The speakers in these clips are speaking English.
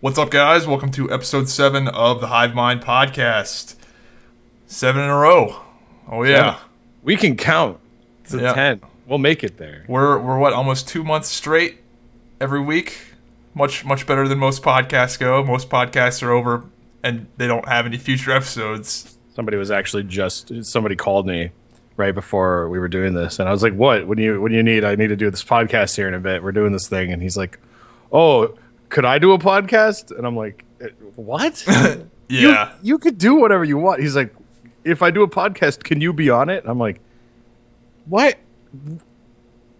What's up, guys? Welcome to episode 7 of the Hive Mind podcast. 7 in a row. Oh yeah, we can count to 10. We'll make it there. We're what, almost 2 months straight every week. Much better than most podcasts go. Most podcasts are over and they don't have any future episodes. Somebody called me right before we were doing this, and I was like, "What? What do you need? I need to do this podcast here in a bit. We're doing this thing." And he's like, "Oh, could I do a podcast?" And I'm like, "What?" Yeah. You could do whatever you want. He's like, "If I do a podcast, can you be on it?" And I'm like, "What?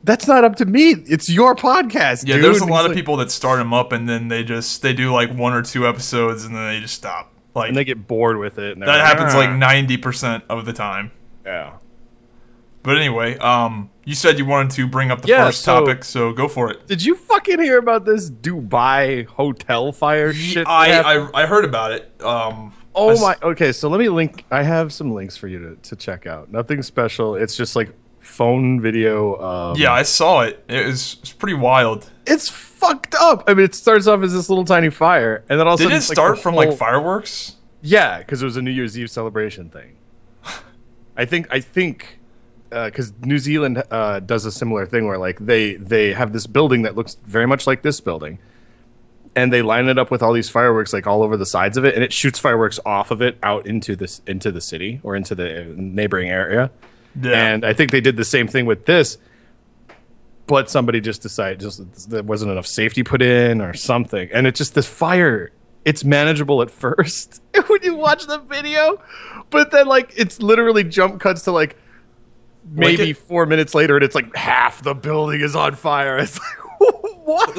That's not up to me. It's your podcast, yeah, dude." There's a lot of people that start them up and then they do like 1 or 2 episodes and then they just stop. Like, and they get bored with it. And that happens like 90% of the time. Yeah. But anyway, you said you wanted to bring up the first topic, so go for it. Did you fucking hear about this Dubai hotel fire shit? I heard about it. Okay, so let me link. I have some links for you to check out. Nothing special. It's just like phone video. Yeah, I saw it. It's pretty wild. It's fucked up. I mean, it starts off as this little tiny fire, and then also did it start from like fireworks? Yeah, because it was a New Year's Eve celebration thing. I think. Because New Zealand does a similar thing where like they have this building that looks very much like this building, and they line it up with all these fireworks like all over the sides of it, and it shoots fireworks off of it out into the city or into the neighboring area. Yeah. And I think they did the same thing with this, but somebody just decided there wasn't enough safety put in or something, and it's just this fire. It's manageable at first when you watch the video, but then like it's literally jump cuts to like maybe 4 minutes later, and it's like half the building is on fire. It's like, what?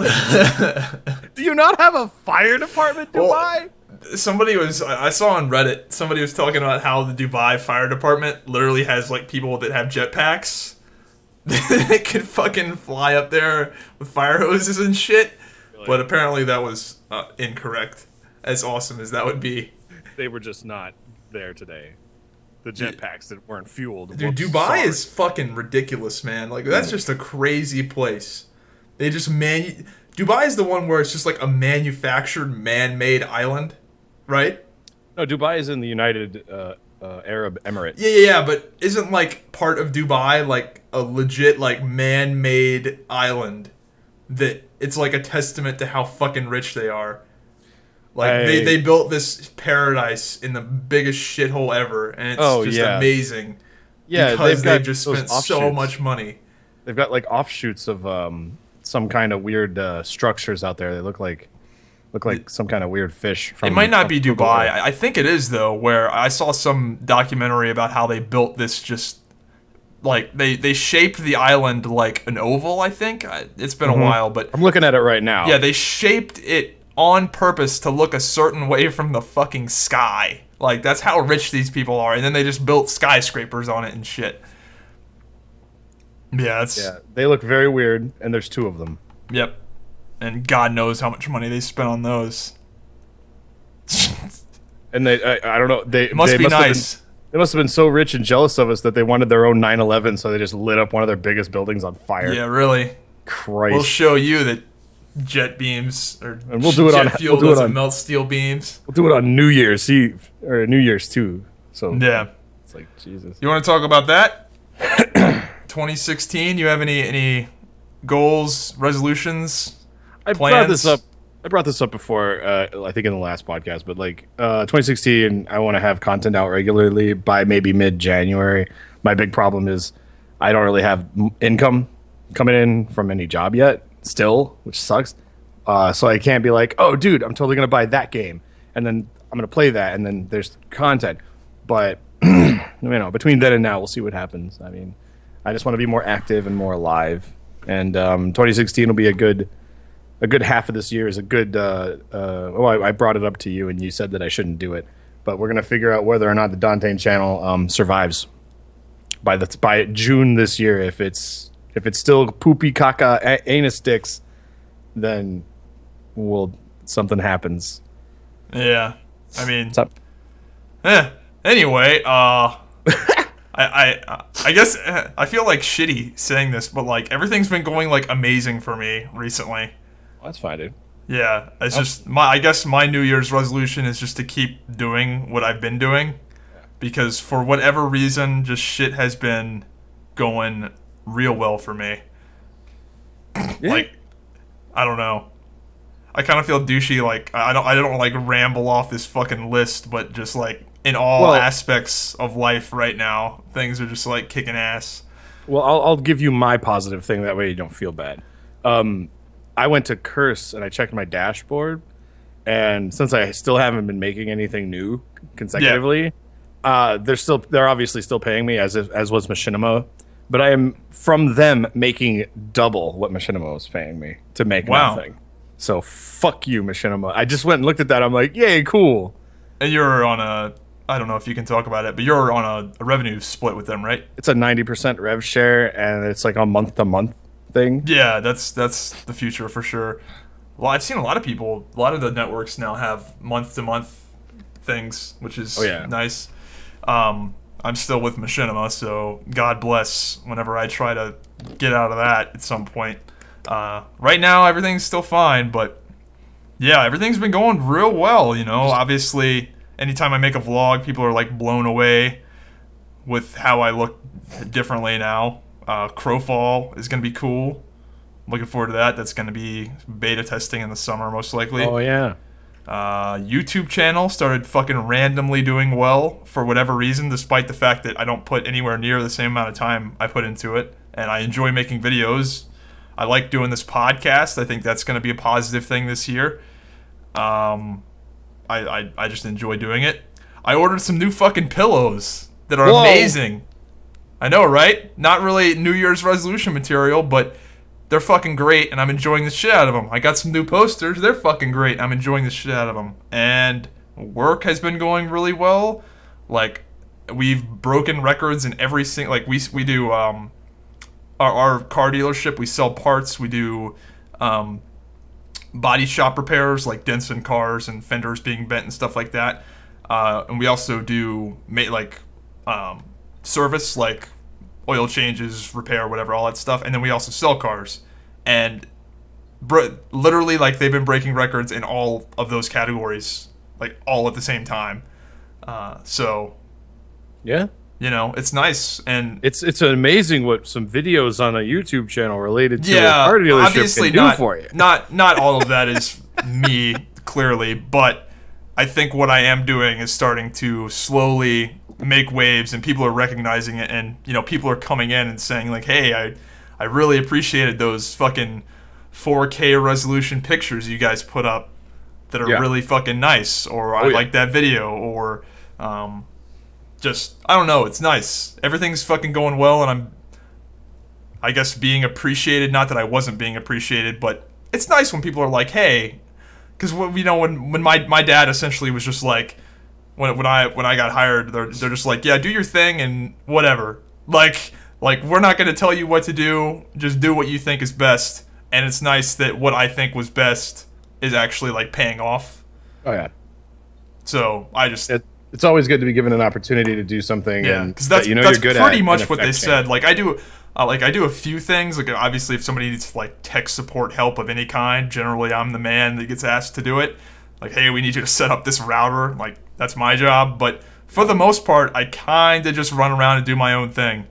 Do you not have a fire department, Dubai? Well, I saw on Reddit, somebody was talking about how the Dubai fire department literally has like people that have jetpacks. They could fucking fly up there with fire hoses and shit. Really? But apparently that was incorrect. As awesome as that would be. They were just not there today. The jetpacks that weren't fueled. Dude, Dubai is fucking ridiculous, man. Like, that's just a crazy place. They just Dubai is the one where it's just like a manufactured, man-made island, right? No, Dubai is in the United Arab Emirates. Yeah, but isn't like part of Dubai like a legit like man-made island that it's like a testament to how fucking rich they are? Like, they built this paradise in the biggest shithole ever, and it's just amazing. Yeah, because they've just spent so much money. They've got like offshoots of some kind of weird structures out there. They look like some kind of weird fish. It might not be Dubai. I think it is though. Where I saw some documentary about how they built this. Just like they shaped the island like an oval. I think it's been a while, but I'm looking at it right now. Yeah, they shaped it on purpose to look a certain way from the fucking sky. Like, that's how rich these people are. And then they just built skyscrapers on it and shit. Yeah, they look very weird, and there's 2 of them. Yep. And God knows how much money they spent on those. And I don't know. It must be nice. They must have been so rich and jealous of us that they wanted their own 9/11, so they just lit up one of their biggest buildings on fire. Yeah, really. Christ. We'll show you that jet beams and we'll do it jet fuel doesn't melt steel beams. We'll do it on New Year's Eve or New Year's too. So yeah, it's like Jesus. You want to talk about that? 2016. You have any goals, resolutions, plans? I brought this up before. I think in the last podcast, but like 2016, I want to have content out regularly by maybe mid-January. My big problem is I don't really have income coming in from any job yet. Still, which sucks. So I can't be like, oh, dude, I'm totally gonna buy that game, and then I'm gonna play that, and then there's content. But between then and now, we'll see what happens. I mean, I just want to be more active and more alive. And 2016 will be a good half of this year. Is a good. I brought it up to you, and you said that I shouldn't do it. But we're gonna figure out whether or not the Dante channel survives by June this year. If it's still poopy caca anus sticks, then something happens. Yeah, I mean, anyway, I guess I feel like shitty saying this, but like everything's been going like amazing for me recently. Well, that's fine, dude. Yeah, it's just I guess my New Year's resolution is just to keep doing what I've been doing, because for whatever reason, just shit has been going real well for me. Yeah. Like, I don't know. I kind of feel douchey. Like I don't like ramble off this fucking list, but just like in all aspects of life right now, things are just like kicking ass. Well, I'll give you my positive thing. That way you don't feel bad. I went to Curse and I checked my dashboard, and since I still haven't been making anything new consecutively, they're obviously still paying me as was Machinima, but I am from them making double what Machinima was paying me to make nothing. So fuck you, Machinima. I just went and looked at that. I'm like, yay, cool. And you're on a, I don't know if you can talk about it, but you're on a revenue split with them, right? It's a 90% rev share, and it's like a month-to-month thing. Yeah, that's the future for sure. Well, I've seen a lot of people, a lot of the networks now have month-to-month things, which is nice. I'm still with Machinima, so God bless whenever I try to get out of that at some point. Right now, everything's still fine, but yeah, everything's been going real well, you know. Obviously, anytime I make a vlog, people are like blown away with how I look differently now. Crowfall is going to be cool. Looking forward to that. That's going to be beta testing in the summer, most likely. Oh, yeah. YouTube channel started fucking randomly doing well for whatever reason, despite the fact that I don't put anywhere near the same amount of time I put into it. And I enjoy making videos. I like doing this podcast. I think that's going to be a positive thing this year. I just enjoy doing it. I ordered some new fucking pillows that are amazing. I know, right? Not really New Year's resolution material, but they're fucking great, and I'm enjoying the shit out of them. I got some new posters. They're fucking great. I'm enjoying the shit out of them. And work has been going really well. Like, we've broken records in every single... Like, we do... Our car dealership, we sell parts. We do body shop repairs, like dents in cars and fenders being bent and stuff like that. And we also do service, like oil changes, repair, whatever, all that stuff. And then we also sell cars. And literally, like, they've been breaking records in all of those categories, like, all at the same time. So, yeah. You know, it's nice, and it's amazing what some videos on a YouTube channel related to a car dealership obviously can do for you. Not all of that is me, clearly, but I think what I am doing is starting to slowly make waves, and people are recognizing it, and you know, people are coming in and saying like, "Hey, I really appreciated those fucking 4K resolution pictures you guys put up that are really fucking nice," or "I like that video," or just, I don't know, it's nice. Everything's fucking going well, and I'm, I guess, being appreciated. Not that I wasn't being appreciated, but it's nice when people are like, hey, because, you know, when my dad essentially was just like, when I got hired, they're just like, yeah, do your thing and whatever. Like we're not going to tell you what to do, just do what you think is best. And it's nice that what I think was best is actually, like, paying off. Oh, yeah. So, I just... It's always good to be given an opportunity to do something, because that's you're good at. Pretty much what they said. Like I do a few things. Like obviously, if somebody needs like tech support help of any kind, generally I'm the man that gets asked to do it. Like, hey, we need you to set up this router. Like that's my job. But for the most part, I kind of just run around and do my own thing,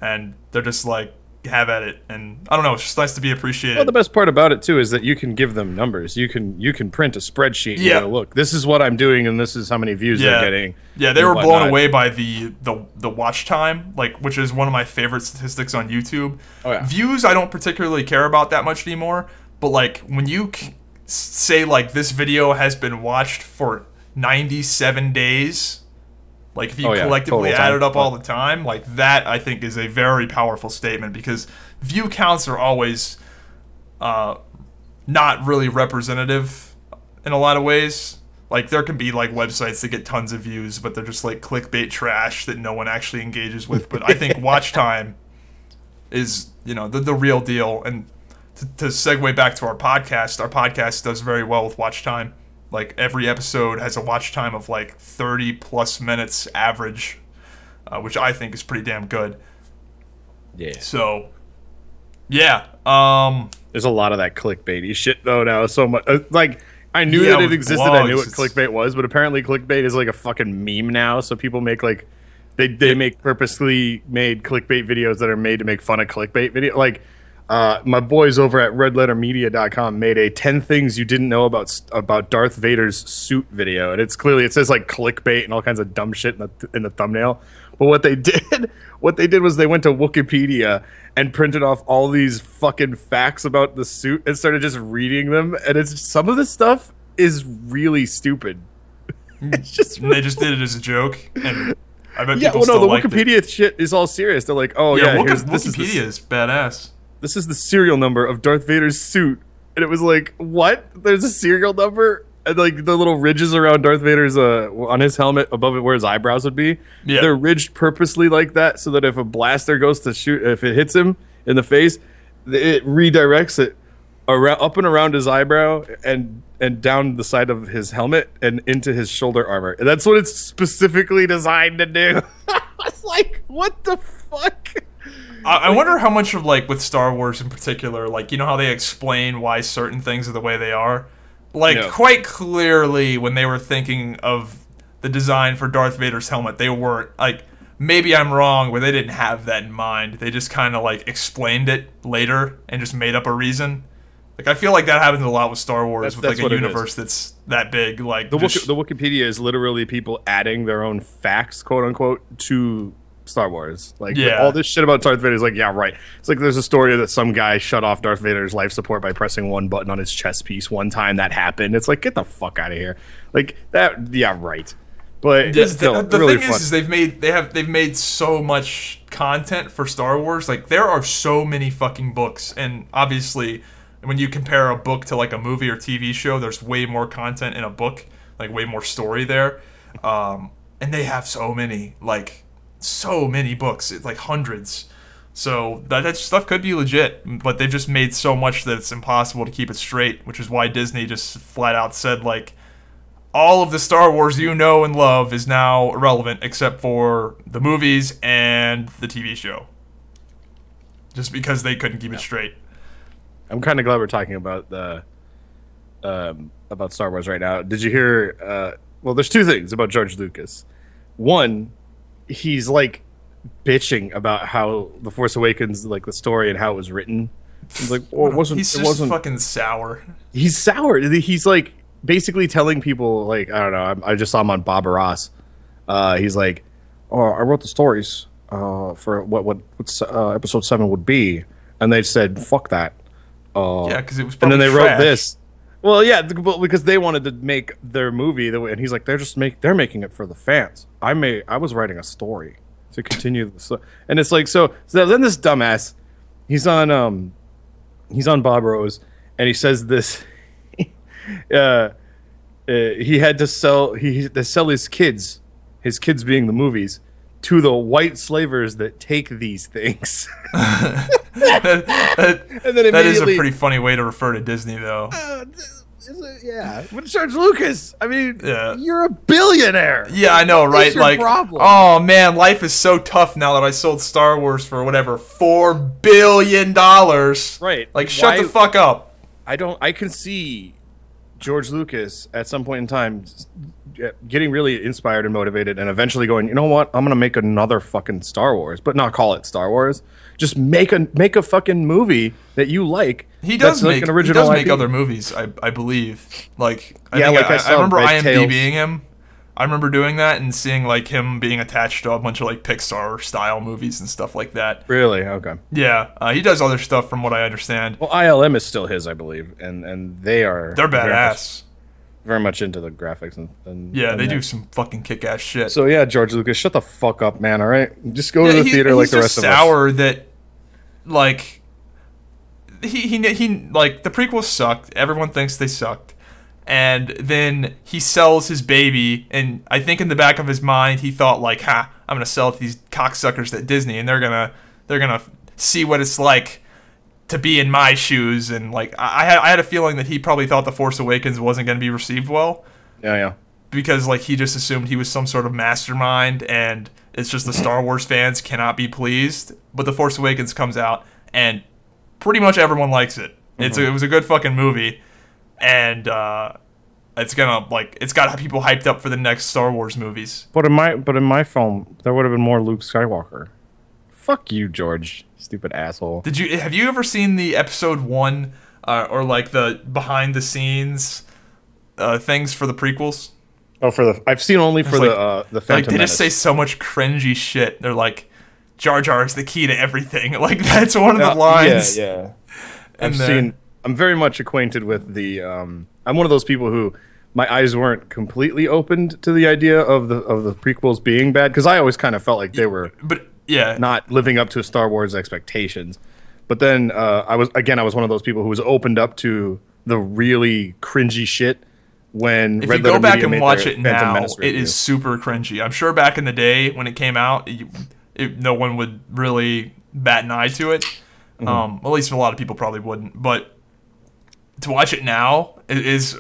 and they're just like, have at it. And I don't know, it's just nice to be appreciated. Well, the best part about it too is that you can give them numbers. You can print a spreadsheet and go, look, this is what I'm doing and this is how many views they're getting. Yeah, they were blown away by the watch time, like, which is one of my favorite statistics on YouTube. Oh, yeah. Views I don't particularly care about that much anymore, but like when you say like this video has been watched for 97 days, like if you collectively add it up all the time, like that I think is a very powerful statement, because view counts are always not really representative in a lot of ways. Like there can be like websites that get tons of views, but they're just like clickbait trash that no one actually engages with. But I think watch time is, you know, the real deal. And to segue back to our podcast does very well with watch time. Like every episode has a watch time of like 30 plus minutes average, which I think is pretty damn good. Yeah. So, yeah. There's a lot of that clickbaity shit though now. So much like I knew Yeah, that it with existed. blogs, I knew what clickbait was, but apparently clickbait is like a fucking meme now. So people make like they make purposely made clickbait videos that are made to make fun of clickbait video. Like my boys over at redlettermedia.com made a 10 things you didn't know about Darth Vader's suit video, and it says like clickbait and all kinds of dumb shit in the thumbnail. But what they did was they went to Wikipedia and printed off all these fucking facts about the suit and started just reading them. And it's some of this stuff is really stupid. It's just they just did it as a joke, and I bet yeah. people Well, no, still the liked Wikipedia it. shit is all serious. They're like, oh yeah, Wikipedia is badass. This is the serial number of Darth Vader's suit, and it was like, what? There's a serial number. And like the little ridges around Darth Vader's on his helmet above it where his eyebrows would be, they're ridged purposely like that so that if a blaster goes to shoot, if it hits him in the face, it redirects it around, up and around his eyebrow and down the side of his helmet and into his shoulder armor. And that's what it's specifically designed to do. It's like, what the fuck? I wonder how much of like with Star Wars in particular, like you know how they explain why certain things are the way they are. Like, quite clearly, when they were thinking of the design for Darth Vader's helmet, they weren't, like, maybe I'm wrong, where they didn't have that in mind. They just kind of, like, explained it later and just made up a reason. Like, I feel like that happens a lot with Star Wars, with, like, a universe that's that big. Like, the Wikipedia is literally people adding their own facts, quote-unquote, to Star Wars. Like, all this shit about Darth Vader is like, yeah, right. It's like there's a story that some guy shut off Darth Vader's life support by pressing one button on his chest piece one time. That happened. It's like, get the fuck out of here. Like that, yeah, right. But it's still the really thing fun. is they've made so much content for Star Wars. Like there are so many fucking books, and obviously when you compare a book to like a movie or TV show, there's way more content in a book, like way more story there. And they have so many books, it's like hundreds. So that stuff could be legit, but they've just made so much that it's impossible to keep it straight, which is why Disney just flat out said, like, all of the Star Wars you know and love is now irrelevant except for the movies and the TV show. Just because they couldn't keep it straight. I'm kind of glad we're talking about about Star Wars right now. Did you hear, well, there's two things about George Lucas. One, he's like bitching about how The Force Awakens, like the story and how it was written. He's like, well, it wasn't. He's it just wasn't fucking sour. He's sour. He's like basically telling people, like, I don't know. I just saw him on Bob Ross. He's like, oh, I wrote the stories for what episode 7 would be, and they said, fuck that. Yeah, because it was. And then they trash. wrote this. Well, yeah, because they wanted to make their movie, and he's like, they're making it for the fans. I was writing a story to continue the story. And it's like, so then this dumbass, he's on Bob Rose, and he says this. He had to sell his kids being the movies, to the white slavers that take these things. That is a pretty funny way to refer to Disney, though. Yeah, but George Lucas, I mean, you're a billionaire. Yeah, I know, right? What's your like, problem? Oh man, life is so tough now that I sold Star Wars for whatever $4 billion. Right? Like, shut the fuck up. I can see George Lucas at some point in time getting really inspired and motivated, and eventually going, you know what? I'm gonna make another fucking Star Wars, but not call it Star Wars. Just make a fucking movie that you like. He does make like an original. He does make IP. other movies, I believe. Like, I saw remember Red Tails. IMDbing him. I remember doing that and seeing like him being attached to a bunch of like Pixar style movies and stuff like that. Really? Okay. Yeah, he does other stuff from what I understand. Well, ILM is still his, I believe, and they're badass. Very much into the graphics and yeah, they do some fucking kick-ass shit. So yeah, George Lucas, shut the fuck up, man. All right, just go to the theater like the rest of us. He's sour that, like, he like the prequels sucked. Everyone thinks they sucked, and then he sells his baby, and I think in the back of his mind he thought like, I'm gonna sell it to these cocksuckers at Disney, and they're gonna see what it's like to be in my shoes. And like I had a feeling that he probably thought The Force Awakens wasn't going to be received well. Yeah. Because like he just assumed he was some sort of mastermind, and it's just the Star Wars fans cannot be pleased. But The Force Awakens comes out, and pretty much everyone likes it. It was a good fucking movie, and it's got people hyped up for the next Star Wars movies. But in my film, there would have been more Luke Skywalker. Fuck you, George, stupid asshole. Have you ever seen the episode 1 or like the behind the scenes things for the prequels? Oh, I've seen only for the Phantom They Menace. just say so much cringy shit. They're like, Jar Jar is the key to everything. Like, that's one of the lines. Yeah. I'm very much acquainted with the. I'm one of those people who my eyes weren't completely opened to the idea of the prequels being bad, because I always kind of felt like they were, not living up to Star Wars expectations. But then I was one of those people who was opened up to the really cringy shit. When if you go back and watch it now, it is super cringy. I'm sure back in the day when it came out, no one would really bat an eye to it. At least a lot of people probably wouldn't. But to watch it now is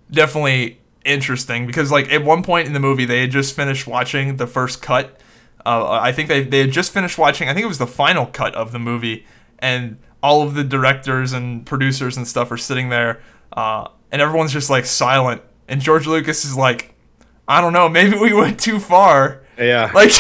definitely interesting, because like at one point in the movie they had just finished watching the first cut. I think they had just finished watching, I think it was the final cut of the movie, and all of the directors and producers and stuff are sitting there, and everyone's just like silent, and George Lucas is like, I don't know, maybe we went too far. Yeah. That's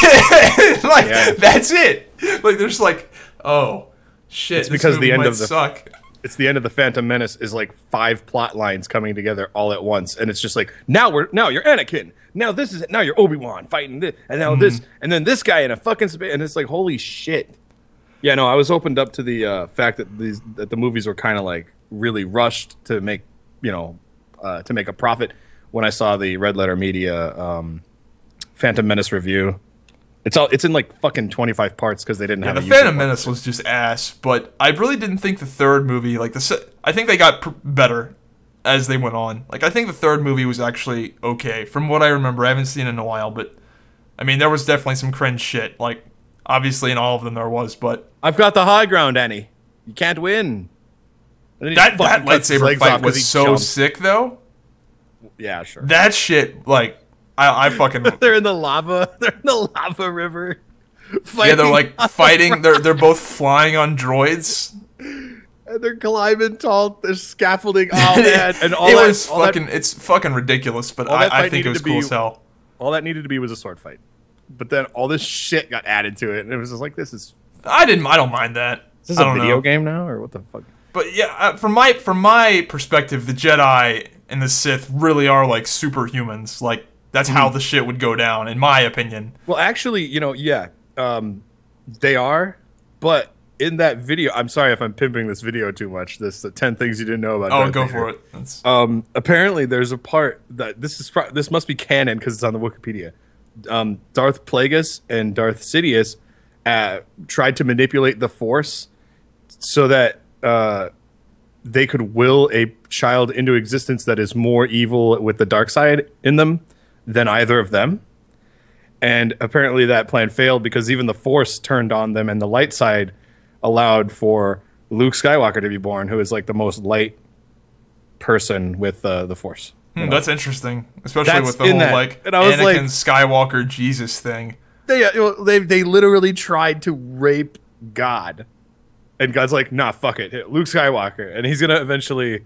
it. Like, there's like, oh shit, it's because the end of suck. It's the end of the Phantom Menace is like 5 plot lines coming together all at once, and it's just like, now you're Anakin, now you're Obi-Wan fighting this, and now this, and then this guy in a fucking and it's like, holy shit. Yeah, no, I was opened up to the fact that the movies were kind of like really rushed to make a profit when I saw the Red Letter Media Phantom Menace review. It's in like fucking 25 parts because they didn't have. The Phantom Menace was just ass, but I really didn't think the third movie, like I think they got better as they went on. Like, I think the third movie was actually okay from what I remember. I haven't seen it in a while, but I mean, there was definitely some cringe shit. Like, obviously in all of them there was, but I've got the high ground, Annie. You can't win. That lightsaber fight was so sick, though. Yeah, sure. That shit, like, I fucking. They're in the lava. They're in the lava river. Yeah, they're like fighting. They're both flying on droids. And they're climbing tall. There's scaffolding. Oh man! And it's fucking ridiculous. But I think it was cool as hell. All that needed to be was a sword fight. But then all this shit got added to it, and it was just like, this is. I don't mind that. Is this a video game now, or what the fuck? But yeah, from my perspective, the Jedi and the Sith really are like superhumans. Like, that's how the shit would go down, in my opinion. Well, actually, they are. But in that video, I'm sorry if I'm pimping this video too much. The 10 things you didn't know about. Oh, go for it. Apparently, there's a part that this must be canon because it's on the Wikipedia. Darth Plagueis and Darth Sidious tried to manipulate the Force so that they could will a child into existence that is more evil with the dark side in them than either of them. And apparently that plan failed because even the Force turned on them, and the light side allowed for Luke Skywalker to be born, who is like the most light person with the Force. That's interesting, especially with the whole Anakin Skywalker Jesus thing. They literally tried to rape God, and God's like, nah, fuck it, Luke Skywalker, and he's gonna eventually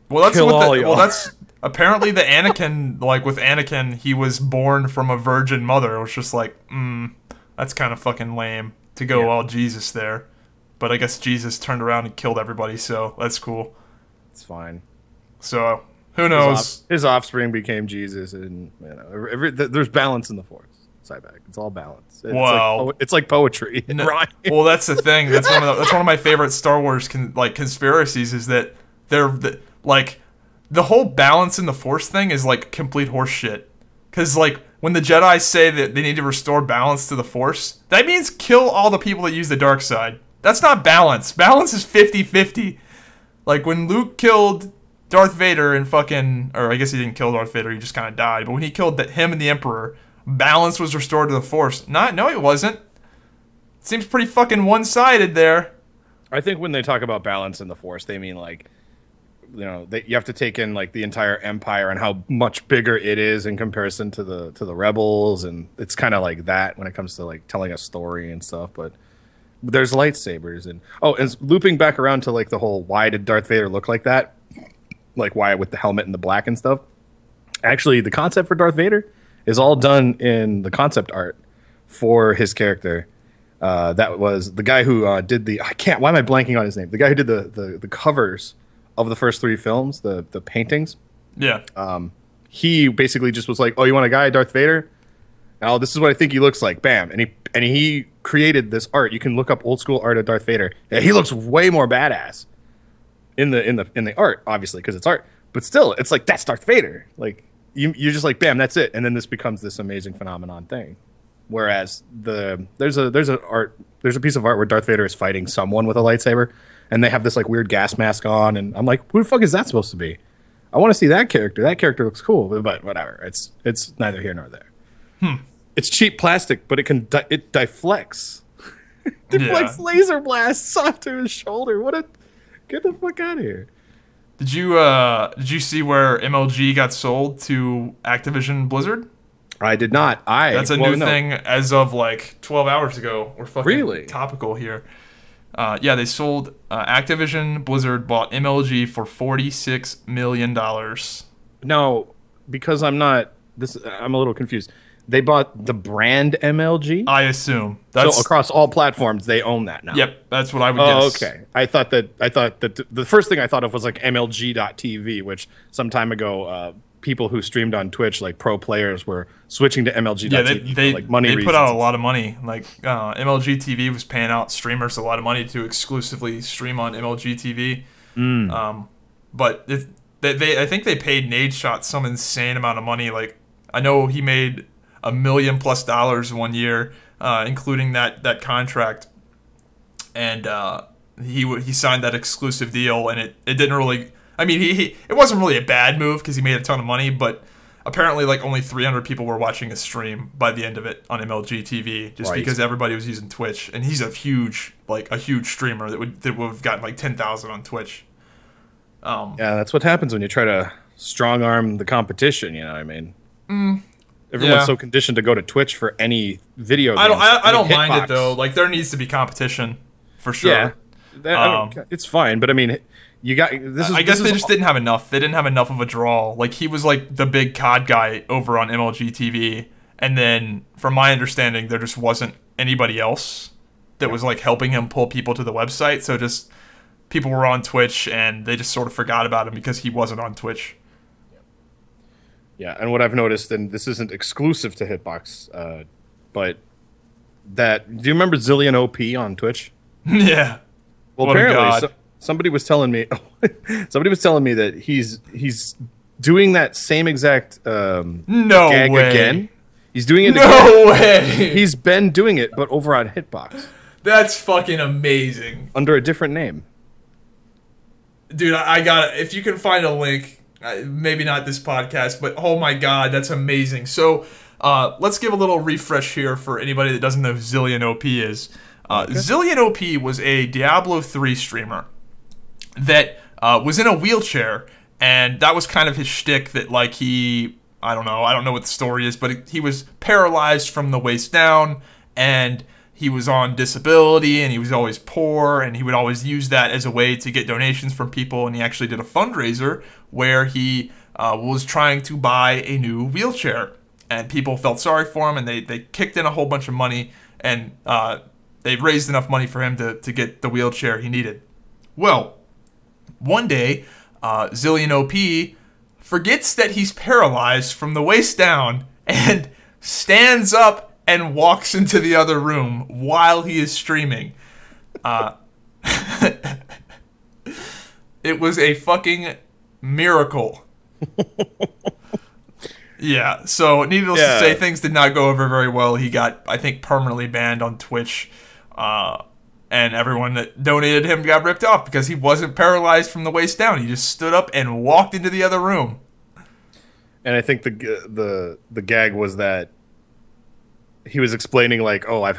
kill all y'all. Well, that's apparently the Anakin. Like, with Anakin, he was born from a virgin mother. It was just like, that's kind of fucking lame to go all Jesus there. But I guess Jesus turned around and killed everybody, so that's cool. It's fine. So who knows? His offspring became Jesus, and there's balance in the Force. Cyback, it's all balance. It's like poetry. Well, that's the thing. That's one of my favorite Star Wars conspiracies, is that the whole balance in the Force thing is like complete horse shit. Because like when the Jedi say that they need to restore balance to the Force, that means kill all the people that use the dark side. That's not balance. Balance is 50-50. Like when Luke killed Darth Vader and or I guess he didn't kill Darth Vader, he just kind of died. But when he killed him and the Emperor, balance was restored to the Force. No, it wasn't. Seems pretty fucking one-sided there. I think when they talk about balance in the Force, they mean like, you have to take in like the entire Empire and how much bigger it is in comparison to the Rebels, and it's kind of like that when it comes to like telling a story and stuff. But there's lightsabers and looping back around to like the whole why did Darth Vader look like that? Like why with the helmet and the black and stuff. Actually, the concept for Darth Vader is all done in the concept art for his character. That was the guy who did why am I blanking on his name? The guy who did the covers of the first 3 films, the paintings. Yeah. He basically just was like, "Oh, you want a guy, Darth Vader? Oh, this is what I think he looks like." Bam, and he created this art. You can look up old school art of Darth Vader. Yeah, he looks way more badass in the art, obviously, because it's art. But still, it's like that's Darth Vader. Like you're just like, bam, that's it. And then this becomes this amazing phenomenon thing. Whereas there's a piece of art where Darth Vader is fighting someone with a lightsaber, and they have this like weird gas mask on, and I'm like, who the fuck is that supposed to be? I want to see that character. That character looks cool, but whatever. It's neither here nor there. It's cheap plastic, but it deflects. Deflects laser blasts off to his shoulder. Get the fuck out of here. Did you see where MLG got sold to Activision Blizzard? I did not. That's a new thing as of like 12 hours ago. We're fucking really topical here. Yeah, they sold Activision Blizzard bought MLG for $46 million. No, because I'm a little confused. They bought the brand MLG? I assume. So across all platforms, they own that now. Yep, that's what I would guess. Okay. I thought that the first thing I thought of was like MLG.TV, which some time ago, people who streamed on Twitch, like pro players, were switching to MLG.TV for like money reasons. They put out a lot of money. Like MLG TV was paying out streamers a lot of money to exclusively stream on MLG TV. But I think they paid Nadeshot some insane amount of money. Like I know he made $1 million+ one year, including that contract, and he signed that exclusive deal, and it didn't really. I mean, it wasn't really a bad move because he made a ton of money, but apparently like only 300 people were watching his stream by the end of it on MLG TV, just because everybody was using Twitch, and he's a huge streamer that would have gotten like 10,000 on Twitch. Yeah, that's what happens when you try to strong arm the competition. You know what I mean? Everyone's so conditioned to go to Twitch for any video games. I don't mind it though. Like there needs to be competition for sure. Yeah, it's fine. But I mean, you got this. I guess they just didn't have enough. They didn't have enough of a draw. Like he was like the big COD guy over on MLG TV, and then from my understanding, there just wasn't anybody else that was like helping him pull people to the website. So just people were on Twitch, and they just sort of forgot about him because he wasn't on Twitch. Yeah, and what I've noticed, and this isn't exclusive to Hitbox, but do you remember Zillion OP on Twitch? Yeah. Well, what apparently somebody was telling me that he's doing that same exact gag again. He's doing it again. No way. He's been doing it, but over on Hitbox. That's fucking amazing. Under a different name. Dude, I got it. If you can find a link. Maybe not this podcast, but oh my god, that's amazing. So let's give a little refresh here for anybody that doesn't know who Zillion OP is. Okay. Zillion OP was a Diablo 3 streamer that was in a wheelchair, and that was kind of his shtick that like I don't know what the story is, but he was paralyzed from the waist down, and he was on disability, and he was always poor, and he would always use that as a way to get donations from people, and he actually did a fundraiser where he was trying to buy a new wheelchair, and people felt sorry for him, and they kicked in a whole bunch of money, and they raised enough money for him to get the wheelchair he needed. Well, one day, Zillion OP forgets that he's paralyzed from the waist down and stands up and walks into the other room while he is streaming. It was a fucking miracle. Yeah, so needless to say, things did not go over very well. He got, I think, permanently banned on Twitch. And everyone that donated him got ripped off because he wasn't paralyzed from the waist down. He just stood up and walked into the other room. And I think the gag was that he was explaining like, oh, I've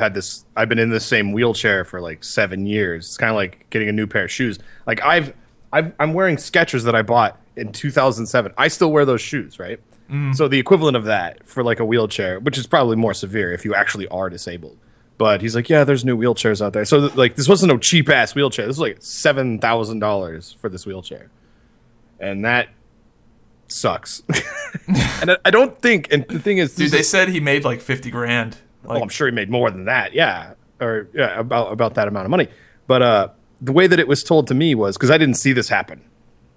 been in this same wheelchair for like 7 years. It's kind of like getting a new pair of shoes. Like I'm wearing Skechers that I bought in 2007. I still wear those shoes, right? So the equivalent of that for like a wheelchair, which is probably more severe if you actually are disabled. But he's like, yeah, there's new wheelchairs out there. So like, this wasn't no cheap ass wheelchair. This was like $7,000 for this wheelchair, and that sucks. And I don't think. And the thing is, dude, they said he made like 50 grand. Like, oh, I'm sure he made more than that. Yeah, or yeah, about that amount of money. But the way that it was told to me was because I didn't see this happen,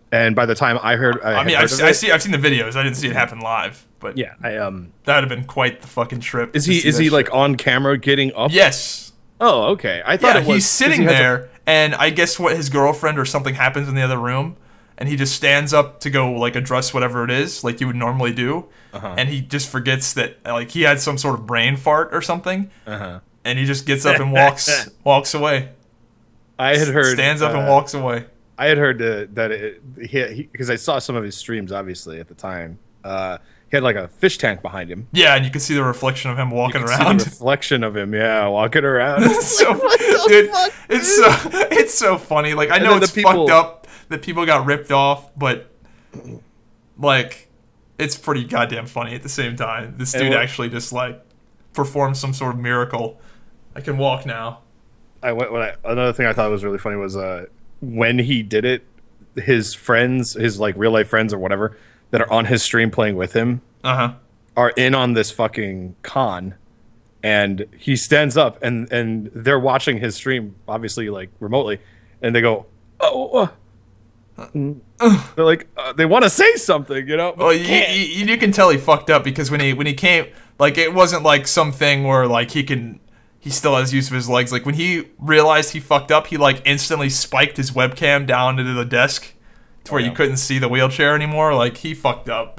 and by the time I heard, I've seen the videos. I didn't see it happen live. But yeah, that would have been quite the fucking trip. Is he like on camera getting up? Yes. Oh, okay. I thought it was, he's sitting there, and I guess what his girlfriend or something happens in the other room, and he just stands up to go like address whatever it is, like you would normally do, and he just forgets that like he had some sort of brain fart or something, and he just gets up and walks away. I had heard stands up and walks away. I had heard that because I saw some of his streams obviously at the time. He had like a fish tank behind him. Yeah, and you can see the reflection of him walking around. See the reflection of him, yeah, walking around. It's so funny. Like I know it's fucked up that people got ripped off, but like it's pretty goddamn funny at the same time. This dude actually just like performed some sort of miracle. I can walk now. Another thing I thought was really funny was when he did it, his friends, his like real life friends or whatever, that are on his stream playing with him are in on this fucking con, and he stands up and they're watching his stream obviously like remotely, and they go, they're like they want to say something, you know. Well, you can tell he fucked up because when he came, like it wasn't like something where like he still has use of his legs. Like when he realized he fucked up, he like instantly spiked his webcam down into the desk to where you couldn't see the wheelchair anymore. Like he fucked up.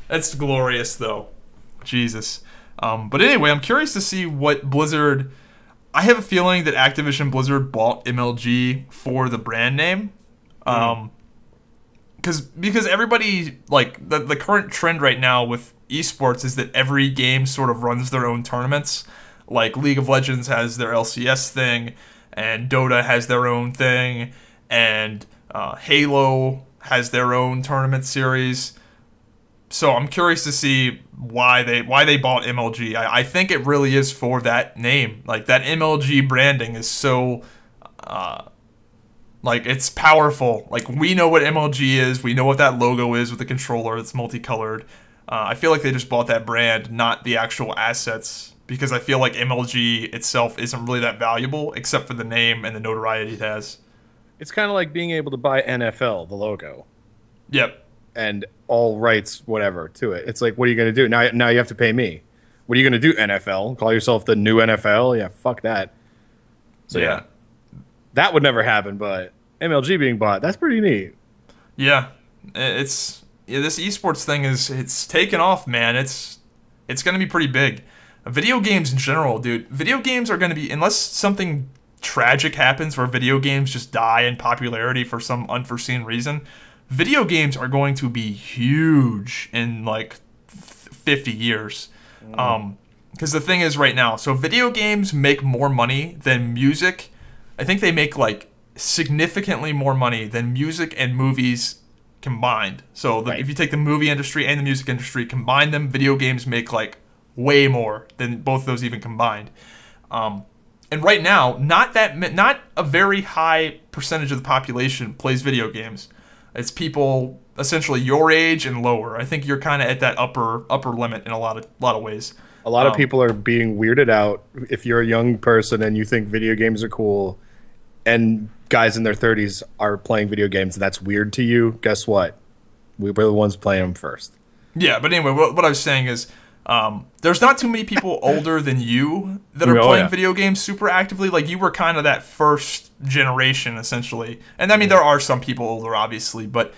That's glorious though. Jesus. But anyway, I'm curious to see what Blizzard. I have a feeling that Activision Blizzard bought MLG for the brand name. Because everybody, like the current trend right now with esports is that every game sort of runs their own tournaments. Like League of Legends has their LCS thing, and Dota has their own thing, and Halo has their own tournament series. So I'm curious to see why they bought MLG. I think it really is for that name. Like that MLG branding is so like it's powerful. Like we know what MLG is. We know what that logo is with the controller that's multicolored. I feel like they just bought that brand, not the actual assets, because I feel like MLG itself isn't really that valuable except for the name and the notoriety it has. It's kind of like being able to buy NFL, the logo. Yep. And all rights, whatever, to it. It's like, what are you going to do? Now you have to pay me. What are you going to do, NFL? Call yourself the new NFL? Yeah, fuck that. So yeah. That would never happen, but MLG being bought, that's pretty neat. Yeah. This esports thing it's taken off, man. It's going to be pretty big. Video games in general, dude. Video games are going to be, unless something tragic happens where video games just die in popularity for some unforeseen reason, video games are going to be huge in like 50 years. Because the thing is right now, so video games make more money than music. I think they make like significantly more money than music and movies combined. So if you take the movie industry and the music industry, combine them, video games make like way more than both of those even combined. And right now, not a very high percentage of the population plays video games. It's people essentially your age and lower. I think you're kind of at that upper limit in a lot of ways. A lot of people are being weirded out if you're a young person and you think video games are cool, and guys in their 30s are playing video games and that's weird to you. Guess what? We were the ones playing them first. Yeah, but anyway, what I was saying is, there's not too many people older than you that are playing video games super actively. Like, you were kind of that first generation, essentially. And, I mean, there are some people older, obviously. But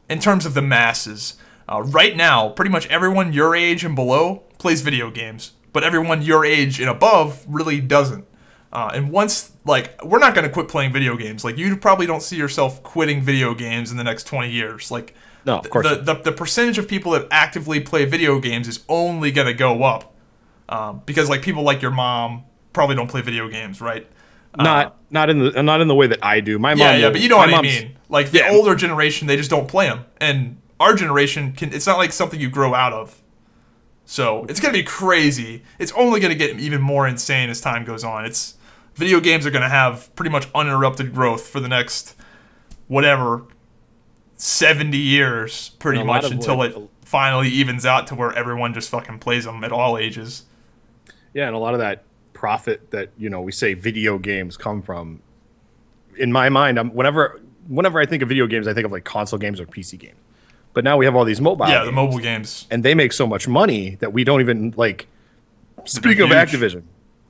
in terms of the masses, right now, pretty much everyone your age and below plays video games. But everyone your age and above really doesn't. And once, like, we're not going to quit playing video games. Like, you probably don't see yourself quitting video games in the next 20 years. Like, no, of course the percentage of people that actively play video games is only going to go up. Because, like, people like your mom probably don't play video games, right? Not in the way that I do. My mom. Yeah, but you know what I mean. Like, the older generation, they just don't play them. And our generation it's not like something you grow out of. So it's going to be crazy. It's only going to get even more insane as time goes on. Video games are going to have pretty much uninterrupted growth for the next, whatever, 70 years, pretty much, until it finally evens out to where everyone just fucking plays them at all ages. Yeah, and a lot of that profit that, we say video games come from, in my mind, whenever I think of video games, I think of like console games or PC games. But now we have all these mobile games. The mobile games. And they make so much money that we don't even, speaking of Activision,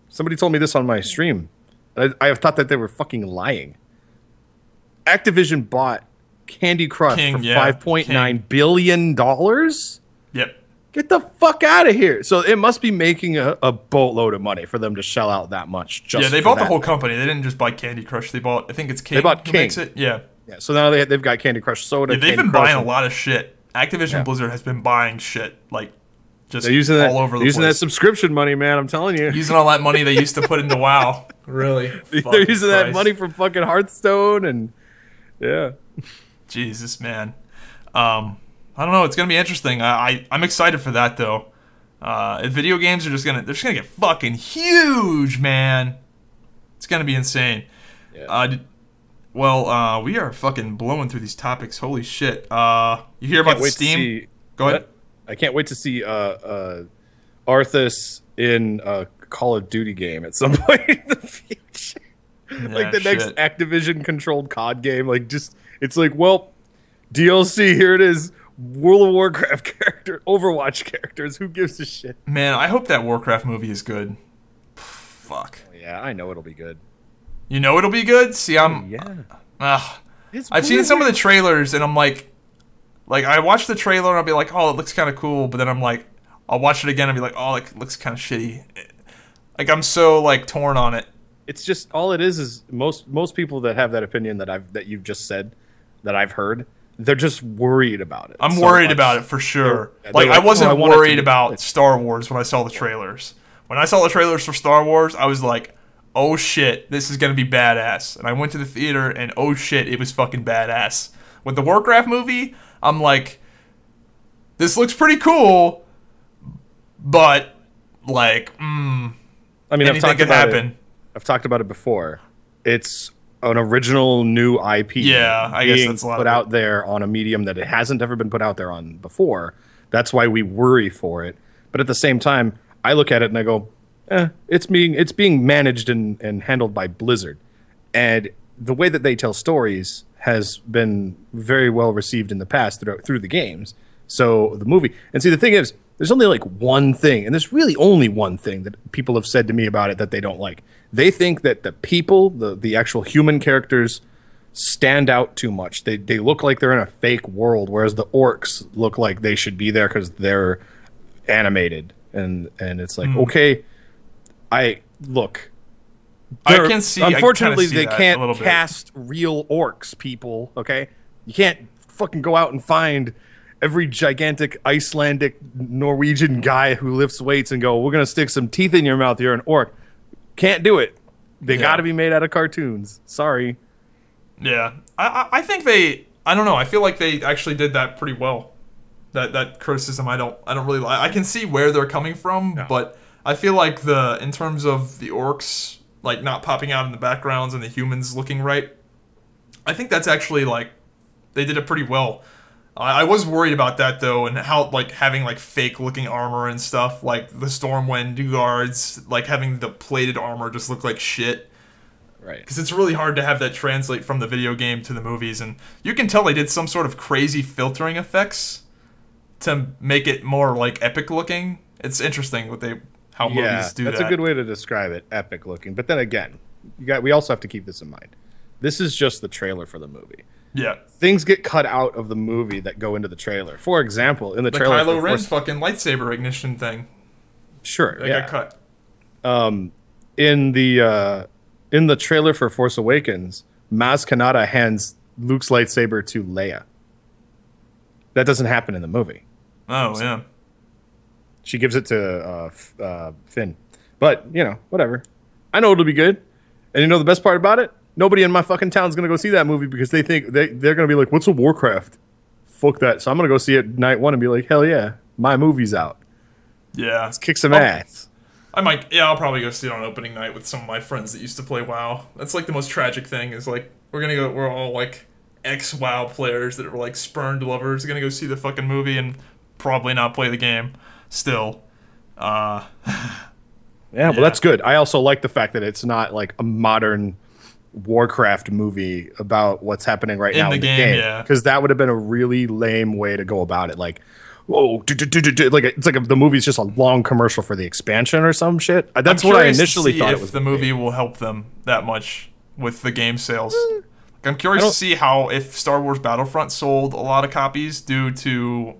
somebody told me this on my stream. I have thought that they were fucking lying. Activision bought Candy Crush for $5.9 billion? Yep. Get the fuck out of here. So it must be making a boatload of money for them to shell out that much. They bought the whole company. They didn't just buy Candy Crush. They bought, I think it's King. They bought King. Makes it. Yeah. Yeah, so now they've got Candy Crush Soda. Yeah, they've been buying a lot of shit. Activision Blizzard has been buying shit, just they're using all over the place. Using that subscription money, man, I'm telling you. Using all that money they used to put into WoW. Really? They're using that money from fucking Hearthstone and, yeah. Jesus, man. I don't know. It's going to be interesting. I'm excited for that, though. Video games are just going to get fucking huge, man. It's going to be insane. Yeah. We are fucking blowing through these topics. Holy shit. You hear about Steam? Go ahead. I can't wait to see Arthas in a Call of Duty game at some point in the future. Next Activision-controlled COD game. It's like, well, DLC, here it is. World of Warcraft character, Overwatch characters. Who gives a shit? Man, I hope that Warcraft movie is good. Fuck. Yeah, I know it'll be good. You know it'll be good? See, I've seen some of the trailers, and I'm like I watch the trailer, and I'll be like, oh, it looks kind of cool, but then I'm like, I'll watch it again and be like, oh, it looks kind of shitty. I'm so, torn on it. It's just, all it is most people that have that opinion that you've just said, that I've heard, they're just worried about it. I'm worried about it for sure. I wasn't worried about Star Wars when I saw the trailers. When I saw the trailers for Star Wars, I was like, oh shit, this is going to be badass. And I went to the theater, and oh shit, it was fucking badass. With the Warcraft movie, I'm like, this looks pretty cool, but, anything could happen. I've talked about it before. It's an original new IP. Yeah, I guess that's a lot put out there on a medium that it hasn't ever been put out there on before. That's why we worry for it. But at the same time, I look at it and I go, it's being managed and handled by Blizzard. And the way that they tell stories has been very well received in the past through the games. So the movie, and see, the thing is, there's only one thing, and there's really only one thing that people have said to me about it that they don't like. They think that the people, the actual human characters, stand out too much. They look like they're in a fake world, whereas the orcs look like they should be there because they're animated. And it's like, okay, I can see. Unfortunately, they can't cast real orcs, people. Okay, you can't fucking go out and find every gigantic Icelandic Norwegian guy who lifts weights and go, we're gonna stick some teeth in your mouth. You're an orc. Can't do it. They got to be made out of cartoons. Sorry. Yeah, I think I don't know. I feel like they actually did that pretty well. That criticism, I don't really like. I can see where they're coming from, but I feel like in terms of the orcs, not popping out in the backgrounds and the humans looking right, I think that's actually they did it pretty well. I was worried about that though, and how having fake looking armor and stuff, like the Stormwind guards, having the plated armor just look like shit. Right. Because it's really hard to have that translate from the video game to the movies, and you can tell they did some sort of crazy filtering effects to make it more epic looking. It's interesting how movies do that. That's a good way to describe it, epic looking. But then again, we also have to keep this in mind. This is just the trailer for the movie. Yeah. Things get cut out of the movie that go into the trailer. For example, in the trailer, Kylo Ren's fucking lightsaber ignition thing. Sure, that got cut. In the trailer for Force Awakens, Maz Kanata hands Luke's lightsaber to Leia. That doesn't happen in the movie. Oh, yeah. She gives it to Finn. But, whatever. I know it'll be good. And the best part about it? Nobody in my fucking town is going to go see that movie because they think they're going to be like, what's a Warcraft? Fuck that. So I'm going to go see it night one and be like, hell yeah, my movie's out. Yeah. Let's kick some ass. I'll probably go see it on opening night with some of my friends that used to play WoW. That's like the most tragic thing is like we're all like ex-WoW players that are like spurned lovers gonna go see the fucking movie and probably not play the game still. Yeah, well, that's good. I also like the fact that it's not like a modern Warcraft movie about what's happening right now in the game. Yeah, because that would have been a really lame way to go about it. Like, whoa, like it's like the movie's just a long commercial for the expansion or some shit. That's what I initially thought it was. If the movie will help them that much with the game sales. I'm curious to see if Star Wars Battlefront sold a lot of copies due to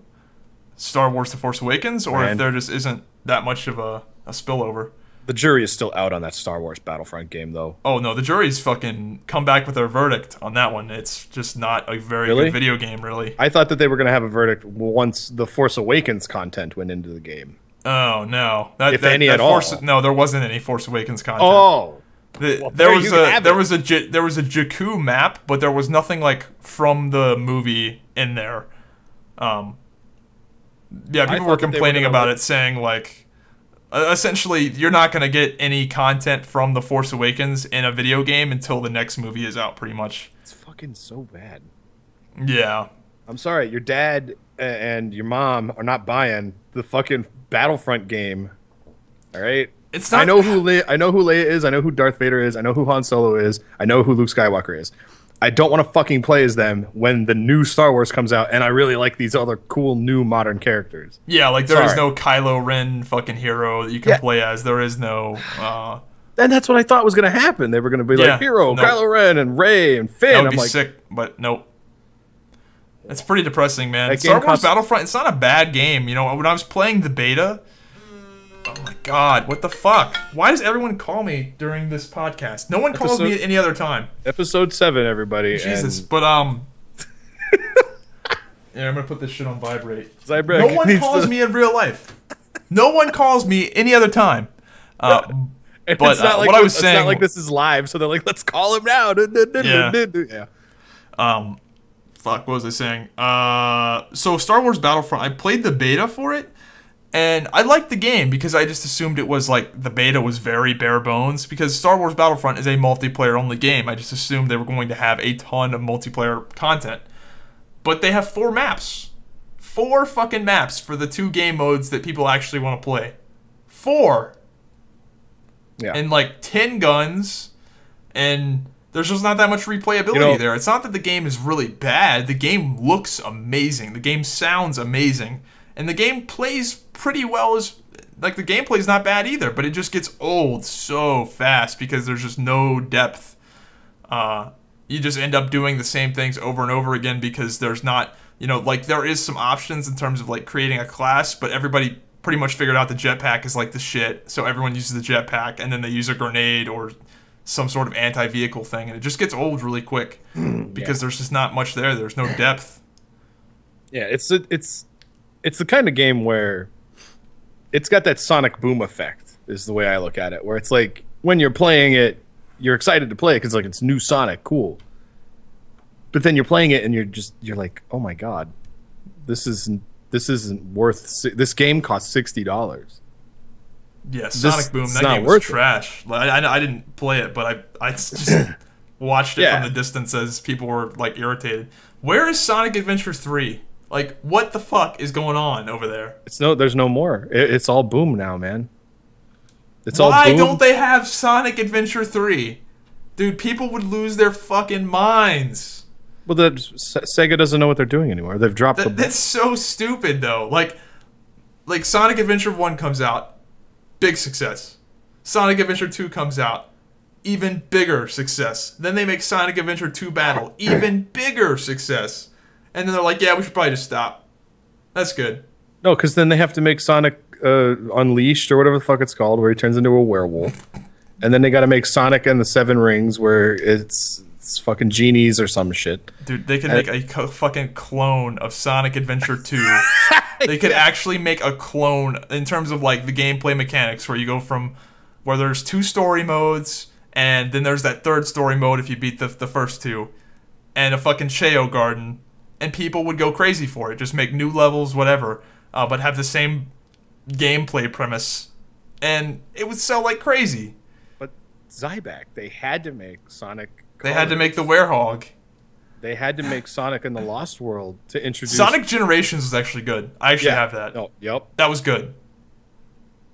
Star Wars The Force Awakens, or if there just isn't that much of a spillover. The jury is still out on that Star Wars Battlefront game, though. Oh, no, the jury's fucking come back with their verdict on that one. It's just not a very good video game, really. I thought that they were going to have a verdict once the Force Awakens content went into the game. Oh, no. If any at all. No, there wasn't any Force Awakens content. Oh. There was a Jakku map, but there was nothing like from the movie in there. People were complaining about it, saying like, essentially, you're not going to get any content from The Force Awakens in a video game until the next movie is out, pretty much. It's fucking so bad. Yeah. I'm sorry, your dad and your mom are not buying the fucking Battlefront game. All right? It's not. I know who Leia is. I know who Darth Vader is. I know who Han Solo is. I know who Luke Skywalker is. I don't want to fucking play as them when the new Star Wars comes out, and I really like these other cool new modern characters. Yeah, like there is no Kylo Ren fucking hero that you can play as. There is no. And that's what I thought was going to happen. They were going to be like hero, Kylo Ren, and Rey, and Finn. That would be sick, but nope. It's pretty depressing, man. Star Wars Battlefront. It's not a bad game. You know, when I was playing the beta. Oh my god, what the fuck? Why does everyone call me during this podcast? No one calls me at any other time. Episode 7, everybody. Jesus, but yeah, I'm gonna put this shit on vibrate. No one calls me in real life. No one calls me any other time. But it's not like what I was saying, it's not like this is live, so they're like, let's call him now. Yeah. Fuck, what was I saying? So Star Wars Battlefront, I played the beta for it. And I liked the game because I just assumed it was like the beta was very bare bones because Star Wars Battlefront is a multiplayer only game. I just assumed they were going to have a ton of multiplayer content. But they have 4 maps. 4 fucking maps for the 2 game modes that people actually want to play. 4. Yeah. And like 10 guns, and there's just not that much replayability there. It's not that the game is really bad. The game looks amazing. The game sounds amazing. And the game plays pretty well the gameplay is not bad either, but it just gets old so fast because there's just no depth. You just end up doing the same things over and over again because there's not, there is some options in terms of like creating a class, but everybody pretty much figured out the jetpack is like the shit. So everyone uses the jetpack and then they use a grenade or some sort of anti-vehicle thing, and it just gets old really quick because there's just not much there. There's no depth. Yeah, it's the kind of game where it's got that sonic boom effect is the way I look at it, where it's like when you're playing it, you're excited to play it because like it's new Sonic, cool. But then you're playing it and you're like, oh my god, this isn't worth. This game costs $60. Yeah, Sonic Boom. That game was trash. I didn't play it, but I just watched it from the distance as people were like irritated. Where is Sonic Adventure 3? Like, what the fuck is going on over there? There's no more. It's all Boom now, man. Why don't they have Sonic Adventure 3? Dude, people would lose their fucking minds. Well, Sega doesn't know what they're doing anymore. They've dropped That's so stupid, though. Like Sonic Adventure 1 comes out, big success. Sonic Adventure 2 comes out, even bigger success. Then they make Sonic Adventure 2 Battle, even bigger success. And then they're like, yeah, we should probably just stop. That's good. No, because then they have to make Sonic Unleashed or whatever the fuck it's called, where he turns into a werewolf. And then they got to make Sonic and the 7 Rings, where it's fucking genies or some shit. Dude, they can make a fucking clone of Sonic Adventure 2. They could actually make a clone in terms of like the gameplay mechanics, where you go from where there's 2 story modes, and then there's that 3rd story mode if you beat the first 2, and a fucking Cheo Garden. And people would go crazy for it. Just make new levels, whatever. But have the same gameplay premise, and it would sell like crazy. But Zyback, they had to make Sonic. They had to make the Werehog. They had to make Sonic in the Lost World to introduce... Sonic Generations was actually good. I actually have that. Oh, yep. That was good.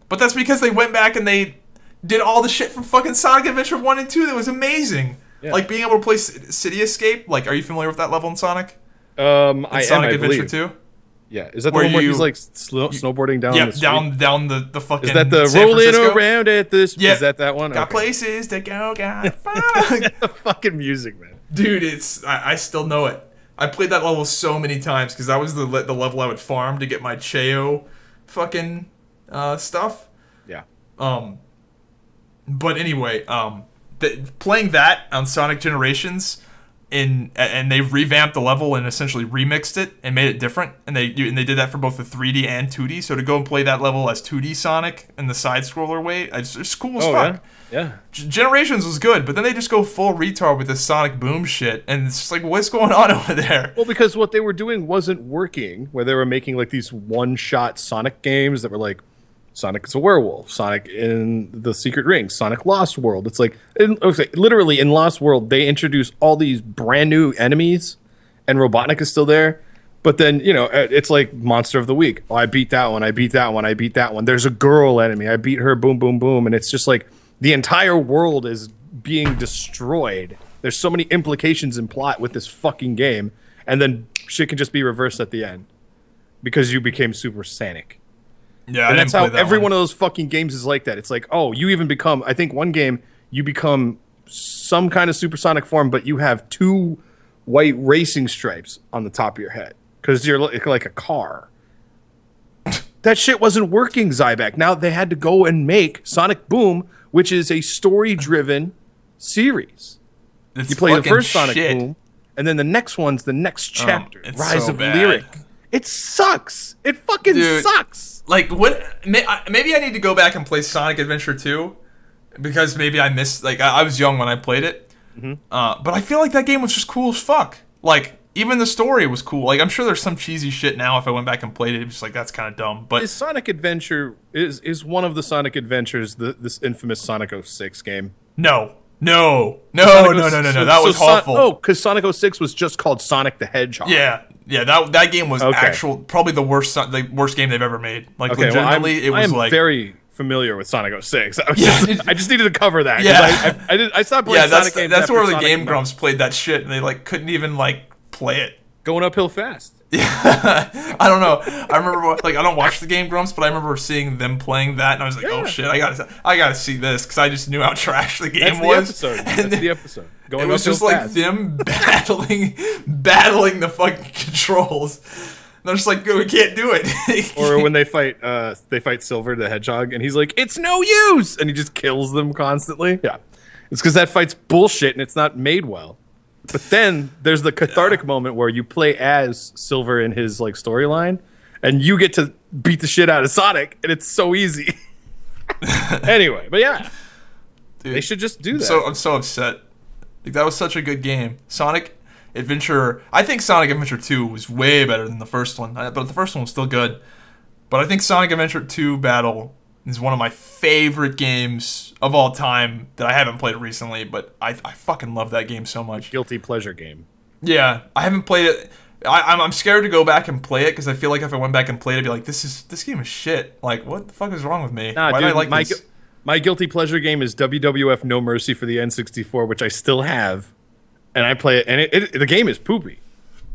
But that's because they went back and they did all the shit from fucking Sonic Adventure 1 and 2 that was amazing. Yeah. Like being able to play City Escape. Like, are you familiar with that level in Sonic? Sonic Adventure 2? Yeah. Is that the one where he's like snowboarding down the street? down the fucking... Is that the rolling around at this... Yeah. Is that one? Got places to go, got fucking music, man. Dude, I still know it. I played that level so many times because that was the level I would farm to get my Cheo fucking stuff. Yeah. But anyway, playing that on Sonic Generations, and they revamped the level and essentially remixed it and made it different, and they did that for both the 3D and 2D. So to go and play that level as 2D Sonic in the side scroller way, it's cool as fuck. Yeah. Generations was good, but then they just go full retard with this Sonic Boom shit, and it's just like, what's going on over there? Well, because what they were doing wasn't working, where they were making like these one-shot Sonic games that were like, Sonic is a werewolf, Sonic in the Secret Ring, Sonic Lost World. It's like, literally in Lost World, they introduce all these brand new enemies, and Robotnik is still there. But then, it's like Monster of the Week. Oh, I beat that one, I beat that one, I beat that one. There's a girl enemy, I beat her, boom, boom, boom. And it's just like, the entire world is being destroyed. There's so many implications in plot with this fucking game, and then shit can just be reversed at the end because you became Super Sonic. Yeah, and that's how every one of those fucking games is like that. It's like, oh, you even become... I think one game, you become some kind of supersonic form, but you have 2 white racing stripes on the top of your head because you're like a car. That shit wasn't working, Zyback. Now they had to go and make Sonic Boom, which is a story-driven series. You play the first Sonic Boom, and then the next one's the next chapter, Rise of Lyric. It sucks. It fucking sucks. Like, what? Maybe I need to go back and play Sonic Adventure 2, because maybe I missed... Like, I was young when I played it. Mm-hmm. But I feel like that game was just cool as fuck. Like, even the story was cool. Like, I'm sure there's some cheesy shit now if I went back and played it. It's just like, that's kind of dumb. But is Sonic Adventure... Is one of the Sonic Adventures this infamous Sonic 06 game? No. No. That was awful. Because Sonic 06 was just called Sonic the Hedgehog. Yeah, that game was probably the worst game they've ever made. Like, legitimately, it was like... very familiar with Sonic 06. I just needed to cover that. Yeah. I stopped playing Sonic games. That's where the Game Grumps played that shit, and they like couldn't even like play it. Going uphill fast. Yeah, I don't know. I remember, like, I don't watch the Game Grumps, but I remember seeing them playing that, and I was like, oh shit, I gotta see this, because I just knew how trash the game was. That's the episode. It was just like them battling the fucking controls. And they're just like, we can't do it. Or when they fight Silver the Hedgehog, and he's like, it's no use, and he just kills them constantly. Yeah, it's because that fight's bullshit, and it's not made well. But then there's the cathartic moment where you play as Silver in his like storyline, and you get to beat the shit out of Sonic, and it's so easy. Anyway, but yeah, dude, they should just do that. So I'm so upset. Like, that was such a good game. Sonic Adventure. I think Sonic Adventure 2 was way better than the first one, but the first one was still good. But I think Sonic Adventure 2 Battle is one of my favorite games of all time that I haven't played recently, but I fucking love that game so much. Guilty pleasure game. Yeah, I haven't played it. I'm scared to go back and play it, because I feel like if I went back and played it, I'd be like, this game is shit. Like, what the fuck is wrong with me? Nah, why dude, do I like this? My guilty pleasure game is WWF No Mercy for the N64, which I still have, and I play it, and the game is poopy,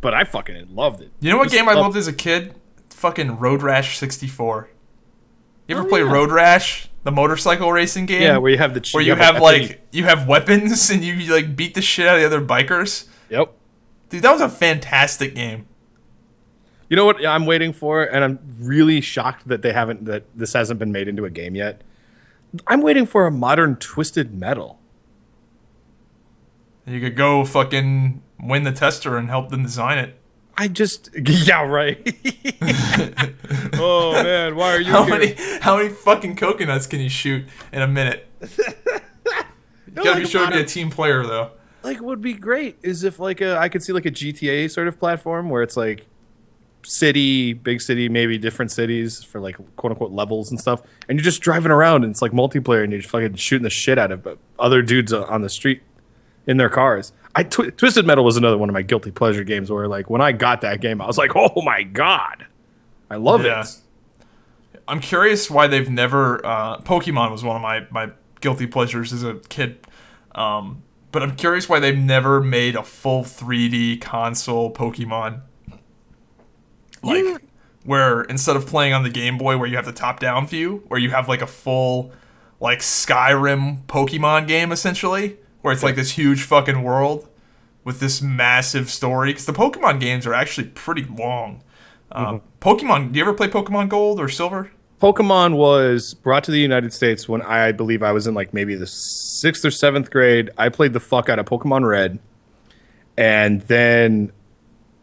but I fucking loved it. You know what game I loved as a kid? Fucking Road Rash 64. You ever play Road Rash, the motorcycle racing game? Yeah, where you have you have weapons and you like beat the shit out of the other bikers. Yep. Dude, that was a fantastic game. You know what I'm waiting for, and I'm really shocked that this hasn't been made into a game yet. I'm waiting for a modern Twisted Metal. You could go fucking win the tester and help them design it. Yeah, right. Oh man, why are you here? How many fucking coconuts can you shoot in a minute? You gotta be sure to be a team player, though. Like, what would be great is if I could see like a GTA sort of platform where it's like city, big city, maybe different cities for like quote unquote levels and stuff. And you're just driving around and it's like multiplayer and you're just fucking shooting the shit out of other dudes on the street in their cars. Twisted Metal was another one of my guilty pleasure games where like when I got that game, I was like, oh my God, I love it. I'm curious why they've never, Pokemon was one of my guilty pleasures as a kid. But I'm curious why they've never made a full 3D console Pokemon. Like, where instead of playing on the Game Boy where you have the top-down view, where you have like a full, like, Skyrim Pokemon game, essentially, where it's like this huge fucking world with this massive story. Because the Pokemon games are actually pretty long. Pokemon, do you ever play Pokemon Gold or Silver? Pokemon was brought to the United States when I believe I was in like maybe the 6th or 7th grade. I played the fuck out of Pokemon Red. And then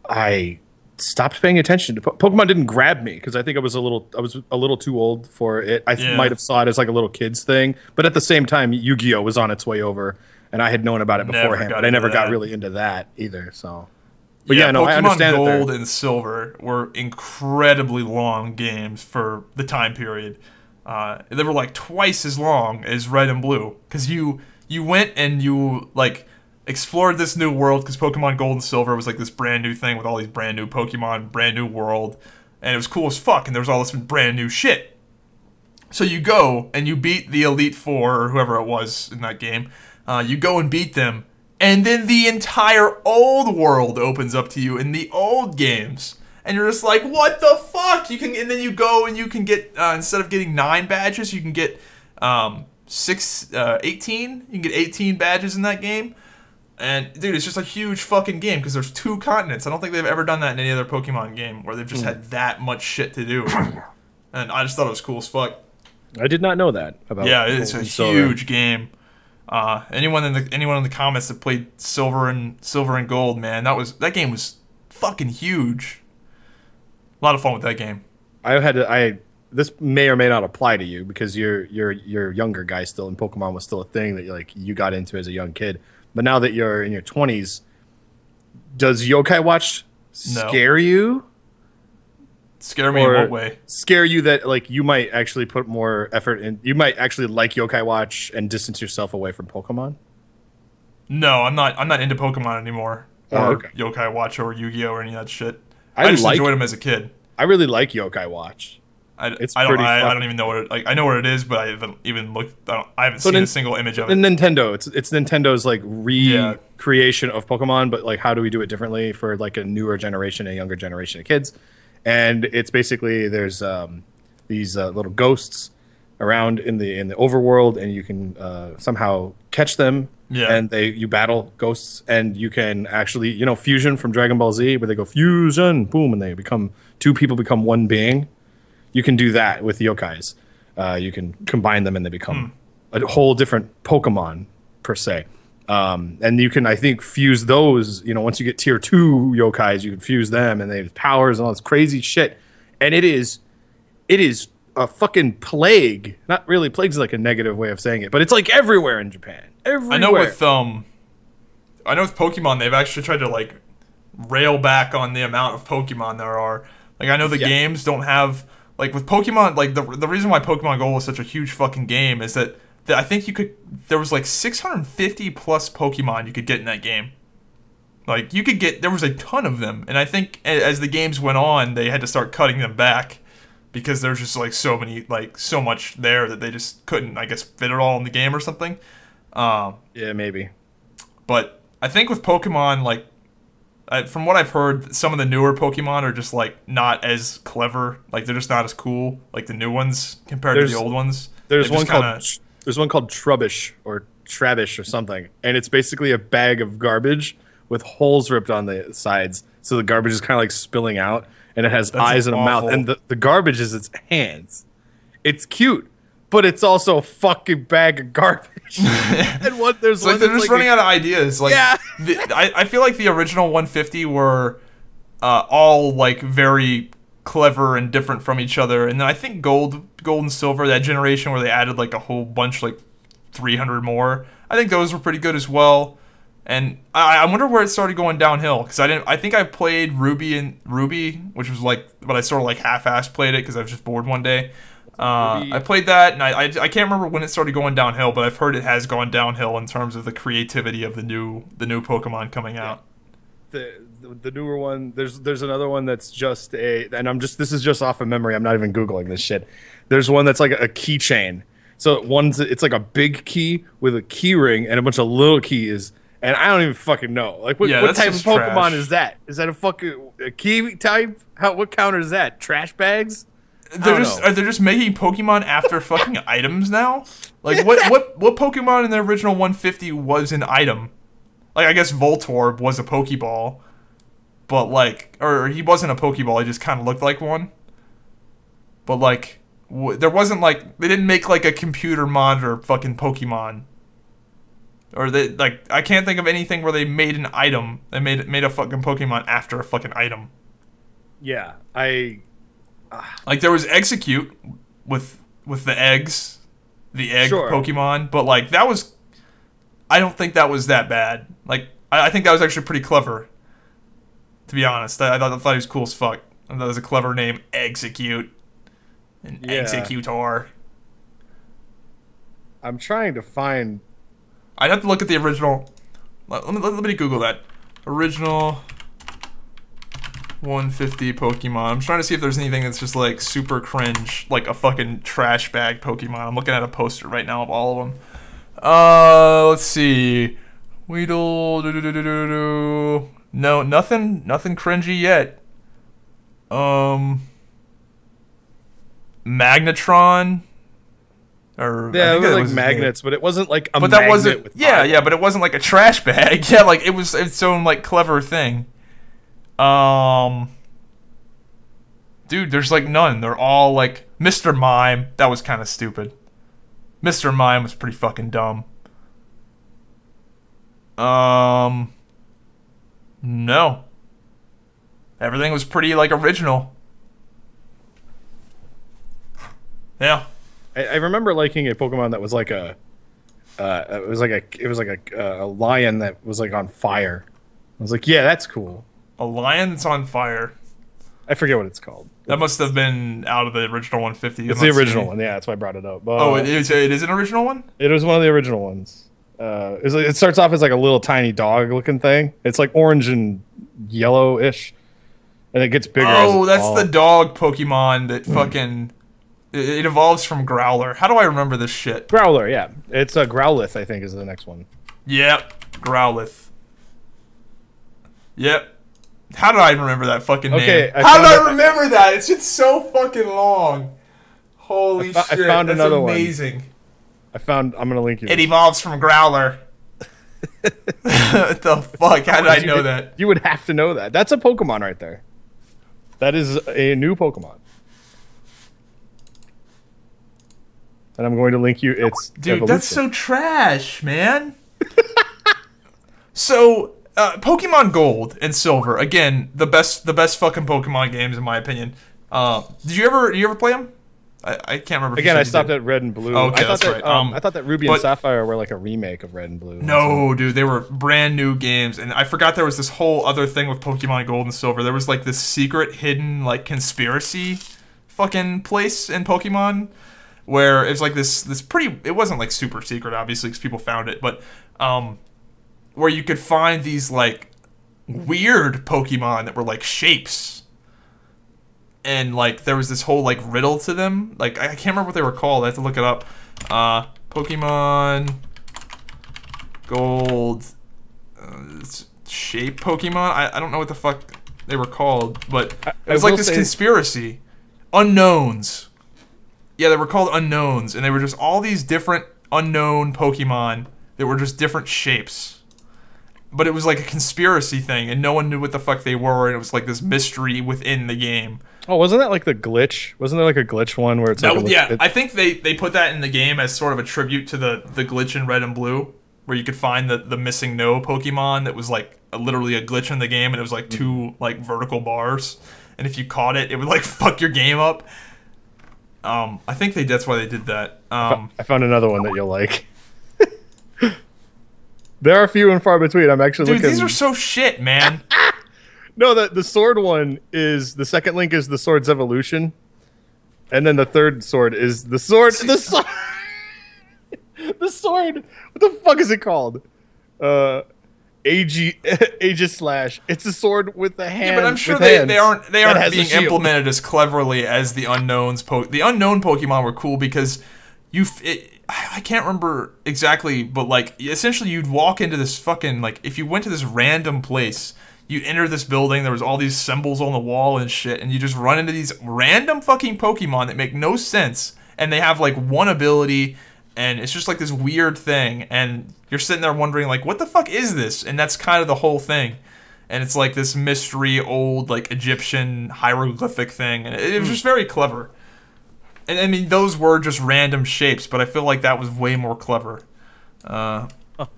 I stopped paying attention to Pokemon. Didn't grab me because I think I was a little too old for it. I might have saw it as like a little kids thing, but at the same time, Yu-Gi-Oh was on its way over, and I had known about it beforehand, but I never got really into that either. So, but yeah, no, Pokemon I understand Gold and Silver were incredibly long games for the time period. They were like twice as long as Red and Blue because you went and you like explored this new world because Pokemon Gold and Silver was like this brand new thing with all these brand new Pokemon, brand new world, and it was cool as fuck, and there was all this brand new shit. So you go and you beat the Elite Four or whoever it was in that game. You go and beat them, and then the entire old world opens up to you in the old games, and you're just like, what the fuck? And then you go and you can get instead of getting 9 badges, you can get 18. You can get 18 badges in that game. And, dude, it's just a huge fucking game because there's 2 continents. I don't think they've ever done that in any other Pokemon game where they've just had that much shit to do. And I just thought it was cool as fuck. I did not know that about. Yeah, it's a huge game. Anyone in the comments that played Silver and Gold, man, that game was fucking huge. A lot of fun with that game. This may or may not apply to you because you're younger guy still, and Pokemon was still a thing that you got into as a young kid. But now that you're in your 20s, does Yokai Watch scare you? Scare me in what way? Scare you that like you might actually put more effort in. You might actually like Yokai Watch and distance yourself away from Pokemon? No, I'm not into Pokemon anymore. Or Yokai Watch or Yu-Gi-Oh or any of that shit. I just enjoyed them as a kid. I really like Yokai Watch. I don't even know what it, like. I know what it is, but I haven't even looked. I haven't seen a single image of it. Nintendo, it's Nintendo's like recreation of Pokemon, but like how do we do it differently for like a newer generation, a younger generation of kids? And it's basically there's these little ghosts around in the overworld, and you can somehow catch them. Yeah. And you battle ghosts, and you can actually fusion from Dragon Ball Z, where they go fusion, boom, and they become 2 people become 1 being. You can do that with yokais. You can combine them and they become a whole different Pokemon, per se. And you can, I think, fuse those. Once you get tier 2 yokais, you can fuse them and they have powers and all this crazy shit. And it is a fucking plague. Not really, plague's like a negative way of saying it, but it's like everywhere in Japan. Everywhere. I know with Pokemon, they've actually tried to like rail back on the amount of Pokemon there are. Like I know the games don't have. Like, with Pokemon, like, the reason why Pokemon Gold was such a huge fucking game is that I think there was, like, 650 plus Pokemon you could get in that game. Like, there was a ton of them. And I think as the games went on, they had to start cutting them back because there's just, like, so many, like, so much there that they just couldn't, I guess, fit it all in the game or something. Yeah, maybe. But I think with Pokemon, like, from what I've heard, some of the newer Pokemon are just like not as clever. Like they're just not as cool, like the new ones compared to the old ones. There's one called Trubbish or Trabish or something, and it's basically a bag of garbage with holes ripped on the sides, so the garbage is kind of like spilling out, and it has eyes and a mouth, and the garbage is its hands. It's cute, but it's also a fucking bag of garbage. And they're just running out of ideas. Like, I feel like the original 150 were all like very clever and different from each other, and then I think Gold and Silver, that generation where they added like a whole bunch, like 300 more. I think those were pretty good as well. And I wonder where it started going downhill, because I think I played Ruby, which was like, but I sort of like half-assed played it because I was just bored one day. I played that, and I can't remember when it started going downhill, but I've heard it has gone downhill in terms of the creativity of the new Pokemon coming out. The newer one, there's another one that's just this is just off of memory. I'm not even Googling this shit. There's one that's like a keychain. So it's like a big key with a key ring and a bunch of little keys. And I don't even fucking know. Like, what type of Pokemon trash. Is that? Is that a key type? What counter is that? Trash bags? They're just making Pokemon after fucking items now? Like, what Pokemon in the original 150 was an item? Like, I guess Voltorb was a Pokeball. But, like, or he wasn't a Pokeball, he just kind of looked like one. But, like, there wasn't, like, they didn't make, like, a computer monitor fucking Pokemon. Or they, like, I can't think of anything where they made an item. They made a fucking Pokemon after a fucking item. Yeah, like, there was Execute with the eggs, the egg sure. Pokemon, but like that was, I don't think that was that bad. Like, I think that was actually pretty clever. To be honest, I thought he was cool as fuck. I thought it was a clever name, Execute, and Executor. I'm trying to find. I'd have to look at the original. Let me Google that. Original 150 Pokemon. I'm trying to see if there's anything that's just like super cringe, like a fucking trash bag Pokemon. I'm looking at a poster right now of all of them. Let's see. Weedle. No, nothing cringy yet. Magnetron. Or yeah, it was like magnets, but it wasn't like a but magnet. That wasn't. With yeah, but it wasn't like a trash bag. Yeah, like it was its own like clever thing. Dude, there's like none. They're all like Mr. Mime. That was kind of stupid. Mr. Mime was pretty fucking dumb. No. Everything was pretty like original. Yeah. I remember liking a Pokemon that was like a lion that was like on fire. I was like, yeah, that's cool. A lion that's on fire. I forget what it's called. That must have been out of the original 150. It's the original one, yeah. That's why I brought it up. It is an original one? It was one of the original ones. It starts off as like a little tiny dog-looking thing. It's like orange and yellow-ish, and it gets bigger. Oh, that's the dog Pokemon that fucking... It evolves from Growler. How do I remember this shit? Growler, yeah. It's a Growlithe, I think, is the next one. Yep, Growlithe. Yep. How did I remember that fucking name? How did I remember that? It's just so fucking long. Holy shit, I found another amazing. I'm gonna link you. It evolves from Growler. What the fuck? How did I know that? You would have to know that. That's a Pokemon right there. That is a new Pokemon. And I'm going to link you its Dude, evolution. That's so trash, man. So, Pokemon Gold and Silver, again, the best fucking Pokemon games in my opinion. Did you ever play them? I can't remember. Again, I stopped at Red and Blue. Oh, okay, that's right. I thought that Ruby and Sapphire were like a remake of Red and Blue. No, dude, they were brand new games, and I forgot there was this whole other thing with Pokemon Gold and Silver. There was like this secret, hidden, like conspiracy, fucking place in Pokemon, where it was like this pretty. It wasn't like super secret, obviously, because people found it, but where you could find these like weird Pokemon that were like shapes. And, like, there was this whole, like, riddle to them. Like, I can't remember what they were called. I have to look it up. Pokemon Gold shape Pokemon? I don't know what the fuck they were called. But it was like this conspiracy. Unknowns. Yeah, they were called Unknowns. And they were just all these different unknown Pokemon that were just different shapes. But it was like a conspiracy thing. And no one knew what the fuck they were. And it was like this mystery within the game. Oh, wasn't that like the glitch? Wasn't there like a glitch one where it's like... Yeah, I think they put that in the game as sort of a tribute to the glitch in Red and Blue, where you could find the missing no Pokemon that was like literally a glitch in the game, and it was like two like vertical bars, and if you caught it, it would like fuck your game up. I think that's why they did that. I found another one that you'll like. There are few and far between. I'm actually Dude, looking. these are so shit, man. No, the sword one is the second link is the sword's evolution, and then the third sword is the sword. The sword. The sword. What the fuck is it called? Aegis slash. It's a sword with a hand. Yeah, but I'm sure they aren't being implemented as cleverly as the unknowns. The unknown Pokemon were cool because I can't remember exactly, but like essentially you'd walk into this fucking like if you went to this random place, you'd enter this building. There was all these symbols on the wall and shit, and you just run into these random fucking Pokemon that make no sense, and they have like one ability. And it's just like this weird thing, and you're sitting there wondering, like, what the fuck is this? And that's kind of the whole thing. And it's like this mystery, old, like, Egyptian hieroglyphic thing. And it was just very clever. And, I mean, those were just random shapes, but I feel like that was way more clever. Oh my God.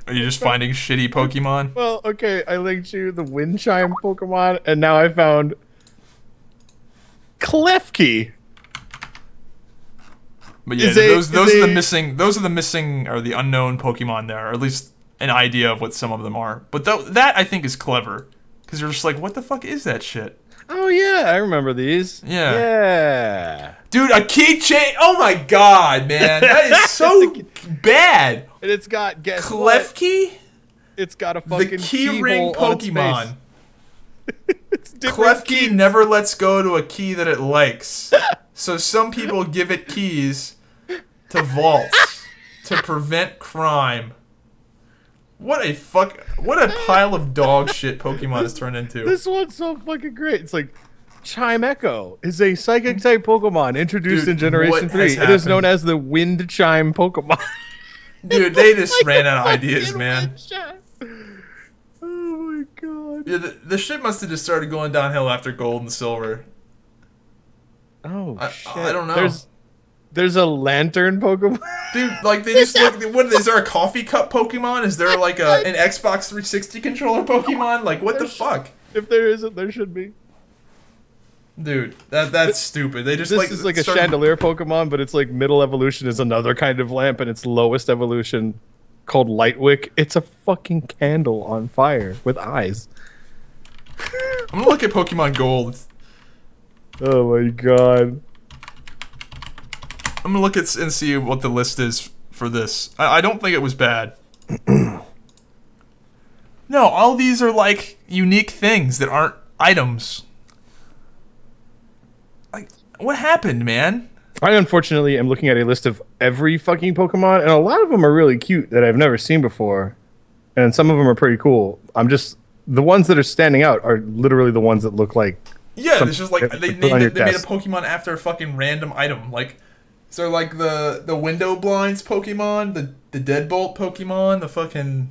Are you just finding shitty Pokemon? Well, okay, I linked you the Wind Chime Pokemon, and now I found Klefki. But yeah, those are the missing or the unknown Pokemon there, or at least an idea of what some of them are. But that I think is clever, because you're just like, what the fuck is that shit? Oh yeah, I remember these. Yeah. Dude, a keychain! Oh my god, man, that is so bad. And it's got Klefki? It's got a fucking the key ring Pokemon. It's Klefki never lets go to a key that it likes. So some people give it keys to vaults to prevent crime. What a pile of dog shit Pokemon has turned into. This one's so fucking great. It's like Chime Echo is a psychic type Pokemon introduced in Generation 3. It is known as the Wind Chime Pokemon. Dude, they just ran out of ideas, man. Oh my god. Yeah, the shit must have just started going downhill after Gold and Silver. Oh shit! I don't know. There's a lantern Pokemon. Dude, like they just look. What is there a coffee cup Pokemon? Is there like an Xbox 360 controller Pokemon? Like what the fuck? If there isn't, there should be. Dude, that's stupid. They just this is like a chandelier Pokemon, but it's like middle evolution is another kind of lamp, and its lowest evolution, called Lightwick, it's a fucking candle on fire with eyes. I'm gonna look at Pokemon Gold. Oh my god. I'm gonna look at and see what the list is for this. I don't think it was bad. No, all these are like unique things that aren't items. Like, what happened, man? I unfortunately am looking at a list of every fucking Pokemon, and a lot of them are really cute that I've never seen before. And some of them are pretty cool. The ones that are standing out are literally the ones that look like... Yeah, it's just like they made a Pokemon after a fucking random item. Like, is there like the window blinds Pokemon, the deadbolt Pokemon, the fucking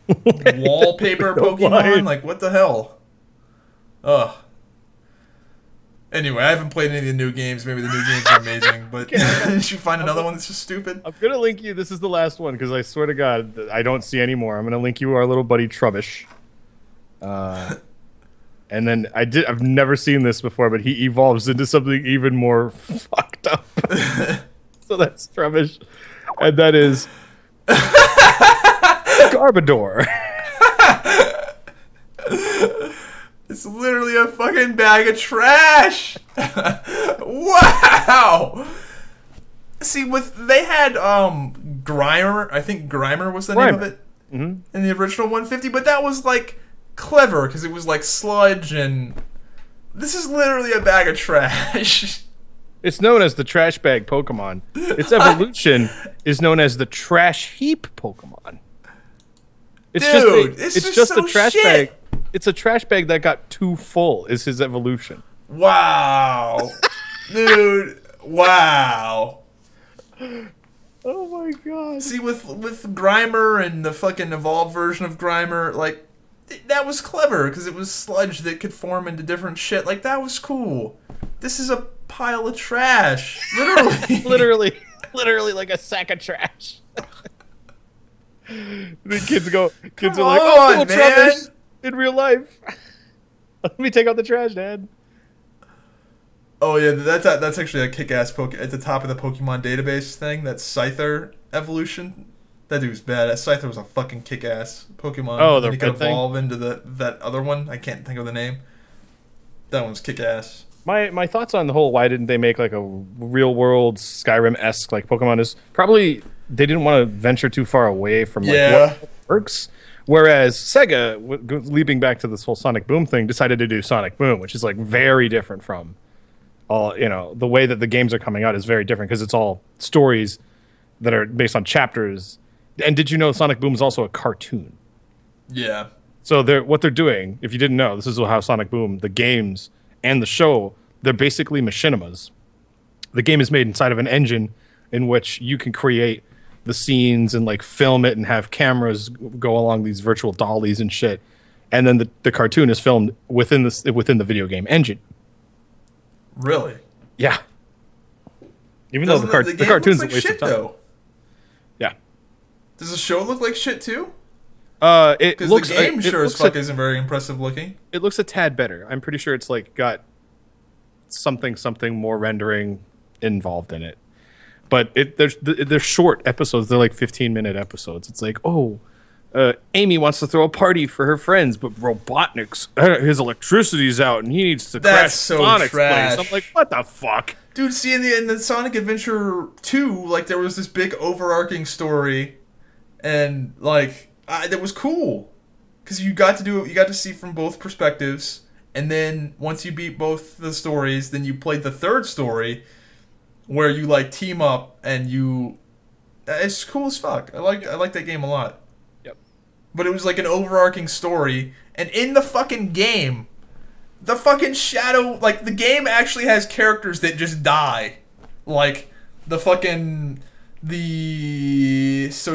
wallpaper Pokemon? Like, what the hell? Ugh. Anyway, I haven't played any of the new games. Maybe the new games are amazing, but did you find another one that's just stupid? I'm gonna link you. This is the last one because I swear to God, I don't see any more. I'm gonna link you our little buddy Trubbish. And then I've never seen this before, but he evolves into something even more fucked up. So that's Trubbish. And that is Garbodor. It's literally a fucking bag of trash. Wow. See, they had Grimer. I think Grimer was the name of it in the original 150, but that was like clever because it was like sludge, and this is literally a bag of trash. It's known as the trash bag Pokemon. Its evolution is known as the trash heap Pokemon. It's just a trash bag. It's a trash bag that got too full. Is his evolution? Wow, dude! Wow. Oh my god. See, with Grimer and the fucking evolved version of Grimer, like, that was clever because it was sludge that could form into different shit. Like, that was cool. This is a pile of trash. Literally. literally like a sack of trash. The kids are like, oh, cool, Travis, in real life. Let me take out the trash, Dad. Oh yeah, that's actually a kick-ass at the top of the Pokemon database thing. That's Scyther, evolution. That dude was bad. Scyther was a fucking kick-ass Pokemon. Oh, and the he could red thing? evolve into that other one. I can't think of the name. That one's kick-ass. My thoughts on the whole why didn't they make like a real world Skyrim-esque like Pokemon is probably they didn't want to venture too far away from like what works. Whereas Sega, leaping back to this whole Sonic Boom thing, decided to do Sonic Boom, which is like very different from all, you know, the way that the games are coming out is very different because it's all stories that are based on chapters. And did you know Sonic Boom is also a cartoon? Yeah. So what they're doing, if you didn't know, this is how Sonic Boom, the games and the show, they're basically machinimas. The game is made inside of an engine in which you can create the scenes and like film it and have cameras go along these virtual dollies and shit. And then the cartoon is filmed within the video game engine. Really? Yeah. Even though the cartoon's a waste of time. Though. Yeah. Does the show look like shit too? It looks. The game sure as fuck isn't very impressive looking. It looks a tad better. I'm pretty sure it's like got something more rendering involved in it. But they're short episodes. They're like 15-minute episodes. It's like, Amy wants to throw a party for her friends, but Robotnik's his electricity's out and he needs to crash Sonic's place. I'm like, what the fuck? Dude, see in the Sonic Adventure 2, like there was this big overarching story, and like that was cool because you got to see from both perspectives, and then once you beat both the stories, then you played the third story where you like team up and it's cool as fuck. I like that game a lot. Yep. But it was like an overarching story, and in the fucking game, the fucking Shadow, like the game actually has characters that just die. Like so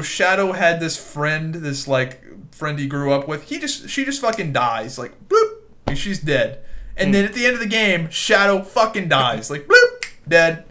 Shadow had this friend, this like friend he grew up with. She just fucking dies, like bloop, and she's dead. And then at the end of the game, Shadow fucking dies, like bloop, dead.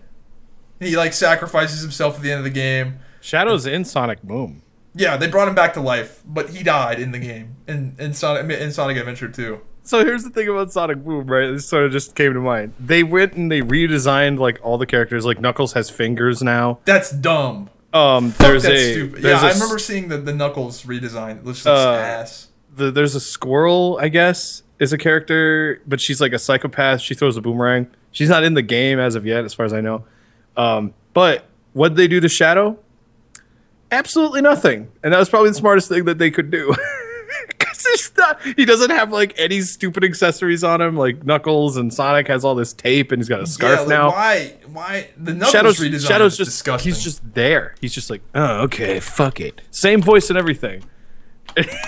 He like sacrifices himself at the end of the game. Shadow's in Sonic Boom. Yeah, they brought him back to life, but he died in the game in Sonic Adventure 2. So here's the thing about Sonic Boom, right? This sort of just came to mind. They went and they redesigned like all the characters. Like Knuckles has fingers now. That's dumb. That's stupid. I remember seeing the Knuckles redesign. It looks like ass. There's a squirrel, I guess, is a character, but she's like a psychopath. She throws a boomerang. She's not in the game as of yet, as far as I know. But what did they do to Shadow? Absolutely nothing. And that was probably the smartest thing that they could do. Because he doesn't have like any stupid accessories on him. Like Knuckles and Sonic has all this tape and he's got a scarf now. Why? The Knuckles redesign Shadow's just disgusting. He's just there. He's just like, oh, okay, fuck it. Same voice and everything.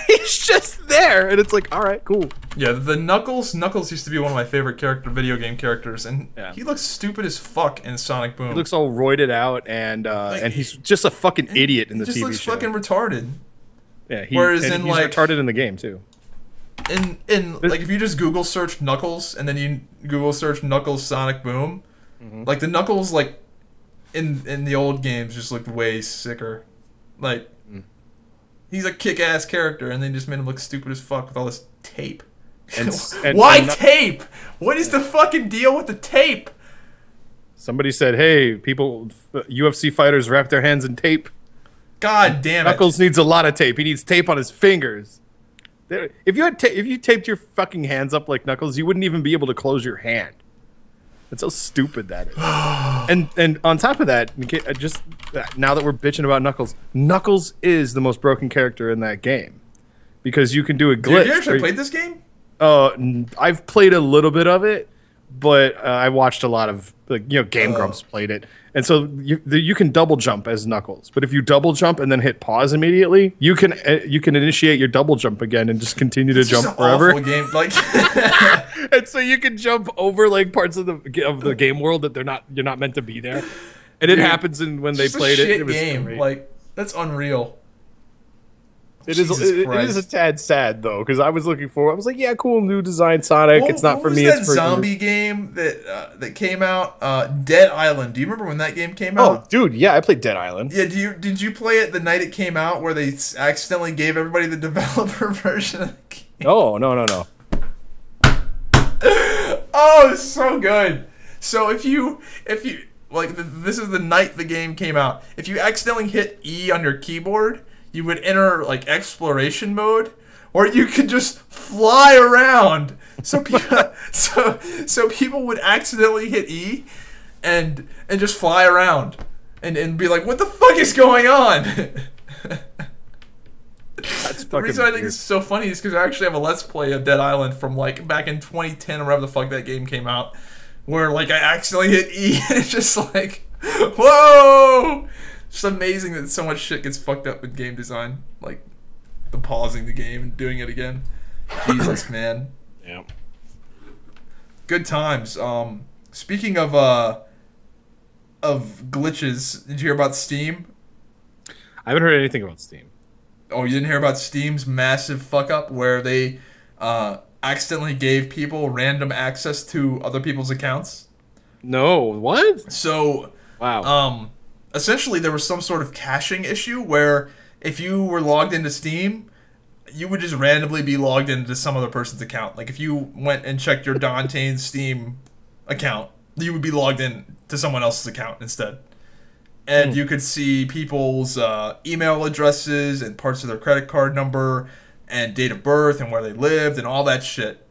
He's just there, and it's like, all right, cool. Yeah, the Knuckles used to be one of my favorite video game characters, and he looks stupid as fuck in Sonic Boom. He looks all roided out, and he's just a fucking idiot in the TV show. He just looks fucking retarded. Yeah, whereas he's retarded in the game too. Like if you just Google search Knuckles and then you Google search Knuckles Sonic Boom, like the Knuckles like in the old games just looked way sicker. Like he's a kick-ass character, and they just made him look stupid as fuck with all this tape. Why tape? What is the fucking deal with the tape? Somebody said, "Hey, UFC fighters wrap their hands in tape." God damn it! Knuckles needs a lot of tape. He needs tape on his fingers. If you taped your fucking hands up like Knuckles, you wouldn't even be able to close your hand. That's how stupid that is. and on top of that, just now that we're bitching about Knuckles, Knuckles is the most broken character in that game because you can do a glitch. Have you actually played this game? I've played a little bit of it, but I watched a lot of Game Grumps played it, and so you can double jump as Knuckles. But if you double jump and then hit pause immediately, you can initiate your double jump again and just continue to jump forever. Awful game, like. And so you can jump over like parts of the game world that you're not meant to be there, and it happens when they played it. It was game. Great. Like that's unreal. It is a tad sad though because I was looking for. I was like, yeah, cool, new design Sonic. It's not for me. It's for zombie game that came out. Dead Island. Do you remember when that game came out? Oh, dude, yeah, I played Dead Island. Yeah, did you play it the night it came out, where they accidentally gave everybody the developer version of the game? Oh no. Oh, it's so good. So if you like this is the night the game came out. If you accidentally hit E on your keyboard, you would enter like exploration mode, or you could just fly around. So people, so people would accidentally hit E, and just fly around, and be like, "What the fuck is going on?" That's the reason I think it's so funny is because I actually have a Let's Play of Dead Island from like back in 2010 or whatever the fuck that game came out, where like I accidentally hit E and it's just like, whoa! It's amazing that so much shit gets fucked up with game design, like the pausing the game and doing it again. Jesus, man. Yeah. Good times. Speaking of glitches, did you hear about Steam? I haven't heard anything about Steam. Oh, you didn't hear about Steam's massive fuck up where they accidentally gave people random access to other people's accounts? No, what? So, wow. Essentially there was some sort of caching issue where if you were logged into Steam, you would just randomly be logged into some other person's account. Like if you went and checked your Dante's Steam account, you would be logged in to someone else's account instead. And you could see people's email addresses and parts of their credit card number and date of birth and where they lived and all that shit.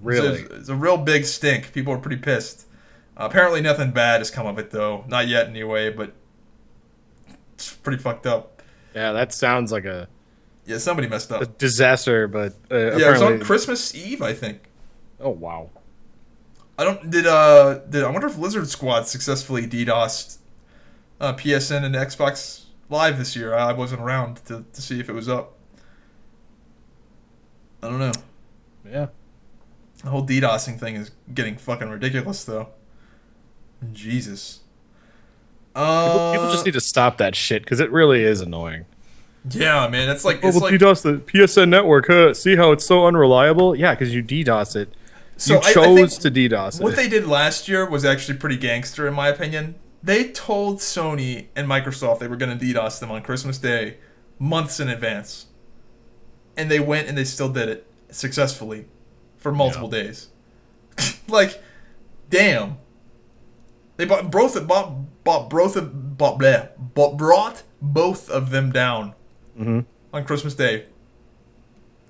Really? It's a real big stink. People are pretty pissed. Apparently nothing bad has come of it, though. Not yet, anyway, but it's pretty fucked up. Yeah, that sounds like a... Yeah, somebody messed up. A disaster, but yeah, apparently... it was on Christmas Eve, I think. Oh, wow. I wonder if Lizard Squad successfully DDoSed PSN and Xbox Live this year. I wasn't around to see if it was up. I don't know. Yeah. The whole DDoSing thing is getting fucking ridiculous, though. Jesus. People just need to stop that shit, because it really is annoying. Yeah, man. It's like... we'll DDoS the PSN network, huh? See how it's so unreliable? Yeah, because you DDoS it. So you chose to DDoS it. What they did last year was actually pretty gangster, in my opinion. They told Sony and Microsoft they were going to DDoS them on Christmas Day months in advance. And they went and they still did it successfully for multiple days. Like, damn. They brought both of them down on Christmas Day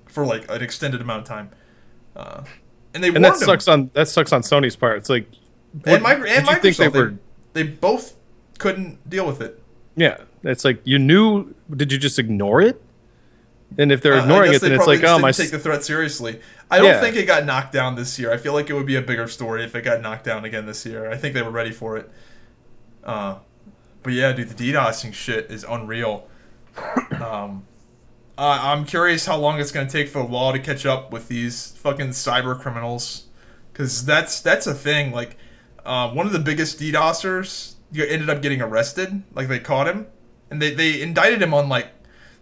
for like an extended amount of time. And that sucks on Sony's part. It's like, Microsoft, they both couldn't deal with it. Yeah, it's like you knew. Did you just ignore it? And if they're ignoring it, then it's like, oh my. Take the threat seriously. I don't think it got knocked down this year. I feel like it would be a bigger story if it got knocked down again this year. I think they were ready for it. But yeah, dude, the DDoSing shit is unreal. I'm curious how long it's going to take for the law to catch up with these fucking cyber criminals, because that's a thing. Like, one of the biggest DDoSers ended up getting arrested. Like, they caught him, and they indicted him on like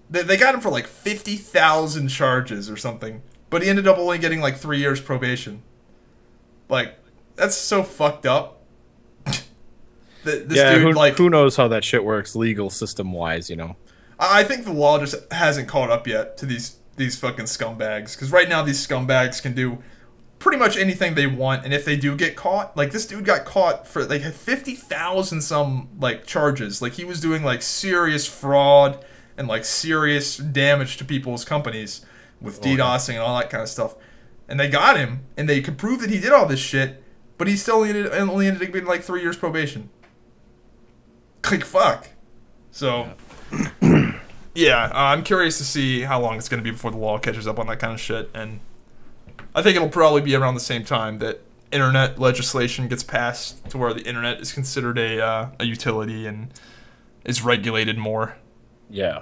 they got him for like 50,000 charges or something, but he ended up only getting like 3 years probation. Like, that's so fucked up. Who knows how that shit works legal system wise, you know? I think the law just hasn't caught up yet to these fucking scumbags. Because right now these scumbags can do pretty much anything they want, and if they do get caught, like this dude got caught for like 50,000 some like charges. Like he was doing like serious fraud and like serious damage to people's companies with DDoSing and all that kind of stuff. And they got him, and they could prove that he did all this shit, but he still only ended up getting like 3 years probation. Like fuck. So. Yeah, I'm curious to see how long it's going to be before the law catches up on that kind of shit, and I think it'll probably be around the same time that internet legislation gets passed to where the internet is considered a utility and is regulated more. Yeah.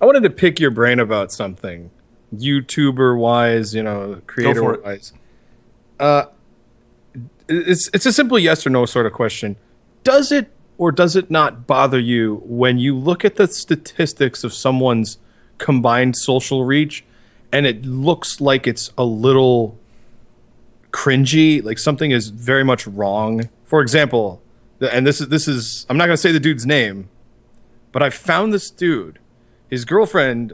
I wanted to pick your brain about something, YouTuber-wise, you know, creator-wise. It's a simple yes or no sort of question. Does it or does it not bother you when you look at the statistics of someone's combined social reach and it looks like it's a little cringy, like something is very much wrong? For example, and this is I'm not going to say the dude's name, but I found this dude. His girlfriend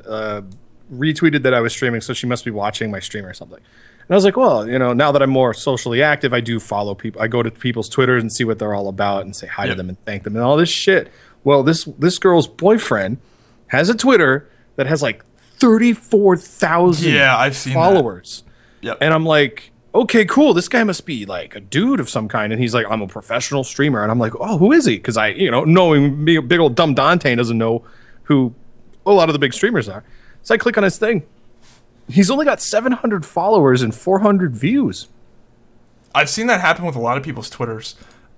retweeted that I was streaming, so she must be watching my stream or something. And I was like, well, you know, now that I'm more socially active, I do follow people. I go to people's Twitters and see what they're all about and say hi to them and thank them and all this shit. Well, this girl's boyfriend has a Twitter that has like 34,000 I've seen followers. Yep. And I'm like, okay, cool. This guy must be like a dude of some kind. And he's like, I'm a professional streamer. And I'm like, oh, who is he? Because I, you know, knowing me, big old dumb Dante doesn't know who a lot of the big streamers are. So I click on his thing. He's only got 700 followers and 400 views. I've seen that happen with a lot of people's Twitters.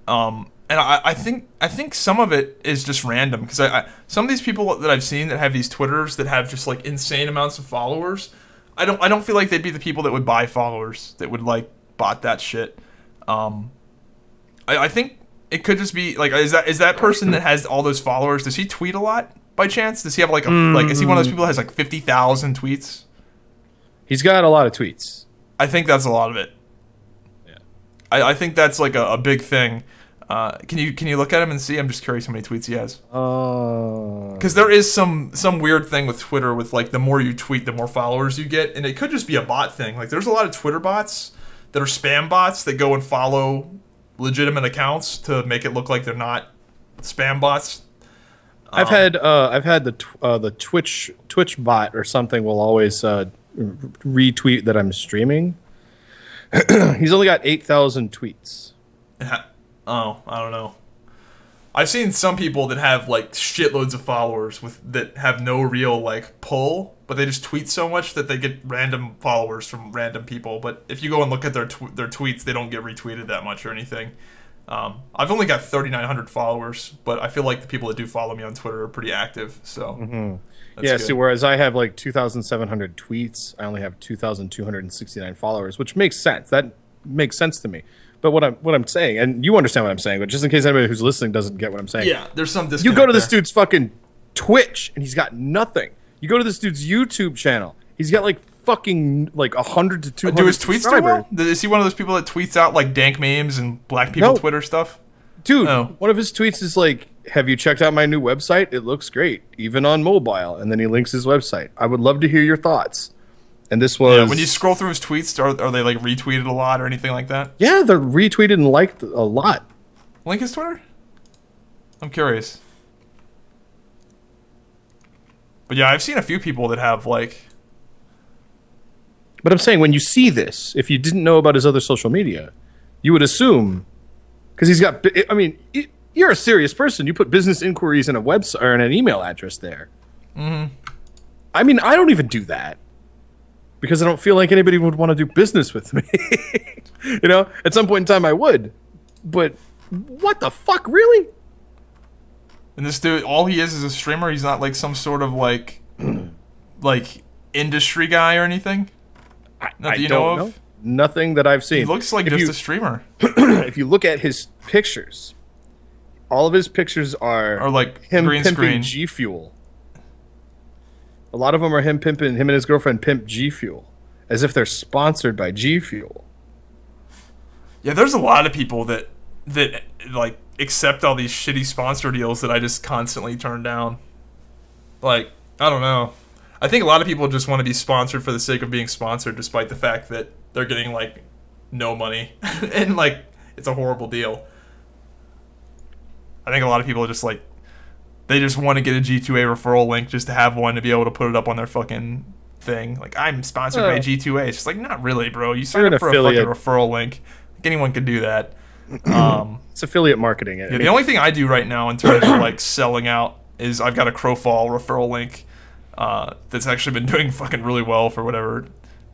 And I think some of it is just random, because some of these people that I've seen that have these Twitters that have just like insane amounts of followers, I don't feel like they'd be the people that would buy followers, that would like bot that shit. I think it could just be like, is that person that has all those followers, does he tweet a lot by chance? Does he have like like, is he one of those people that has like 50,000 tweets? He's got a lot of tweets. I think that's a lot of it. Yeah. I think that's like a big thing. Can you look at him and see? I'm just curious how many tweets he has. Because there is some weird thing with Twitter with like, the more you tweet, the more followers you get, and it could just be a bot thing. Like, there's a lot of Twitter bots that are spam bots that go and follow legitimate accounts to make it look like they're not spam bots. I've had the Twitch bot or something will always retweet that I'm streaming. He's only got 8,000 tweets. Oh, I don't know. I've seen some people that have like shitloads of followers that have no real like pull, but they just tweet so much that they get random followers from random people. But if you go and look at their tweets, they don't get retweeted that much or anything. I've only got 3,900 followers, but I feel like the people that do follow me on Twitter are pretty active. So yeah, good. So whereas I have like 2,700 tweets, I only have 2,269 followers, which makes sense. That makes sense to me. But what I'm saying, and you understand what I'm saying, but just in case anybody who's listening doesn't get what I'm saying. Yeah, there's some disconnect. You go to this dude's fucking Twitch, and he's got nothing. You go to this dude's YouTube channel, he's got like fucking like 100 to 200 Do his tweets do well? Is he one of those people that tweets out like dank memes and black people Twitter stuff? Dude, one of his tweets is like, have you checked out my new website? It looks great, even on mobile. And then he links his website. I would love to hear your thoughts. And this was... Yeah, when you scroll through his tweets, are they like retweeted a lot or anything like that? Yeah, they're retweeted and liked a lot. Link his Twitter? I'm curious. But yeah, I've seen a few people that have like... But I'm saying, when you see this, if you didn't know about his other social media, you would assume... Because he's got... I mean, you're a serious person. You put business inquiries in a website or in an email address there. Mm-hmm. I mean, I don't even do that. Because I don't feel like anybody would want to do business with me. You know? At some point in time, I would. But what the fuck? Really? And this dude, all he is a streamer? He's not like some sort of like... like industry guy or anything? I don't know. Nothing that I've seen. He looks like just a streamer. If you look at his pictures, all of his pictures are like him green pimping screen. G Fuel. A lot of them are him and his girlfriend pimp G Fuel, as if they're sponsored by G Fuel. Yeah, there's a lot of people that like accept all these shitty sponsor deals that I just constantly turn down. Like, I don't know. I think a lot of people just want to be sponsored for the sake of being sponsored, despite the fact that they're getting like no money and like it's a horrible deal. I think a lot of people are just like, they just want to get a G2A referral link just to have one to be able to put it up on their fucking thing. Like, I'm sponsored by G2A. It's just like, not really, bro. You signed up for affiliate. A fucking referral link. Like, anyone can do that. It's affiliate marketing. Yeah, the only thing I do right now in terms of like selling out is I've got a Crowfall referral link that's actually been doing fucking really well for whatever.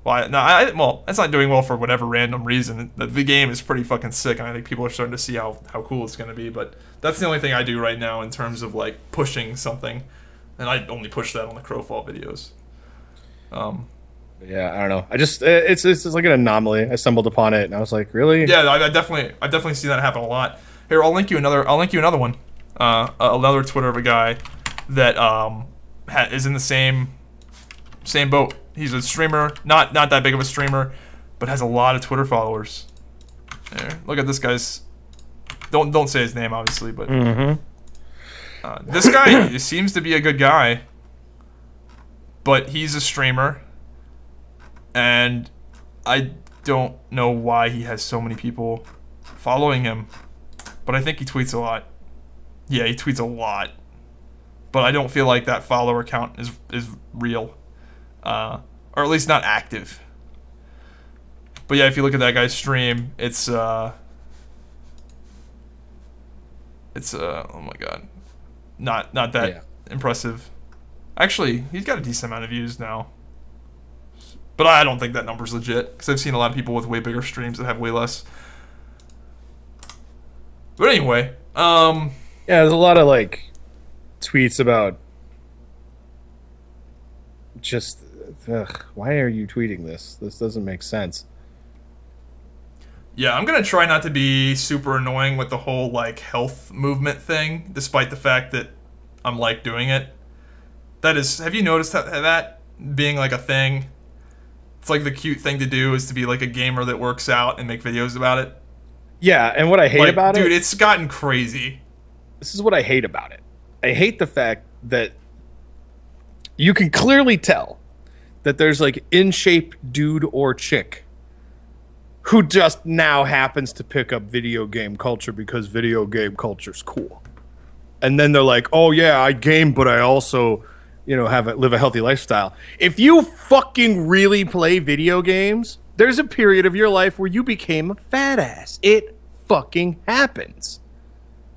Well, it's not doing well for whatever random reason. The game is pretty fucking sick, and I think people are starting to see how cool it's going to be. But that's the only thing I do right now in terms of like pushing something, and I only push that on the Crowfall videos. Yeah, I don't know. I just it's like an anomaly. I stumbled upon it, and I was like, really? Yeah, I definitely see that happen a lot. Here, I'll link you another one. Another Twitter of a guy that is in the same boat. He's a streamer, not that big of a streamer, but has a lot of Twitter followers. There, look at this guy's. Don't say his name, obviously, but this guy seems to be a good guy, but he's a streamer, and I don't know why he has so many people following him, but I think he tweets a lot. Yeah, he tweets a lot, but I don't feel like that follower count is real, or at least not active. But yeah, if you look at that guy's stream, it's oh my god, not that impressive. Actually, he's got a decent amount of views now, but I don't think that number's legit because I've seen a lot of people with way bigger streams that have way less. But anyway, yeah, there's a lot of like tweets about just why are you tweeting this? This doesn't make sense. Yeah, I'm gonna try not to be super annoying with the whole like health movement thing, despite the fact that I'm like doing it. That is, have you noticed that being like a thing? It's like the cute thing to do is to be like a gamer that works out and make videos about it. Yeah, and what I hate about it, dude, it's gotten crazy. This is what I hate about it. I hate the fact that you can clearly tell that there's like in shape dude or chick who just now happens to pick up video game culture because video game culture's cool. And then they're like, oh yeah, I game, but I also, you know, live a healthy lifestyle. If you fucking really play video games, there's a period of your life where you became a fat ass. It fucking happens.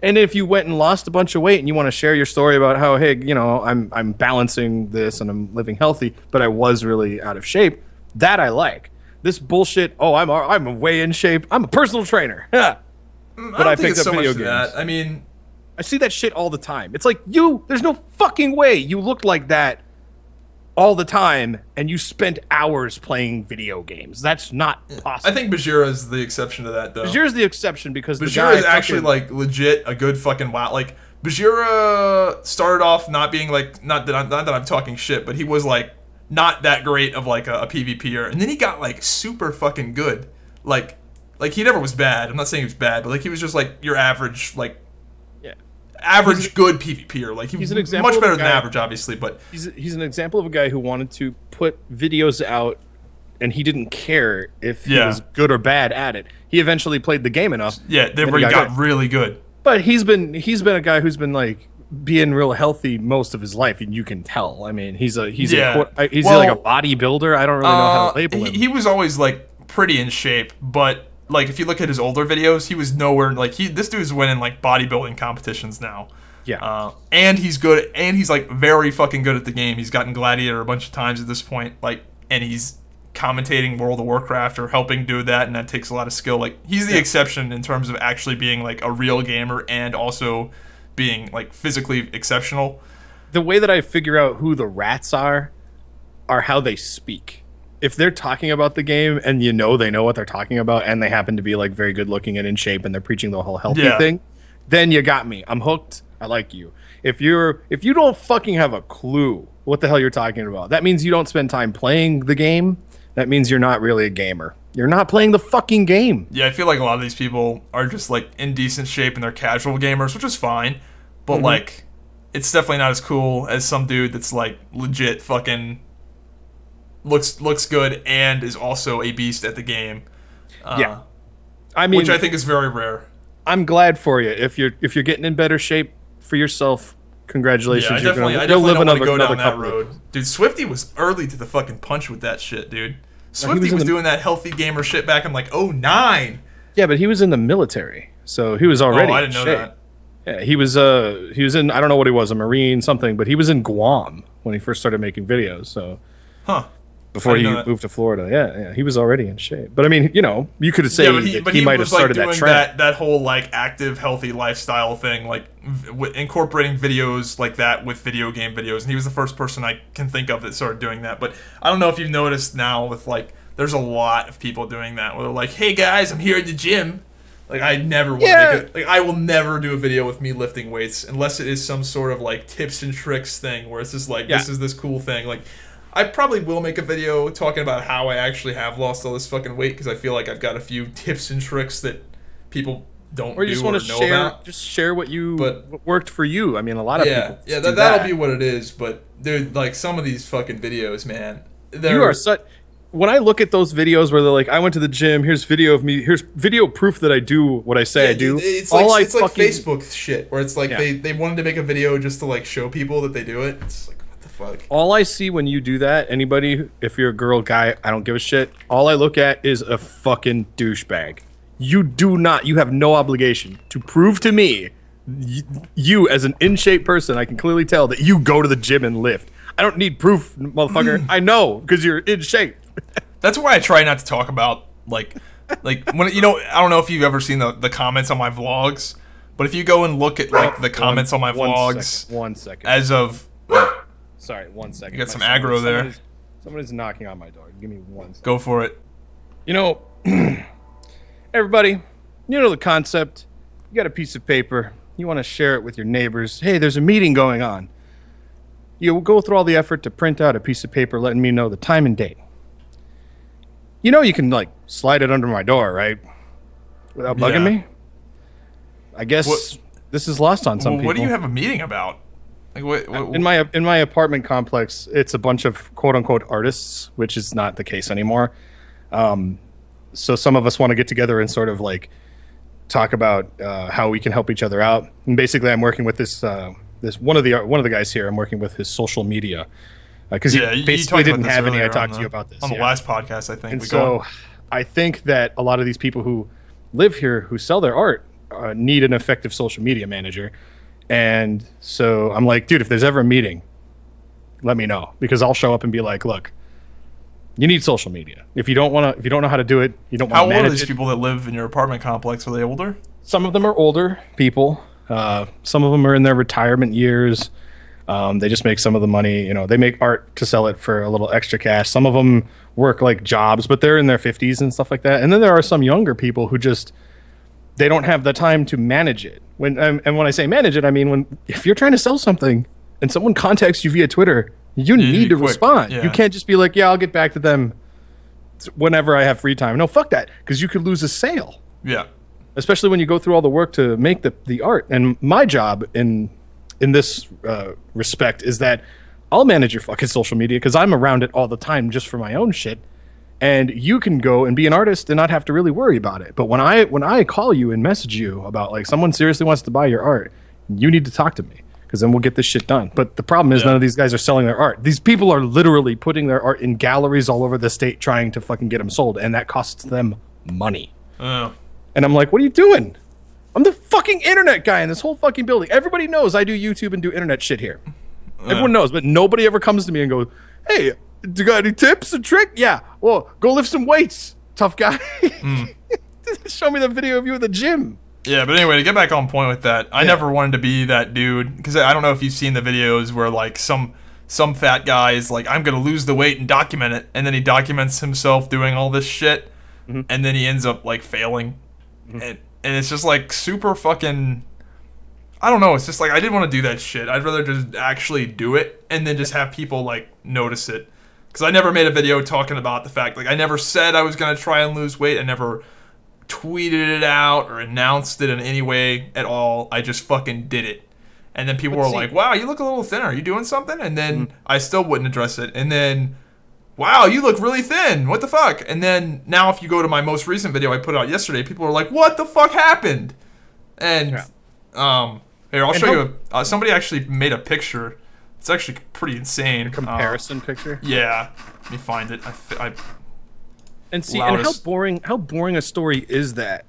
And if you went and lost a bunch of weight and you want to share your story about how, hey, you know, I'm balancing this and I'm living healthy, but I was really out of shape, that I like. This bullshit, oh, I'm way in shape. I'm a personal trainer. But I picked up video games. I mean, I see that shit all the time. It's like, there's no fucking way you looked like that all the time and you spent hours playing video games. That's not possible. I think Bajira is the exception to that, though. Bajira's the exception because Bajira is actually like legit a good fucking wow. Like Bajira started off not being like not that I'm talking shit, but he was like not that great of like a PvPer, and then he got like super fucking good. Like he never was bad. I'm not saying he was bad, but like he was just like your average average good PvPer. Like he's an example much better than average, obviously, but he's an example of a guy who wanted to put videos out and he didn't care if he was good or bad at it. He eventually played the game enough. Yeah, where he got really good. But he's been a guy who's been like being real healthy most of his life, and you can tell. I mean, he's like a bodybuilder. I don't really know how to label him. He was always like pretty in shape, but like if you look at his older videos, he was nowhere like this dude's winning like bodybuilding competitions now. Yeah. And he's good, and he's like very fucking good at the game. He's gotten Gladiator a bunch of times at this point, like, and he's commentating World of Warcraft or helping do that, and that takes a lot of skill. Like he's the exception in terms of actually being like a real gamer and also being like physically exceptional. The way that I figure out who the rats are how they speak. If they're talking about the game and you know they know what they're talking about and they happen to be like very good looking and in shape and they're preaching the whole healthy thing, then you got me. I'm hooked. I like you. If you don't fucking have a clue what the hell you're talking about, that means you don't spend time playing the game. That means you're not really a gamer. You're not playing the fucking game. Yeah, I feel like a lot of these people are just like in decent shape and they're casual gamers, which is fine. But like, it's definitely not as cool as some dude that's like legit fucking looks good and is also a beast at the game. Yeah, I mean, which I think is very rare. I'm glad for you if you're getting in better shape for yourself. Congratulations. Yeah, I definitely don't want to go down that road. Dude, Swifty was early to the fucking punch with that shit, dude. Swifty was doing that healthy gamer shit back in like 2009. Yeah, but he was in the military, so he was already. Oh, I didn't know that. Yeah, he was in, I don't know what he was, a Marine something, but he was in Guam when he first started making videos. So, before he moved to Florida, yeah, he was already in shape. But I mean, you know, you could say that he might have started that trend. That whole like active, healthy lifestyle thing, like incorporating videos like that with video game videos. And he was the first person I can think of that started doing that. But I don't know if you've noticed now with like, there's a lot of people doing that where they're like, "Hey guys, I'm here at the gym." Like I never want to make it. Like I will never do a video with me lifting weights unless it is some sort of like tips and tricks thing where it's just like this is this cool thing. Like I probably will make a video talking about how I actually have lost all this fucking weight because I feel like I've got a few tips and tricks that people don't or you just want to share about. Just share what worked for you. I mean, a lot of people. Yeah, that'll be what it is. But dude, like some of these fucking videos, man, when I look at those videos where they're like, I went to the gym, here's video of me, here's video proof that I do what I say I do. It's like Facebook shit, where it's like they wanted to make a video just to like show people that they do it. It's like, what the fuck? All I see when you do that, anybody, if you're a girl, guy, I don't give a shit. All I look at is a fucking douchebag. You have no obligation to prove to me, you as an in-shape person, I can clearly tell that you go to the gym and lift. I don't need proof, motherfucker. I know, because you're in shape. That's why I try not to talk about, like when, I don't know if you've ever seen the comments on my vlogs, but if you go and look at, like, the comments on my vlogs... One second. As of... Sorry, 1 second. You got some aggro there. Someone is knocking on my door. Give me 1 second. Go for it. Everybody, you know the concept. You got a piece of paper. You want to share it with your neighbors. Hey, there's a meeting going on. You go through all the effort to print out a piece of paper letting me know the time and date. You can, like, slide it under my door, right? Without bugging me? I guess this is lost on some people. What do you have a meeting about? Like, what? In my apartment complex, it's a bunch of quote-unquote artists, which is not the case anymore. So some of us want to get together and sort of, like, talk about how we can help each other out. And basically, I'm working with this one of the guys here. I'm working with his social media because he basically didn't have any. I talked to you about this on the last podcast, I think. And so I think that a lot of these people who live here who sell their art need an effective social media manager. And so I'm like, dude, if there's ever a meeting, let me know, because I'll show up and be like, look, you need social media. If you don't know how to do it, you don't want to manage it. How old are these people that live in your apartment complex? Are they older? Some of them are older people. Some of them are in their retirement years. They just make some of the money. They make art to sell it for a little extra cash. Some of them work like jobs, but they're in their 50s and stuff like that. And then there are some younger people who they don't have the time to manage it. And when I say manage it, I mean if you're trying to sell something and someone contacts you via Twitter, you need to respond. Yeah. You can't just be like, yeah, I'll get back to them whenever I have free time. No, fuck that, because you could lose a sale. Yeah. Especially when you go through all the work to make the art. And my job in this respect is that I'll manage your fucking social media because I'm around it all the time just for my own shit. And you can go and be an artist and not have to really worry about it. But when I call you and message you about, like, someone seriously wants to buy your art, you need to talk to me, because then we'll get this shit done. But the problem is none of these guys are selling their art. These people are literally putting their art in galleries all over the state trying to fucking get them sold, and that costs them money. Oh. And I'm like, what are you doing? I'm the fucking internet guy in this whole fucking building. Everybody knows I do YouTube and do internet shit here. Everyone knows, but nobody ever comes to me and goes, hey, do you got any tips, a trick? Yeah. Well, go lift some weights, tough guy. Show me the video of you at the gym. Yeah, but anyway, to get back on point with that, I never wanted to be that dude, because I don't know if you've seen the videos where, like, some fat guy is like, I'm going to lose the weight and document it, and then he documents himself doing all this shit, and then he ends up, like, failing. And it's just, like, super fucking... I don't know, it's just, like, I didn't want to do that shit. I'd rather just actually do it, and then just have people, like, notice it. Because I never made a video talking about the fact, like, I never said I was going to try and lose weight. I never tweeted it out or announced it in any way at all. I just fucking did it. And then people were like, wow, you look a little thinner. Are you doing something? And then I still wouldn't address it. And then, wow, you look really thin. What the fuck? And then now if you go to my most recent video I put out yesterday, people are like, what the fuck happened? And, here, I'll show you. Somebody actually made a picture. It's actually pretty insane. A comparison picture? Yeah. Let me find it. And see, and how boring a story is that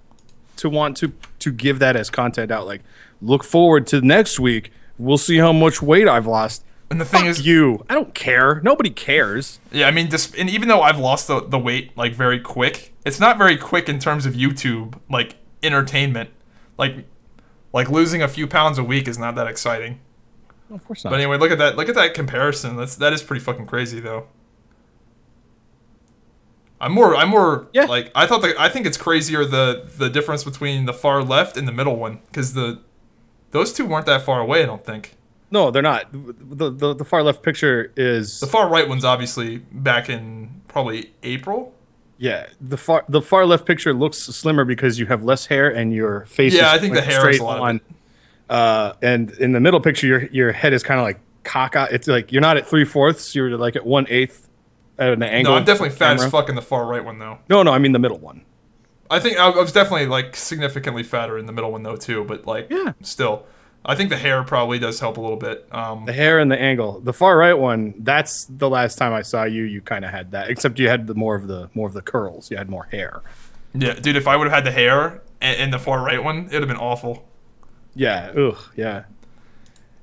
to want to give that as content out? Like, look forward to next week. We'll see how much weight I've lost. And the thing is, I don't care. Nobody cares. Yeah, I mean, and even though I've lost the weight, like, very quick, it's not very quick in terms of YouTube, like, entertainment. Like losing a few pounds a week is not that exciting. Well, of course not. But anyway, look at that. Look at that comparison. That is pretty fucking crazy, though. I'm more like, I think it's crazier the difference between the far left and the middle one, because those two weren't that far away, I don't think. No, they're not. The far left picture is... The far right one's obviously back in probably April. Yeah, the far left picture looks slimmer because you have less hair and your face is I think the hair is a lot of it. And in the middle picture, your head is kind of like cockeyed. It's like you're not at 3/4, you're like at 1/8. at an angle. No, I'm definitely fat camera. as fuck in the far right one though. No, I mean the middle one. I think I was definitely like significantly fatter in the middle one though too, but like still, I think the hair probably does help a little bit. The hair and the angle. The far right one. That's the last time I saw you. You kind of had that, except you had more of the curls. You had more hair. Yeah, dude. If I would have had the hair in the far right one, it'd have been awful. Yeah. Ugh. Yeah.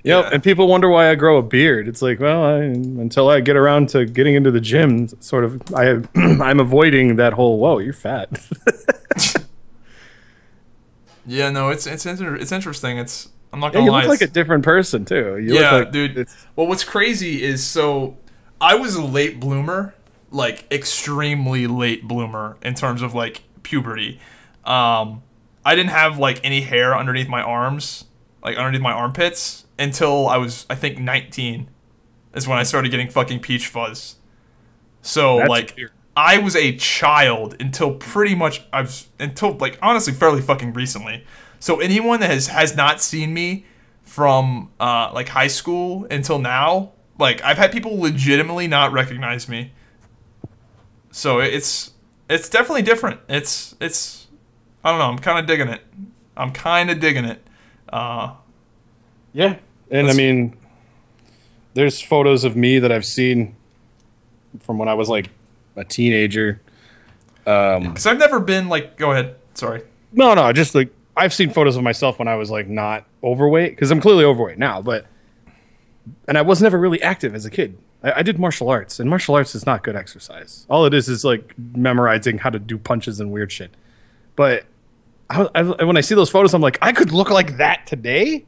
Yep. And people wonder why I grow a beard. It's like, well, until I get around to getting into the gym, sort of, I'm avoiding that whole. Whoa, you're fat. Yeah. No, it's interesting. I'm not gonna you lie. look like a different person too. You yeah, look like, dude. Well, what's crazy is I was a late bloomer, like extremely late bloomer in terms of like puberty. I didn't have like any hair underneath my arms, like underneath my armpits, until I was, I think, 19. Is when I started getting fucking peach fuzz. So That's like weird. I was a child until pretty much until like honestly fairly fucking recently. So anyone that has not seen me from like high school until now, like I've had people legitimately not recognize me. So it's definitely different. It's I don't know. I'm kind of digging it. Yeah, and I mean, there's photos of me that I've seen from when I was like a teenager. Because I've never been like. Go ahead. Sorry. No, just like. I've seen photos of myself when I was like not overweight, because I'm clearly overweight now, and I was never really active as a kid. I did martial arts, and martial arts is not good exercise. All it is like memorizing how to do punches and weird shit. But when I see those photos, I'm like, I could look like that today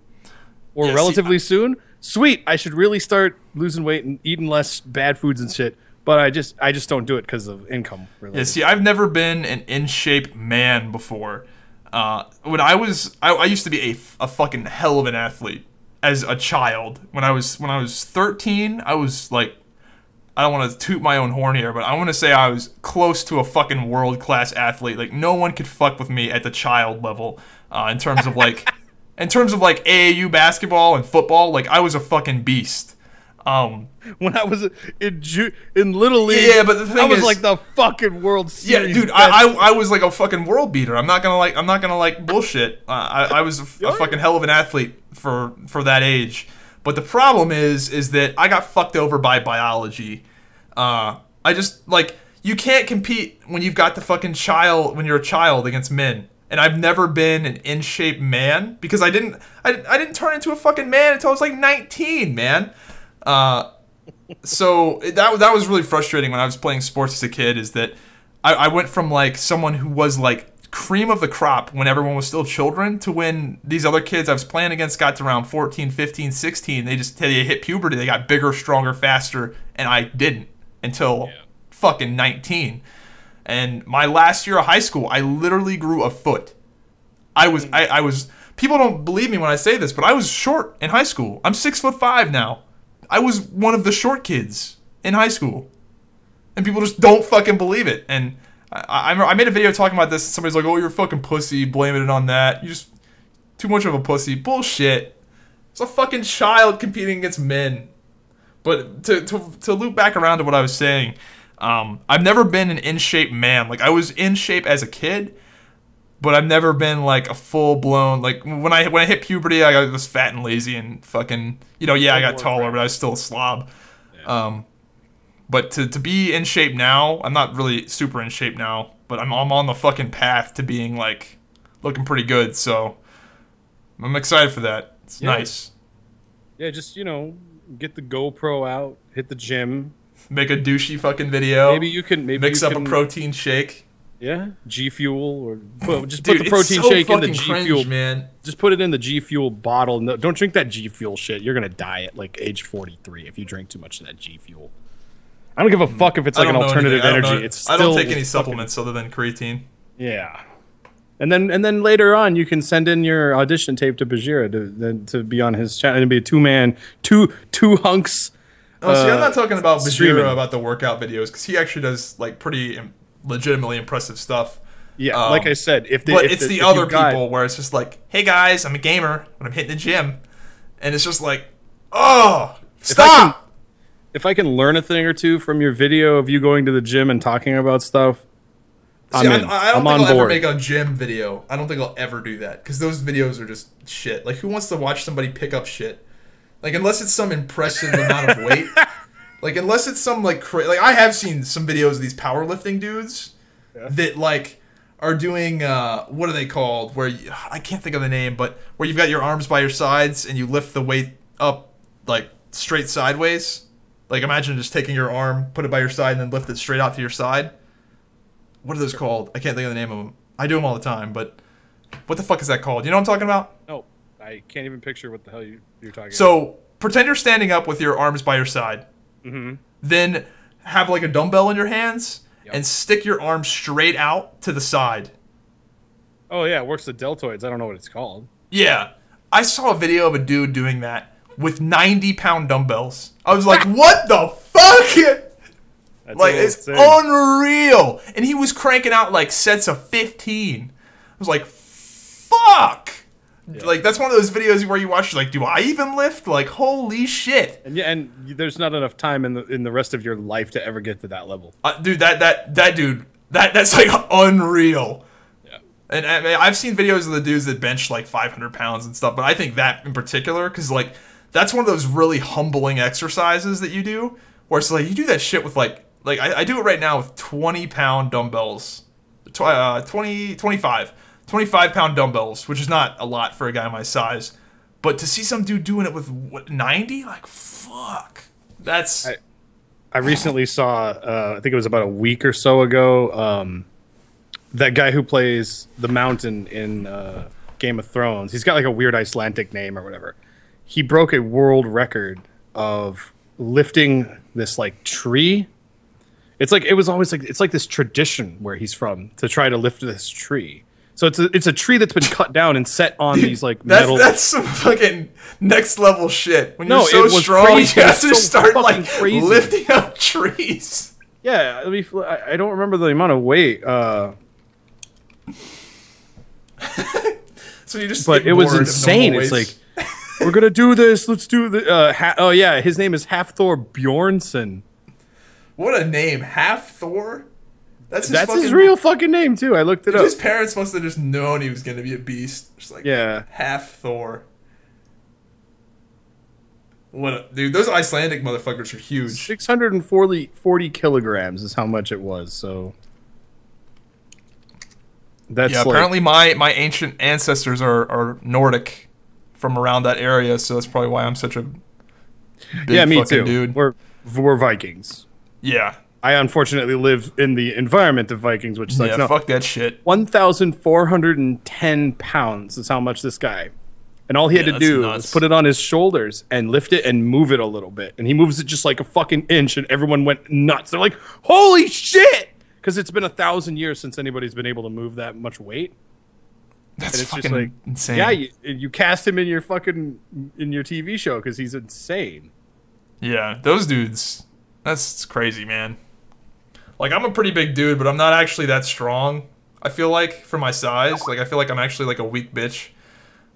or relatively soon. Sweet, I should really start losing weight and eating less bad foods and shit. But I just don't do it because of income. Really. Yeah, see, I've never been an in shape man before. When I used to be a fucking hell of an athlete as a child. When I was 13, I was like, I don't want to toot my own horn here, but I want to say I was close to a fucking world-class athlete. Like no one could fuck with me at the child level in terms of like AAU basketball and football. Like I was a fucking beast. When I was in Little League, yeah, but the thing I was is, like the fucking World Series. Yeah, dude, I was like a fucking world beater. I'm not gonna bullshit. I was a fucking hell of an athlete for that age. But the problem is that I got fucked over by biology. I just like you can't compete when you've got the fucking child when you're a child against men. And I've never been an in shape man because I didn't turn into a fucking man until I was like 19, man. So that was really frustrating when I was playing sports as a kid, is that I went from like someone who was like cream of the crop when everyone was still children to when these other kids I was playing against got to around 14, 15, 16. They hit puberty. They got bigger, stronger, faster, and I didn't until fucking 19. And my last year of high school, I literally grew a foot. I was people don't believe me when I say this, but I was short in high school. I'm 6'5" now. I was one of the short kids in high school, and people just don't fucking believe it. And I made a video talking about this, and somebody's like, "Oh, you're a fucking pussy, blaming it on that. You just too much of a pussy." Bullshit. It's a fucking child competing against men. But to loop back around to what I was saying, I've never been an in shape man. Like I was in shape as a kid, but I've never been like a full blown like when I hit puberty, I was fat and lazy and fucking I got taller, but I was still a slob. Yeah. But to be in shape now, I'm not really super in shape now, but I'm on the fucking path to being like looking pretty good. So I'm excited for that. It's nice. Yeah, just get the GoPro out, hit the gym, make a douchey fucking video. Maybe you can mix up a protein shake. Yeah, G Fuel, or just put the protein shake in the G Fuel, man. Just put it in the G Fuel bottle. No, don't drink that G Fuel shit. You're gonna die at like age 43 if you drink too much of that G Fuel. I don't give a fuck if it's like an alternative energy. I don't take any supplements other than creatine. Yeah, and then later on you can send in your audition tape to Bajira to be on his channel and be a two hunks. Oh, see, I'm not talking about Bajira about the workout videos because he actually does like pretty legitimately impressive stuff. Yeah, like I said, it's the other people where it's just like, hey guys, I'm a gamer when I'm hitting the gym, and it's just like, oh, stop. if I can learn a thing or two from your video of you going to the gym and talking about stuff, I don't think I'll ever make a gym video. I don't think I'll ever do that because those videos are just shit. Like, who wants to watch somebody pick up shit? Like, unless it's some impressive amount of weight. Like, unless it's some, like I have seen some videos of these powerlifting dudes that, like, are doing, what are they called? Where, I can't think of the name, but where you've got your arms by your sides and you lift the weight up, like, straight sideways. Like, imagine just taking your arm, put it by your side, and then lift it straight out to your side. What are those called? I can't think of the name of them. I do them all the time, but what the fuck is that called? You know what I'm talking about? No, I can't even picture what the hell you're talking about. So, pretend you're standing up with your arms by your side. Mm-hmm. Then have like a dumbbell in your hands and stick your arm straight out to the side. Oh yeah, it works the deltoids. I don't know what it's called. Yeah. I saw a video of a dude doing that with 90-pound dumbbells. I was like, what the fuck? That's like, it's unreal. And he was cranking out like sets of 15. I was like, fuck. Yeah. Like, that's one of those videos where you watch, like, do I even lift? Like, holy shit. And yeah, and there's not enough time in the rest of your life to ever get to that level. Dude, that's like unreal. Yeah. And I mean, I've seen videos of the dudes that bench like 500 pounds and stuff, but I think that in particular, because like, that's one of those really humbling exercises that you do, where it's like, you do that shit with like I do it right now with 20-pound dumbbells. 25-pound dumbbells, which is not a lot for a guy my size. But to see some dude doing it with, what, 90? Like, fuck. That's... I recently saw, I think it was about a week or so ago, that guy who plays the Mountain in Game of Thrones. He's got like a weird Icelandic name or whatever. He broke a world record of lifting this like tree. It's like, it was always like, it's like this tradition where he's from to try to lift this tree. So it's a tree that's been cut down and set on these like metal. That's some fucking next level shit. When you're so strong, crazy. You have to start like lifting up trees. Yeah, I don't remember the amount of weight. So you just. But it was insane. It's like, we're gonna do this. Let's do the. Oh yeah, his name is Hafthor Bjornsson. What a name, Hafthor. That's his real fucking name too. I looked it up. His parents must have just known he was going to be a beast. Just like, Hafthor. Dude, those Icelandic motherfuckers are huge. 640 kilograms is how much it was. So that's apparently my ancient ancestors are Nordic from around that area, so that's probably why I'm such a big me fucking too. Dude. We're Vikings. Yeah. I unfortunately live in the environment of Vikings, which sucks. Yeah, fuck that shit. 1,410 pounds is how much this guy. And all he had to do was put it on his shoulders and lift it and move it a little bit. And he moves it just like a fucking inch, and everyone went nuts. They're like, holy shit! Because it's been 1,000 years since anybody's been able to move that much weight. That's fucking like, insane. Yeah, you cast him in your TV show because he's insane. Yeah, those dudes, that's crazy, man. Like, I'm a pretty big dude, but I'm not actually that strong, I feel like, for my size. Like, I feel like I'm actually, like, a weak bitch.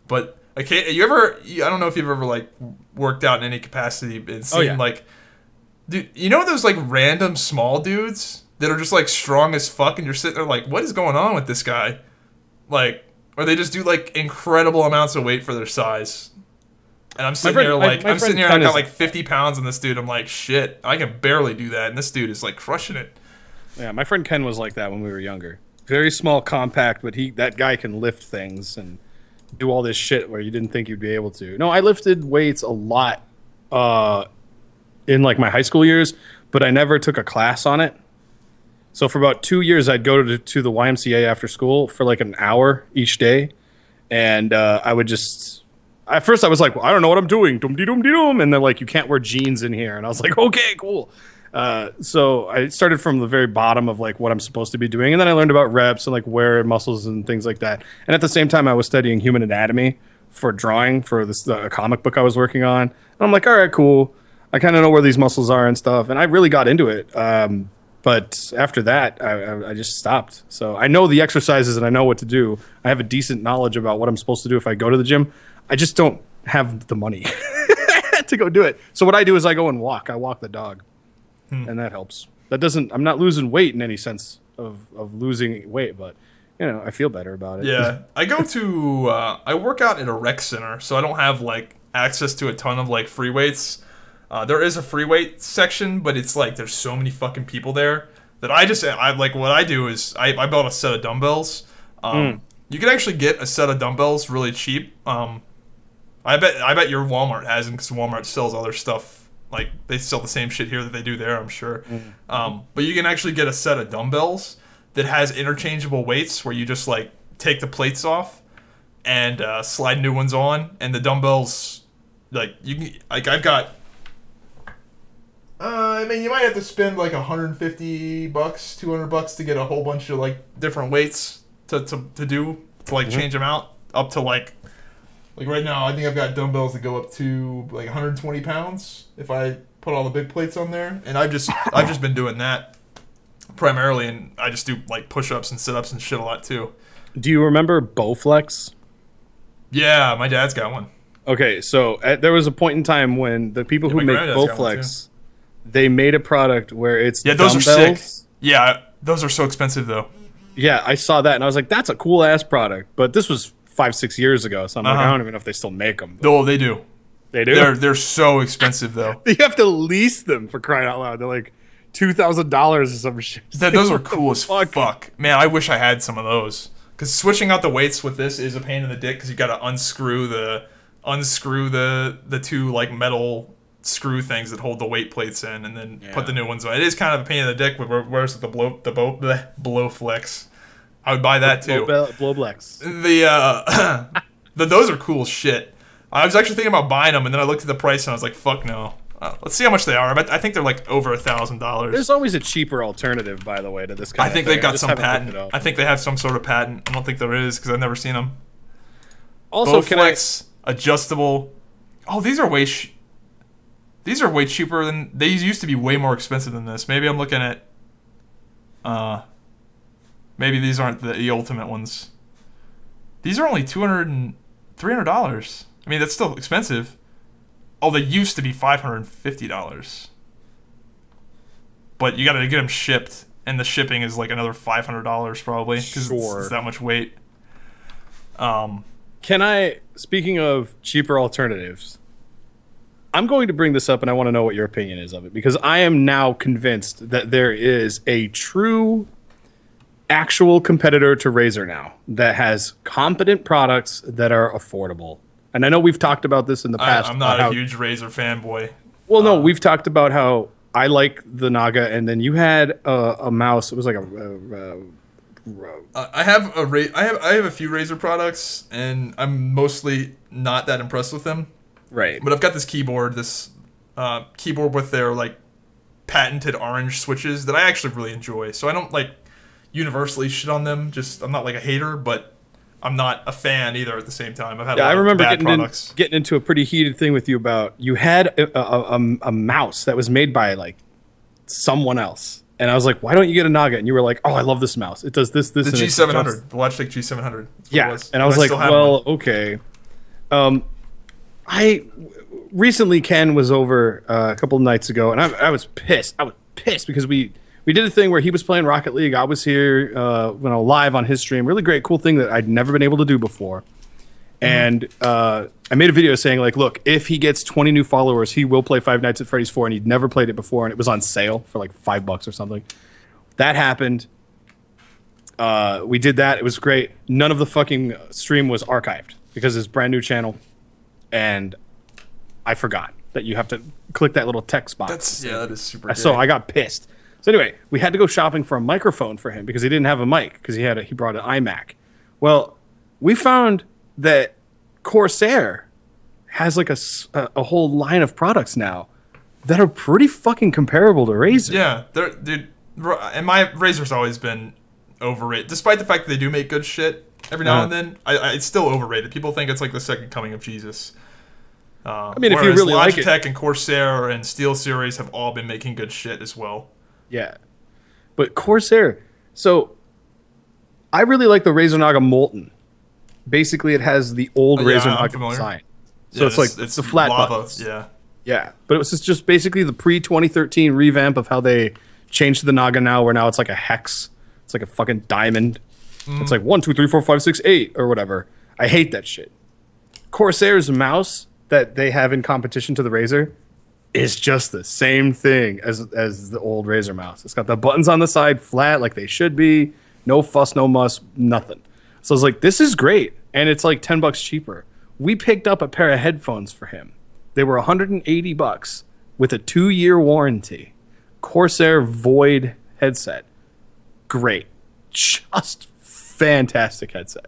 But, I don't know if you've ever, like, worked out in any capacity and seen, like... Dude, you know those, like, random small dudes that are just, like, strong as fuck, and you're sitting there like, what is going on with this guy? Like, or they just do, like, incredible amounts of weight for their size. And I'm sitting there like, I'm sitting here, I got like 50 pounds on this dude. I'm like, shit, I can barely do that. And this dude is like crushing it. Yeah, my friend Ken was like that when we were younger. Very small, compact, but that guy can lift things and do all this shit where you didn't think you'd be able to. No, I lifted weights a lot in like my high school years, but I never took a class on it. So for about 2 years, I'd go to the YMCA after school for like an hour each day. And I would just... At first, I was like, well, I don't know what I'm doing. Dum-de-dum-de-dum. And they're like, you can't wear jeans in here. And I was like, okay, cool. So I started from the very bottom of like what I'm supposed to be doing. And then I learned about reps and like where muscles and things like that. And at the same time, I was studying human anatomy for drawing for the comic book I was working on. And I'm like, all right, cool. I kind of know where these muscles are and stuff. And I really got into it. But after that, I just stopped. So I know the exercises and I know what to do. I have a decent knowledge about what I'm supposed to do if I go to the gym. I just don't have the money to go do it. So what I do is I go and walk. I walk the dog, and that helps. That doesn't. I'm not losing weight in any sense of losing weight, but I feel better about it. Yeah, I go to I work out at a rec center, so I don't have like access to a ton of like free weights. There is a free weight section, but it's like there's so many fucking people there that I like what I do is I bought a set of dumbbells. You can actually get a set of dumbbells really cheap. I bet your Walmart has them because Walmart sells other stuff. Like they sell the same shit here that they do there, I'm sure. But you can actually get a set of dumbbells that has interchangeable weights where you just like take the plates off and slide new ones on, and the dumbbells like you can like I've got. I mean, you might have to spend like $150, $200 to get a whole bunch of like different weights to like change them out up to like right now. I think I've got dumbbells that go up to like 120 pounds if I put all the big plates on there, and I've just been doing that primarily, and I just do like push-ups and sit-ups and shit a lot too. Do you remember Bowflex? Yeah, my dad's got one. Okay, so there was a point in time when the people who make Bowflex, they made a product where it's those dumbbells. Are sick. Yeah, those are so expensive though. Yeah, I saw that and I was like, that's a cool ass product. But this was 5-6 years ago, so I'm like, I don't even know if they still make them. Oh, they do. They do. They're so expensive though. You have to lease them for crying out loud. They're like $2,000 or some shit. Those are cool as fuck. Man, I wish I had some of those. Because switching out the weights with this is a pain in the dick because you got to unscrew the two like metal screw things that hold the weight plates in, and then put the new ones on. It is kind of a pain in the dick. Where's the Blowflex? I would buy that too. Blowflex. Those are cool shit. I was actually thinking about buying them, and then I looked at the price and I was like, fuck no. Let's see how much they are. I think they're like over $1,000. There's always a cheaper alternative, by the way, to this kind of thing. I think they've got some patent. I think they have some sort of patent. I don't think there is because I've never seen them. Also, Bowflex, adjustable. Oh, these are way cheaper than they used to be. Way more expensive than this. Maybe I'm looking at. Maybe these aren't the ultimate ones. These are only $300. I mean, that's still expensive. Oh, they used to be $550. But you got to get them shipped, and the shipping is like another $500 probably because it's that much weight. Can I? Speaking of cheaper alternatives, I'm going to bring this up, and I want to know what your opinion is of it, because I am now convinced that there is a true, actual competitor to Razer now that has competent products that are affordable. And I know we've talked about this in the past. I'm not a huge Razer fanboy. Well, no, we've talked about how I like the Naga, and then you had a mouse. It was like I have a few Razer products, and I'm mostly not that impressed with them. Right. But I've got this keyboard with their like patented orange switches that I actually really enjoy. So I don't like universally shit on them. I'm not like a hater, but I'm not a fan either at the same time. I've had I remember products. Getting into a pretty heated thing with you about you had a mouse that was made by like someone else. And I was like, why don't you get a Naga? And you were like, oh, I love this mouse. It does this, the G700, the Logitech G700. Yeah. And I was like, well, okay. Recently Ken was over a couple of nights ago, and I was pissed. I was pissed because we did a thing where he was playing Rocket League. I was here live on his stream. Really great, cool thing that I'd never been able to do before. And I made a video saying, like, look, if he gets 20 new followers, he will play Five Nights at Freddy's 4, and he'd never played it before, and it was on sale for like $5 or something. That happened. We did that. It was great. None of the fucking stream was archived because it's a brand new channel, and I forgot that you have to click that little text box. That is super. So I got pissed. So anyway, we had to go shopping for a microphone for him because he didn't have a mic because he brought an iMac. Well, we found that Corsair has like a whole line of products now that are pretty fucking comparable to Razer. Yeah, and my Razer's always been overrated, despite the fact that they do make good shit every now and then. It's still overrated. People think it's like the second coming of Jesus. I mean, if you really like it, Logitech and Corsair and SteelSeries have all been making good shit as well. Yeah, but Corsair. So I really like the Razer Naga Molten. Basically, it has the old Razer Naga design. So it's like it's the flat buttons. Yeah, but it was just basically the pre-2013 revamp of how they changed the Naga now, where now it's like a hex. It's like a fucking diamond. It's like 1, 2, 3, 4, 5, 6, 8 or whatever. I hate that shit. Corsair's mouse that they have in competition to the Razer is just the same thing as the old Razer mouse. It's got the buttons on the side flat like they should be. No fuss, no muss, nothing. So I was like, this is great. And it's like $10 cheaper. We picked up a pair of headphones for him. They were $180 with a 2-year warranty. Corsair Void headset. Great. Just fantastic headset.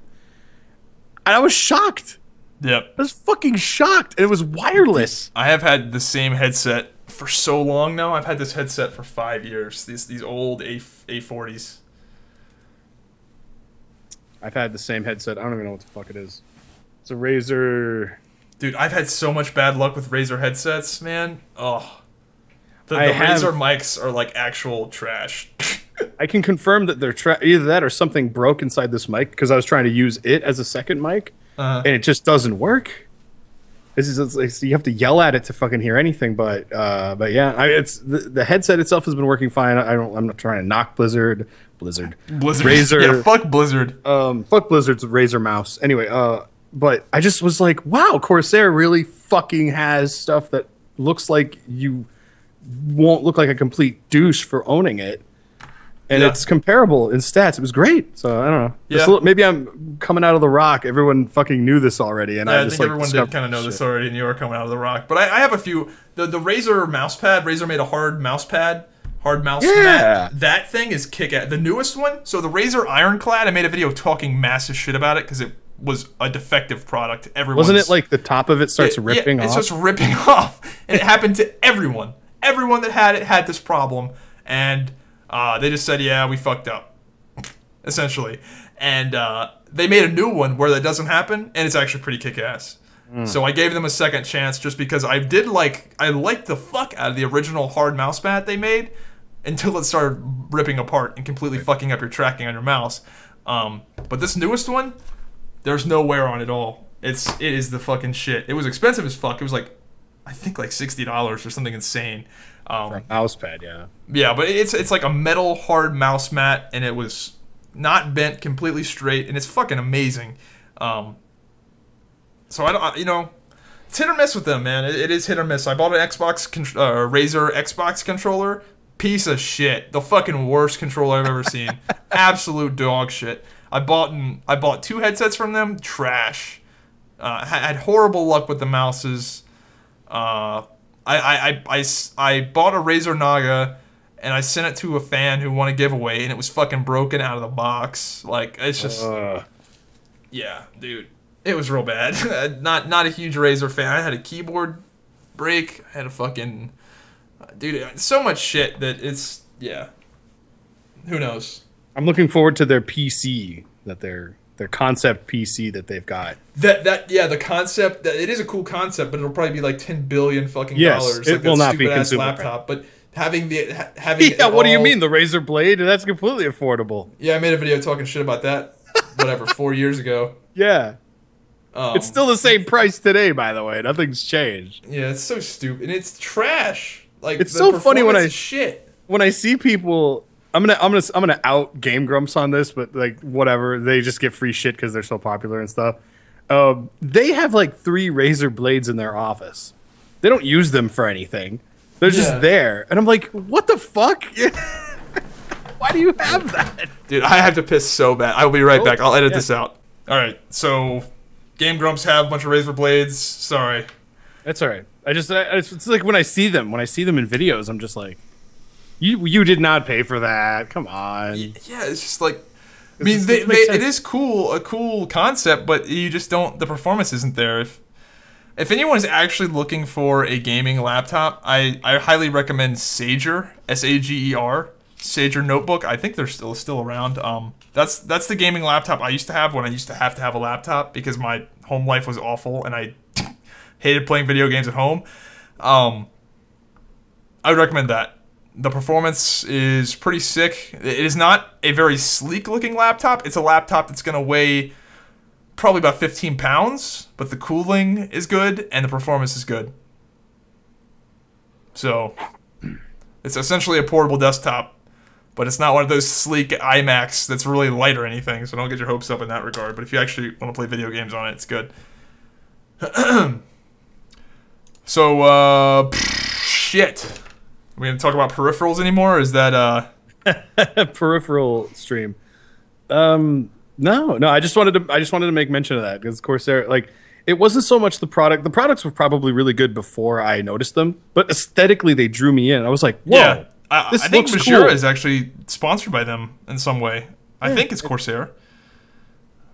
And I was shocked. Yep. I was fucking shocked. And it was wireless. I have had the same headset for so long now. I've had this headset for 5 years. These old A40s. I've had the same headset. I don't even know what the fuck it is. It's a Razer. Dude, I've had so much bad luck with Razer headsets, man. Oh. The Razer mics are like actual trash. I can confirm that they're either that or something broke inside this mic because I was trying to use it as a second mic and it just doesn't work. You have to yell at it to fucking hear anything, but yeah, it's the headset itself has been working fine. I'm not trying to knock Blizzard, Razer. Yeah, fuck Blizzard. Fuck Blizzard's Razer mouse. Anyway, but I just was like, wow, Corsair really fucking has stuff that looks like you won't look like a complete douche for owning it. And it's comparable in stats. It was great. So, I don't know. Yeah. Maybe I'm coming out of the rock. Everyone fucking knew this already. And I think everyone did kind of know this already, and you were coming out of the rock. But I have a few. The Razer mouse pad, Razer made a hard mouse pad, hard mouse mat. That thing is kick-ass. The newest one, so the Razer Ironclad, I made a video talking massive shit about it because it was a defective product. Wasn't it like the top of it starts ripping off? It's just ripping off. And it happened to everyone. Everyone that had it had this problem. And they just said, yeah, we fucked up, essentially. And they made a new one where that doesn't happen, and it's actually pretty kick-ass. So I gave them a second chance just because I liked the fuck out of the original hard mouse mat they made until it started ripping apart and completely fucking up your tracking on your mouse. But this newest one, there's no wear on it at all. It is the fucking shit. It was expensive as fuck. It was like, I think like $60 or something insane. For a mouse pad, yeah. Yeah, but it's like a metal hard mouse mat, and it was not bent, completely straight, and it's fucking amazing. So it's hit or miss with them, man. It is hit or miss. I bought an Razer Xbox controller. Piece of shit. The fucking worst controller I've ever seen. Absolute dog shit. I bought 2 headsets from them. Trash. Had horrible luck with the mouses. I bought a Razer Naga and I sent it to a fan who won a giveaway, and it was fucking broken out of the box. Like, it's just yeah, dude. It was real bad. Not a huge Razer fan. I had a keyboard break. I had a fucking dude, so much shit that it's who knows. I'm looking forward to their PC, their concept PC that they've got. The concept, it is a cool concept, but it'll probably be like $10 billion fucking dollars. It will not be consumer laptop, but having what do you mean, the Razer Blade? That's completely affordable. Yeah, I made a video talking shit about that whatever 4 years ago. Yeah. It's still the same price today, by the way. Nothing's changed. Yeah, it's so stupid. And it's trash. Like, it's so funny when I see people. I'm gonna out Game Grumps on this, but like whatever, they just get free shit because they're so popular and stuff. They have like 3 Razer blades in their office. They don't use them for anything. They're just there, and I'm like, what the fuck? Why do you have that, dude? I have to piss so bad. I will be right back. I'll edit this out. All right, so Game Grumps have a bunch of Razer blades. Sorry, that's all right. It's like when I see them in videos, I'm just like, you did not pay for that. Come on. Yeah, it's just like, I mean, it is cool, a cool concept, but you just don't. The performance isn't there. If anyone is actually looking for a gaming laptop, I highly recommend Sager, Sager, Sager Notebook. I think they're still around. That's the gaming laptop I used to have when I used to have a laptop because my home life was awful and I hated playing video games at home. I would recommend that. The performance is pretty sick. It is not a very sleek looking laptop. It's a laptop that's going to weigh probably about 15 pounds, but the cooling is good and the performance is good. So it's essentially a portable desktop, but it's not one of those sleek iMacs that's really light or anything, so don't get your hopes up in that regard. But if you actually want to play video games on it, it's good. So, shit. Are we going to talk about peripherals anymore, or is that, peripheral stream? No, I just wanted to make mention of that, because Corsair, like, it wasn't so much the product. The products were probably really good before I noticed them, but aesthetically they drew me in. I was like, whoa, yeah, I think Majura cool. is actually sponsored by them in some way. I think it's Corsair.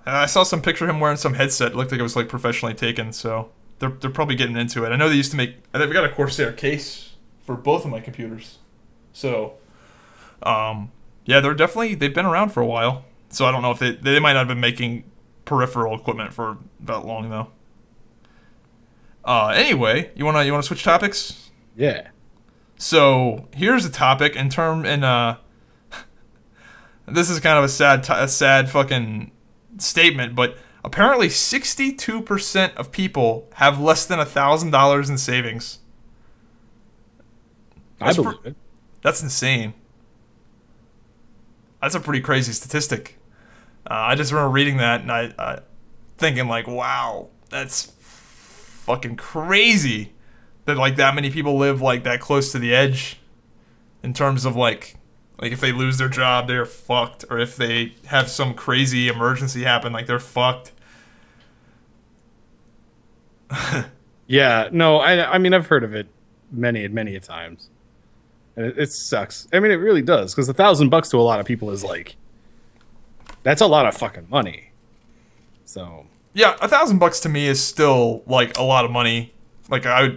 I saw some picture of him wearing some headset. It looked like it was like professionally taken, so they're probably getting into it. I know they used to make. I think we got a Corsair case for both of my computers. So, yeah, they've been around for a while. So I don't know if they might not have been making peripheral equipment for that long though. Anyway, you wanna switch topics? Yeah. So here's a topic this is kind of a sad fucking statement, but apparently 62% of people have less than $1,000 in savings. I believe it. That's insane. That's a pretty crazy statistic. I just remember reading that and I thinking like, wow, that's fucking crazy that like that many people live like that close to the edge in terms of like if they lose their job, they're fucked, or if they have some crazy emergency happen, like they're fucked. Yeah, no, I mean, I've heard of it many a times. And it sucks. I mean, it really does, because $1,000 to a lot of people is like, that's a lot of fucking money. So yeah, $1,000 to me is still like a lot of money. Like I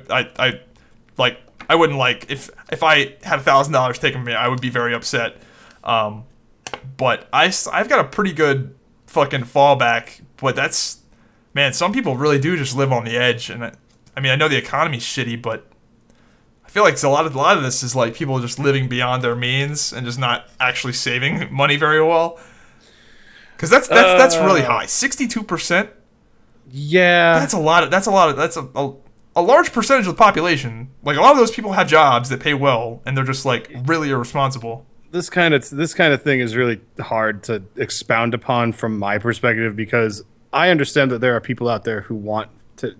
wouldn't like if I had $1,000 taken from me, I would be very upset. But I've got a pretty good fucking fallback. But that's, man, some people really do just live on the edge. And I mean, I know the economy's shitty, but I feel like a lot of this is like people just living beyond their means and just not actually saving money very well. Because that's really high. 62%. Yeah, that's a large percentage of the population. Like a lot of those people have jobs that pay well, and they're just like really irresponsible. This kind of thing is really hard to expound upon from my perspective, because I understand that there are people out there who wanted to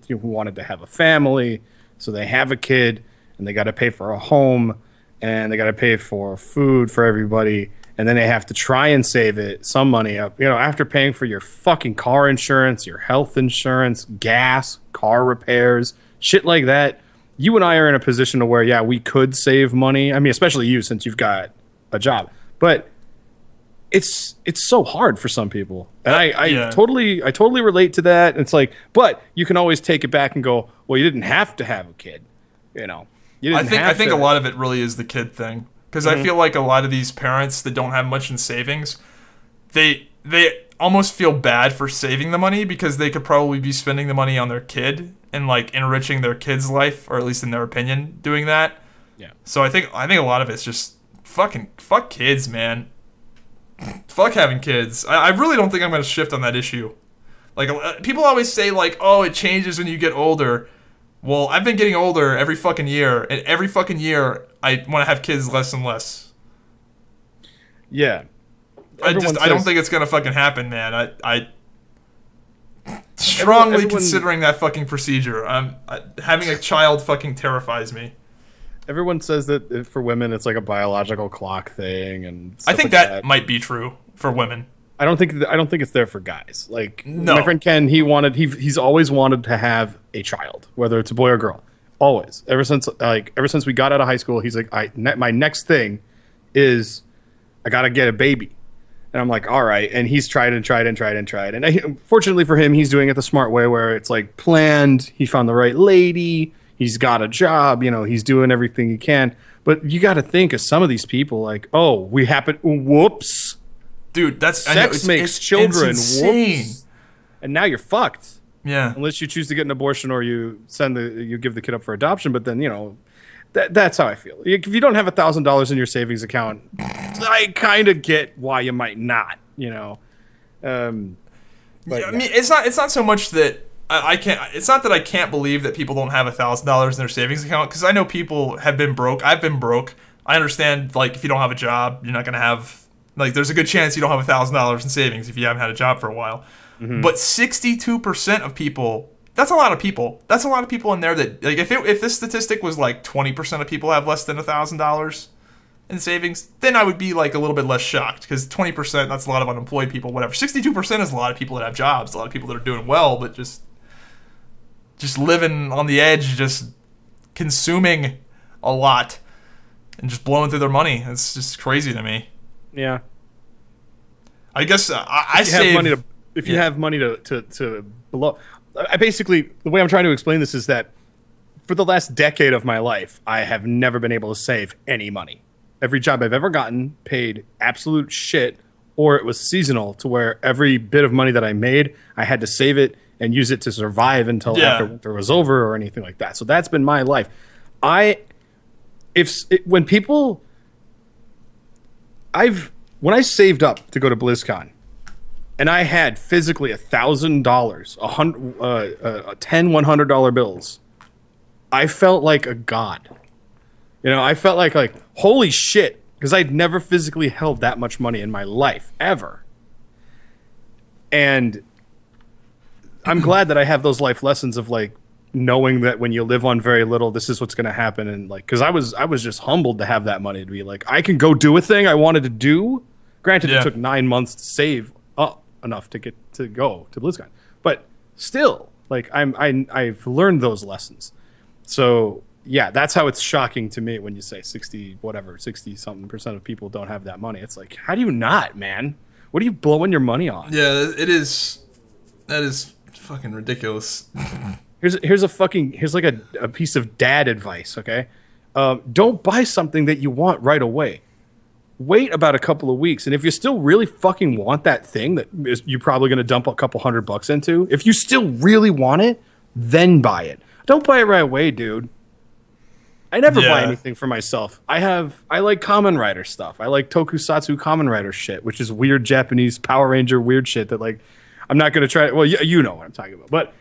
have a family, so they have a kid, and they got to pay for a home, and they got to pay for food for everybody. And then they have to try and save some money up, after paying for your fucking car insurance, your health insurance, gas, car repairs, shit like that. You and I are in a position to where, yeah, we could save money. I mean, especially you, since you've got a job. But it's so hard for some people. And I totally relate to that. It's like, but you can always take it back and go, well, you didn't have to have a kid. I think a lot of it really is the kid thing. Because I feel like a lot of these parents that don't have much in savings, they almost feel bad for saving the money because they could probably be spending the money on their kid and like enriching their kid's life, or at least in their opinion, doing that. Yeah. So I think a lot of it's just fuck kids, man. Fuck having kids. I really don't think I'm going to shift on that issue. Like people always say like, oh, it changes when you get older. Well, I've been getting older every fucking year, and every fucking year I want to have kids less and less. Yeah. I don't think it's gonna fucking happen, man. I strongly considering that fucking procedure. Having a child fucking terrifies me. Everyone says that for women it's like a biological clock thing, and I think like that might be true for women. I don't think it's there for guys. Like no. My friend Ken, he's always wanted to have a child, whether it's a boy or girl. Always. Ever since we got out of high school, he's like, my next thing is I got to get a baby. And I'm like, all right. And he's tried. And fortunately for him, he's doing it the smart way, where it's like planned. He found the right lady. He's got a job. He's doing everything he can. But you got to think of some of these people like, oh, whoops. Dude, sex makes children. It's insane. Whoops. And now you're fucked. Yeah. Unless you choose to get an abortion or you give the kid up for adoption, but then that's how I feel. If you don't have $1,000 in your savings account, I kind of get why you might not. But I mean, it's not so much that I can't. It's not that I can't believe that people don't have $1,000 in their savings account, because I know people have been broke. I've been broke. I understand, like, if you don't have a job, you're not gonna have, like, there's a good chance you don't have $1,000 in savings if you haven't had a job for a while. But 62% of people, that's a lot of people. That's a lot of people in there that, like, if this statistic was like 20% of people have less than $1,000 in savings, then I would be like a little bit less shocked, because 20%, that's a lot of unemployed people, whatever. 62% is a lot of people that have jobs, a lot of people that are doing well, but just living on the edge, just consuming a lot and just blowing through their money. It's just crazy to me. Yeah. I guess I save... If you have money to blow... I basically, the way I'm trying to explain this is that for the last decade of my life, I have never been able to save any money. Every job I've ever gotten paid absolute shit, or it was seasonal to where every bit of money that I made, I had to save it and use it to survive until after winter was over or anything like that. So that's been my life. When I saved up to go to BlizzCon, and I had physically $1,000, $100 bills, I felt like a god. You know, I felt like holy shit, because I'd never physically held that much money in my life ever. And I'm glad that I have those life lessons of, like, knowing that when you live on very little, this is what's going to happen. And, like, because I was just humbled to have that money, to be like, I can go do a thing I wanted to do. Granted, it took 9 months to save up enough to get to go to BlizzCon, but still, like, I've learned those lessons. So yeah, that's how it's shocking to me when you say 60 something percent of people don't have that money. It's like, how do you not, man? What are you blowing your money on? Yeah, that is fucking ridiculous. Here's like a piece of dad advice, okay? Don't buy something that you want right away. Wait about a couple of weeks, and if you still really fucking want that thing that you're probably going to dump a couple $100 into, if you still really want it, then buy it. Don't buy it right away, dude. I never buy anything for myself. I like Kamen Rider stuff. I like Tokusatsu Kamen Rider shit, which is weird Japanese Power Ranger weird shit that, like, I'm not going to try. Well, you know what I'm talking about. But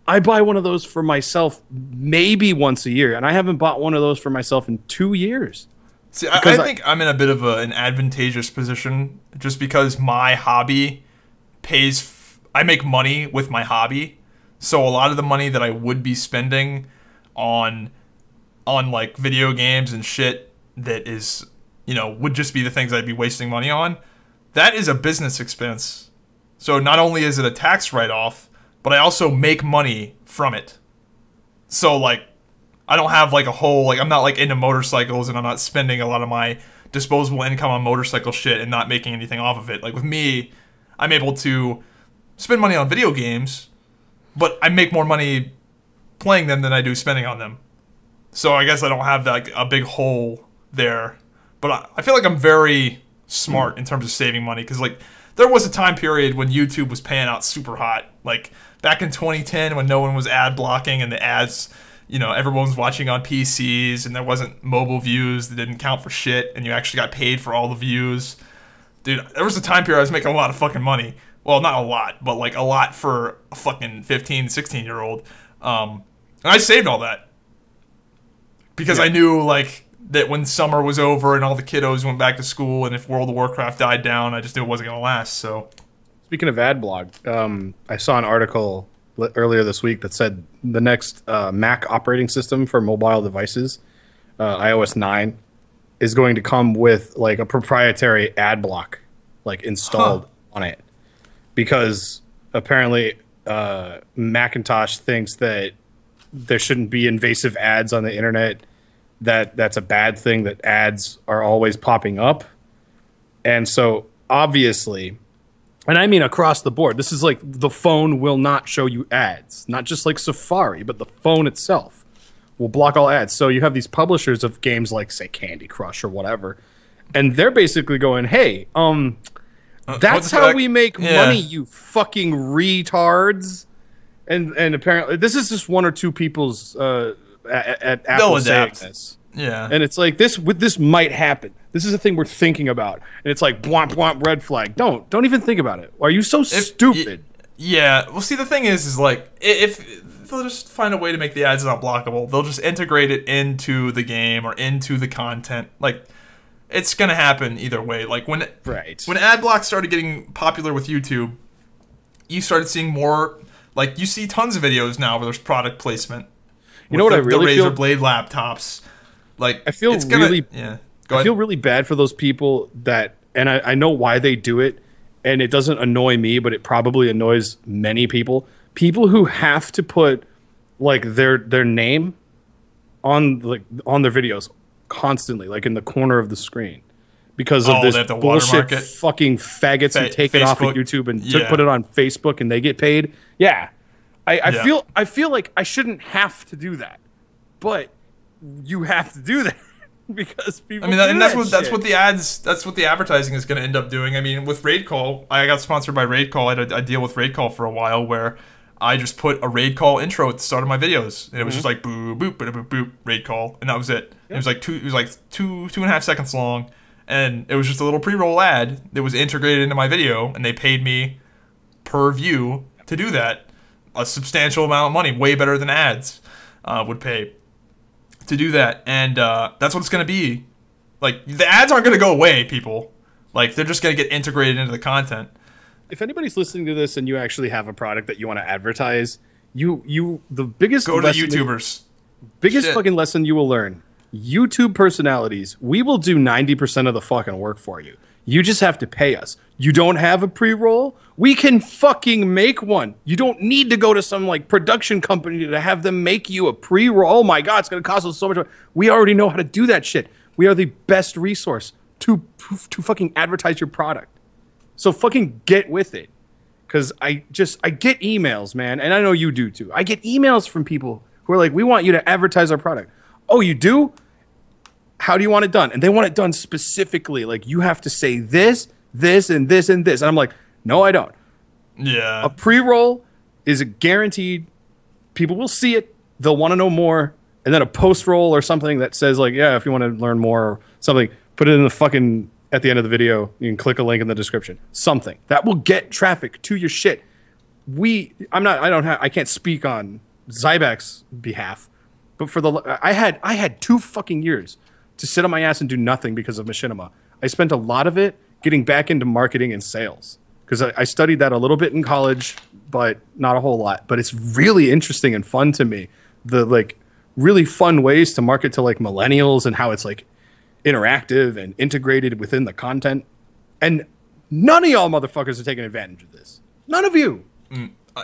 I buy one of those for myself maybe once a year, and I haven't bought one of those for myself in 2 years. See, I think I'm in a bit of an advantageous position, just because my hobby pays... I make money with my hobby, so a lot of the money that I would be spending on like video games and shit that is, you know, would just be the things I'd be wasting money on, that is a business expense. So not only is it a tax write-off, but I also make money from it. So, like, I don't have, like, a whole, like, I'm not, like, into motorcycles, and I'm not spending a lot of my disposable income on motorcycle shit and not making anything off of it. Like, with me, I'm able to spend money on video games, but I make more money playing them than I do spending on them. So I guess I don't have, like, a big hole there. But I feel like I'm very smart in terms of saving money, because, like, there was a time period when YouTube was paying out super hot. Like, back in 2010, when no one was ad blocking and the ads... You know, everyone was watching on PCs, and there wasn't mobile views that didn't count for shit, and you actually got paid for all the views. Dude, there was a time period I was making a lot of fucking money. Well, not a lot, but, like, a lot for a fucking 15, 16-year-old. And I saved all that. Because I knew, like, that when summer was over and all the kiddos went back to school, and if World of Warcraft died down, I just knew it wasn't going to last, so... Speaking of ad blog, I saw an article earlier this week that said the next Mac operating system for mobile devices, iOS 9, is going to come with, like, a proprietary ad block, like, installed on it, because apparently Macintosh thinks that there shouldn't be invasive ads on the internet, that's a bad thing, that ads are always popping up. And so obviously, and I mean across the board, this is like the phone will not show you ads. Not just like Safari, but the phone itself will block all ads. So you have these publishers of games like, say, Candy Crush or whatever, and they're basically going, hey, that's how we make money, you fucking retards. And apparently, this is just one or two people's at Apple saying this. Yeah. And it's like, this might happen. This is a thing we're thinking about. And it's like, bwomp, bwomp, red flag. Don't even think about it. Are you so stupid? Yeah. Well, see, the thing is like if they'll just find a way to make the ads not blockable, they'll just integrate it into the game or into the content. Like, it's gonna happen either way. Like when ad blocks started getting popular with YouTube, you started seeing more. Like, you see tons of videos now where there's product placement. You know what I really the Razer feel? Blade laptops. Like, I feel it's gonna, really, yeah. I feel really bad for those people that, and I know why they do it, and it doesn't annoy me, but it probably annoys many people. People who have to put like their name on their videos constantly, like in the corner of the screen, because of this bullshit fucking faggots who take it off of YouTube and put it on Facebook and they get paid. Yeah. I feel like I shouldn't have to do that, but you have to do that because people. I mean, that's what the advertising is going to end up doing. I mean, with Raid Call, I got sponsored by Raid Call. I had a deal with Raid Call for a while where I just put a Raid Call intro at the start of my videos, and it was just like boop boop boop boop boop Raid Call, and that was it. Yep. It was like two and a half seconds long, and it was just a little pre-roll ad that was integrated into my video, and they paid me per view to do that. A substantial amount of money, way better than ads would pay to do that. And that's what it's going to be. Like, the ads aren't going to go away, people. Like, they're just going to get integrated into the content. If anybody's listening to this and you actually have a product that you want to advertise, the biggest go to the YouTubers. Biggest fucking lesson you will learn. YouTube personalities, we will do 90% of the fucking work for you. You just have to pay us. You don't have a pre-roll? We can fucking make one. You don't need to go to some like production company to have them make you a pre-roll. Oh my God, it's going to cost us so much money. We already know how to do that shit. We are the best resource to fucking advertise your product. So fucking get with it. Because I get emails, man, and I know you do too. I get emails from people who are like, we want you to advertise our product. Oh, you do? How do you want it done? And they want it done specifically. Like, you have to say this, this, and this, and this. And I'm like, no, I don't. Yeah. A pre-roll is a guaranteed. People will see it. They'll want to know more. And then a post-roll or something that says, like, yeah, if you want to learn more or something, put it in the fucking, at the end of the video. You can click a link in the description. Something. That will get traffic to your shit. I can't speak on Zybek's behalf. But I had 2 fucking years to sit on my ass and do nothing because of machinima. I spent a lot of it getting back into marketing and sales because I studied that a little bit in college, but not a whole lot. But it's really interesting and fun to me. The like really fun ways to market to like millennials and how it's like interactive and integrated within the content. And none of y'all motherfuckers are taking advantage of this. None of you.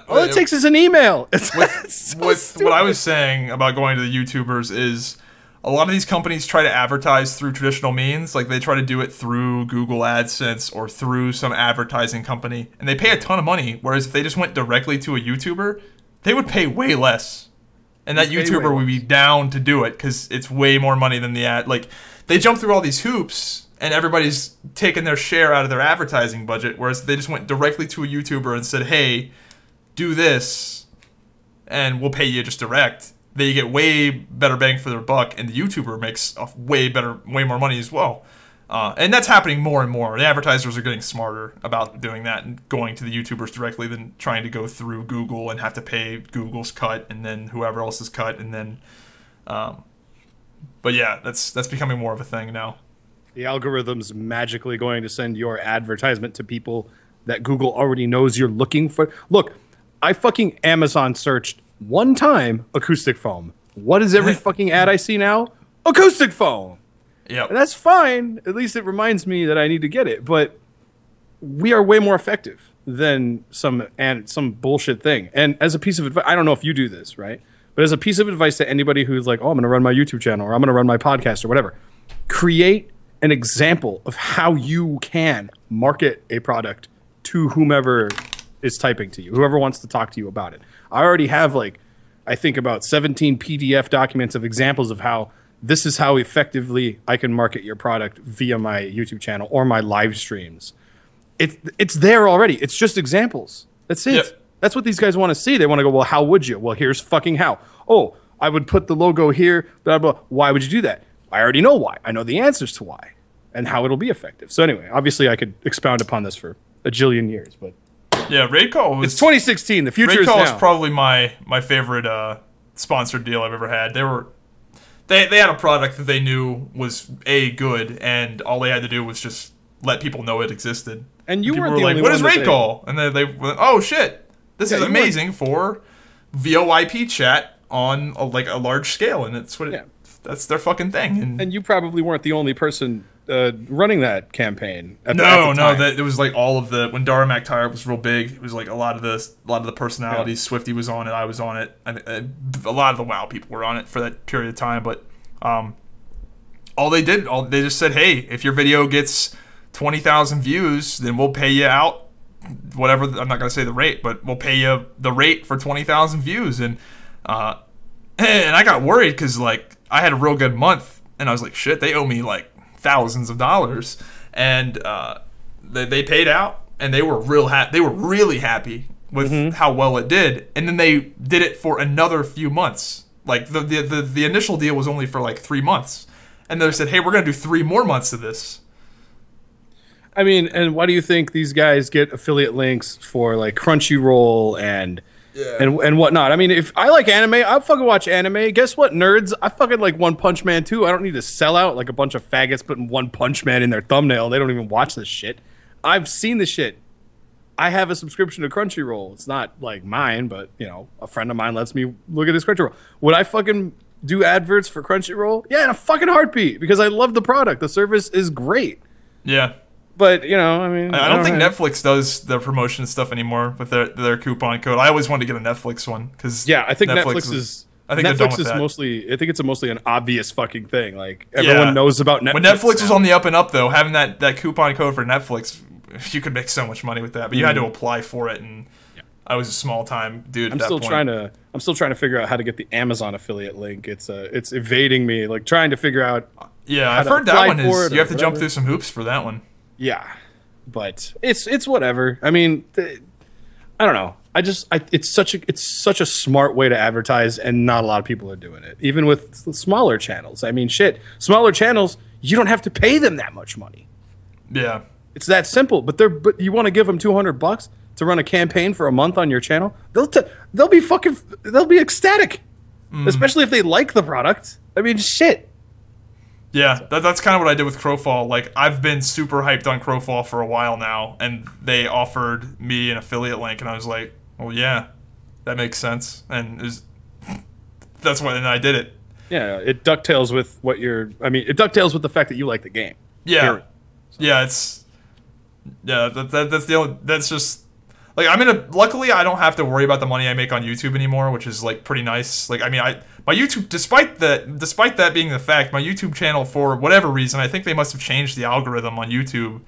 All it takes is an email. What I was saying about going to the YouTubers is a lot of these companies try to advertise through traditional means. Like, they try to do it through Google AdSense or through some advertising company, and they pay a ton of money. Whereas if they just went directly to a YouTuber, they would pay way less. And that YouTuber would be down to do it because it's way more money than the ad. Like, they jump through all these hoops, and everybody's taking their share out of their advertising budget. Whereas if they just went directly to a YouTuber and said, hey, do this, and we'll pay you just direct, they get way better bang for their buck, and the YouTuber makes way more money as well. And that's happening more and more. The advertisers are getting smarter about doing that and going to the YouTubers directly than trying to go through Google and have to pay Google's cut and then whoever else's cut, and then. But yeah, that's becoming more of a thing now. The algorithm's magically going to send your advertisement to people that Google already knows you're looking for. Look, I fucking Amazon searched one time acoustic foam. What is every fucking ad I see now? Acoustic foam. Yeah, that's fine. At least it reminds me that I need to get it. But we are way more effective than some bullshit thing. And as a piece of advice, I don't know if you do this, right? But as a piece of advice to anybody who's like, oh, I'm going to run my YouTube channel or I'm going to run my podcast or whatever, create an example of how you can market a product to whomever is typing to you, whoever wants to talk to you about it. I already have I think about 17 PDF documents of examples of how this is how effectively I can market your product via my YouTube channel or my live streams. It's there already. It's just examples. That's it. Yep. That's what these guys want to see. They want to go, well, how would you? Well, here's fucking how. Oh, I would put the logo here, blah, blah. Why would you do that? I already know why. I know the answers to why and how it'll be effective. So anyway, obviously I could expound upon this for a jillion years, but Yeah, Raid Call was... It's 2016. The future Raid is Call now. is probably my favorite sponsored deal I've ever had. They had a product that they knew was good, and all they had to do was just let people know it existed. And you weren't were the like, only "What one is Raid Call?" And then they went, "Oh shit, this is amazing for VoIP chat on a large scale," and it's that's their fucking thing. And you probably weren't the only person running that campaign. No, it was like all of the when Dara McTire was real big. It was like a lot of the personalities. Yeah. Swifty was on it. I was on it. A lot of the WoW people were on it for that period of time. But they just said, "Hey, if your video gets 20,000 views, then we'll pay you out whatever." I'm not gonna say the rate, but we'll pay you the rate for 20,000 views. And I got worried because like I had a real good month, and I was like, "Shit, they owe me like thousands of dollars," and they paid out, and they were really happy with how well it did. And then they did it for another few months. Like the initial deal was only for like 3 months, and they said, "Hey, we're gonna do 3 more months of this." I mean, and why do you think these guys get affiliate links for like Crunchyroll and whatnot? I mean, if I like anime, I'll fucking watch anime. Guess what, nerds? I fucking like One Punch Man too. I don't need to sell out like a bunch of faggots putting One Punch Man in their thumbnail. They don't even watch this shit. I've seen this shit. I have a subscription to Crunchyroll. It's not like mine, but you know, a friend of mine lets me look at his Crunchyroll. Would I fucking do adverts for Crunchyroll? Yeah, in a fucking heartbeat, because I love the product. The service is great. Yeah. But, you know, I mean... I don't think Netflix does the promotion stuff anymore with their coupon code. I always wanted to get a Netflix one, because... Yeah, I think Netflix is... I think Netflix is mostly... I think it's mostly an obvious fucking thing. Like, everyone knows about Netflix. When Netflix was on the up and up, though, having that coupon code for Netflix, you could make so much money with that. But you had to apply for it, and I was a small-time dude at that point. I'm still trying to figure out how to get the Amazon affiliate link. It's evading me. Like, trying to figure out... Yeah, I've heard that one is... You have to jump through some hoops for that one. Yeah. But it's whatever. I mean, I don't know. It's such a smart way to advertise, and not a lot of people are doing it. Even with smaller channels. I mean, shit. Smaller channels, you don't have to pay them that much money. Yeah, it's that simple. But you want to give them $200 to run a campaign for a month on your channel? They'll be ecstatic, especially if they like the product. I mean, shit. Yeah, that's kind of what I did with Crowfall. Like, I've been super hyped on Crowfall for a while now, and they offered me an affiliate link, and I was like, well, yeah, that makes sense. And that's why I did it. Yeah, it ducktails with it ducktails with the fact that you like the game. Yeah. Yeah, that's just... Like, luckily, I don't have to worry about the money I make on YouTube anymore, which is, like, pretty nice. Like, I mean, my YouTube, despite that being the fact, my YouTube channel, for whatever reason, I think they must have changed the algorithm on YouTube.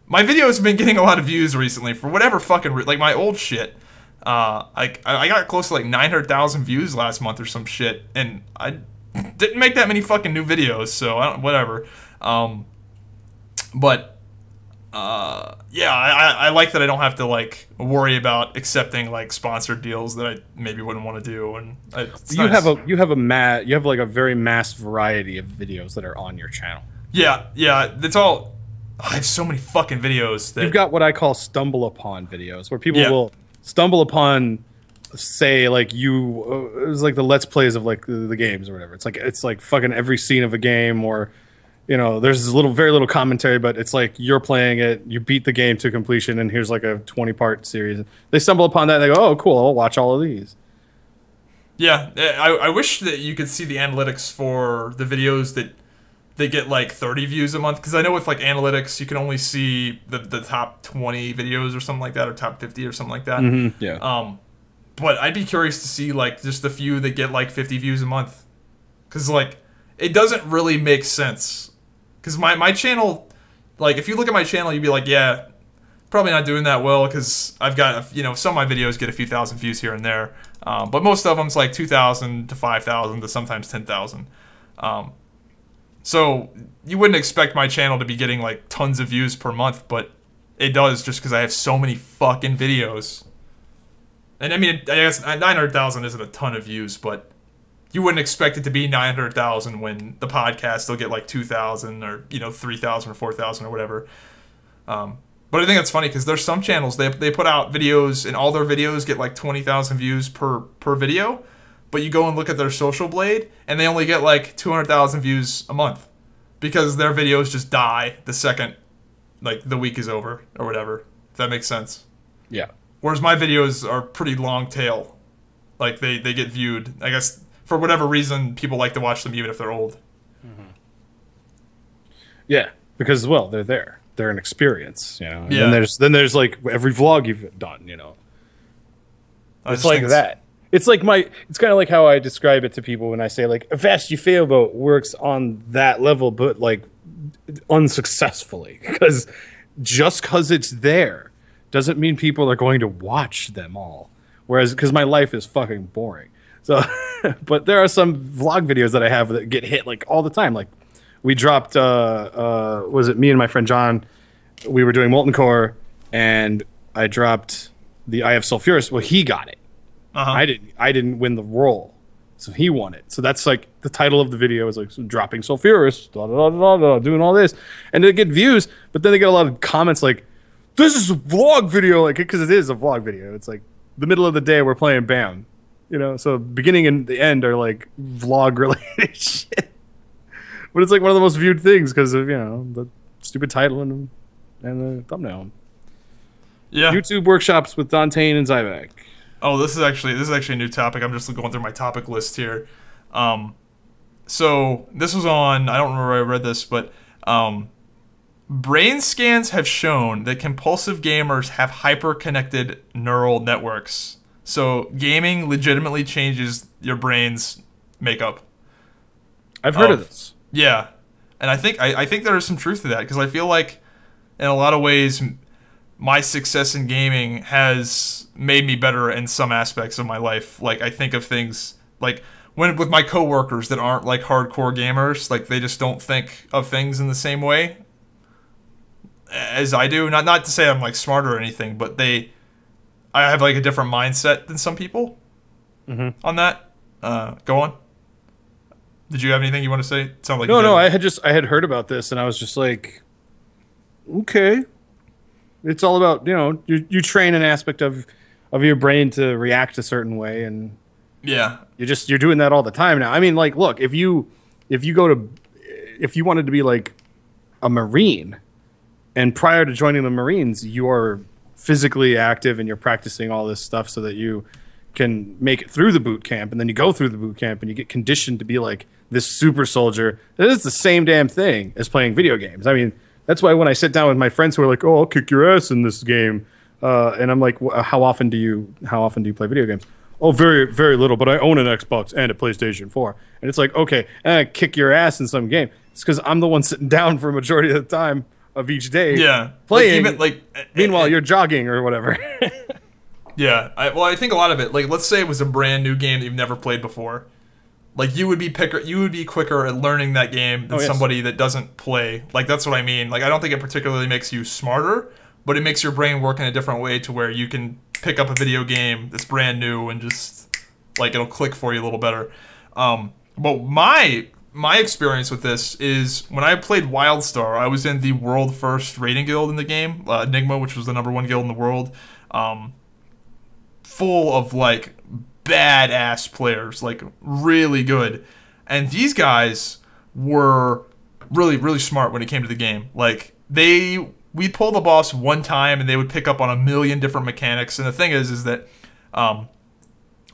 My videos have been getting a lot of views recently for whatever fucking like my old shit. I got close to like 900,000 views last month or some shit, and I didn't make that many fucking new videos, so whatever. Yeah, I like that I don't have to like worry about accepting like sponsored deals that I maybe wouldn't want to do, and you have like a very mass variety of videos that are on your channel. Yeah, it's all. I have so many fucking videos that you've got what I call stumble upon videos, where people will stumble upon, say, like it was like the Let's Plays of like the games or whatever. It's like fucking every scene of a game, or you know, there's very little commentary, but it's like you're playing it, you beat the game to completion, and here's like a 20-part series. They stumble upon that, and they go, oh, cool, I'll watch all of these. Yeah, I wish that you could see the analytics for the videos that they get like 30 views a month, because I know with like analytics, you can only see the top 20 videos or something like that, or top 50 or something like that. Mm-hmm. Yeah. But I'd be curious to see like just the few that get like 50 views a month, because like it doesn't really make sense. Because my channel, like, if you look at my channel, you'd be like, yeah, probably not doing that well, because I've got, you know, some of my videos get a few thousand views here and there. But most of them's like 2,000 to 5,000 to sometimes 10,000. So you wouldn't expect my channel to be getting, like, tons of views per month, but it does just because I have so many fucking videos. And, I mean, I guess 900,000 isn't a ton of views, but you wouldn't expect it to be 900,000 when the podcast will get like 2,000 or, you know, 3,000 or 4,000 or whatever. But I think it's funny because there's some channels they put out videos and all their videos get like 20,000 views per video, but you go and look at their Social Blade and they only get like 200,000 views a month because their videos just die the second like the week is over or whatever. If that makes sense. Yeah. Whereas my videos are pretty long tail. Like they get viewed. I guess for whatever reason people like to watch them even if they're old. Mm-hmm. Yeah, because well, they're there. They're an experience, you know. And yeah. then there's like every vlog you've done, you know. It's like that. It's like it's kind of like how I describe it to people when I say like a Fast You Fail Boat works on that level, but like unsuccessfully, because just because it's there doesn't mean people are going to watch them all. Whereas, because my life is fucking boring. So, but there are some vlog videos that I have that get hit like all the time. Like we dropped, was it me and my friend John? We were doing Molten Core, and I dropped the Eye of Sulfuras. Well, he got it. I didn't win the role, so he won it. So that's like the title of the video is like dropping Sulfuras, doing all this, and they get views. But then they get a lot of comments like, "This is a vlog video," like because it is a vlog video. It's like the middle of the day we're playing BAM, you know. So beginning and the end are like vlog related shit. But it's like one of the most viewed things because of the stupid title and the thumbnail. Yeah. YouTube workshops with Dante and Zyvac. Oh, this is actually a new topic. I'm just going through my topic list here. So this was on, I don't remember where I read this, but brain scans have shown that compulsive gamers have hyper-connected neural networks. So gaming legitimately changes your brain's makeup. I've heard of this. Yeah, and I think there is some truth to that because I feel like in a lot of ways my success in gaming has made me better in some aspects of my life. Like I think of things like with my coworkers that aren't like hardcore gamers, like they just don't think of things in the same way as I do. Not to say I'm like smarter or anything, but I have like a different mindset than some people on that. Go on. Did you have anything you want to say? It sounded like no. I had heard about this and I was just like, okay. It's all about you train an aspect of your brain to react a certain way, and yeah, you're doing that all the time now. I mean, like, look, if you wanted to be like a Marine, and prior to joining the Marines, you are physically active and you're practicing all this stuff so that you can make it through the boot camp, and then you go through the boot camp and you get conditioned to be like this super soldier. That is the same damn thing as playing video games. I mean. That's why when I sit down with my friends who are like, "Oh, I'll kick your ass in this game," and I'm like, "How often do you play video games?" "Oh, very, very little, but I own an Xbox and a PlayStation 4." And it's like, okay, and I kick your ass in some game. It's because I'm the one sitting down for a majority of the time of each day, playing. Meanwhile, you're jogging or whatever. Yeah, I think a lot of it, like, let's say it was a brand new game that you've never played before. Like you would be quicker at learning that game than somebody that doesn't play. Like that's what I mean. Like I don't think it particularly makes you smarter, but it makes your brain work in a different way to where you can pick up a video game that's brand new and just like it'll click for you a little better. But my experience with this is when I played WildStar, I was in the world first raiding guild in the game, Enigma, which was the #1 guild in the world, full of like badass players, like really good, and these guys were really, really smart when it came to the game. Like we'd pull the boss one time and they would pick up on a million different mechanics. And the thing is that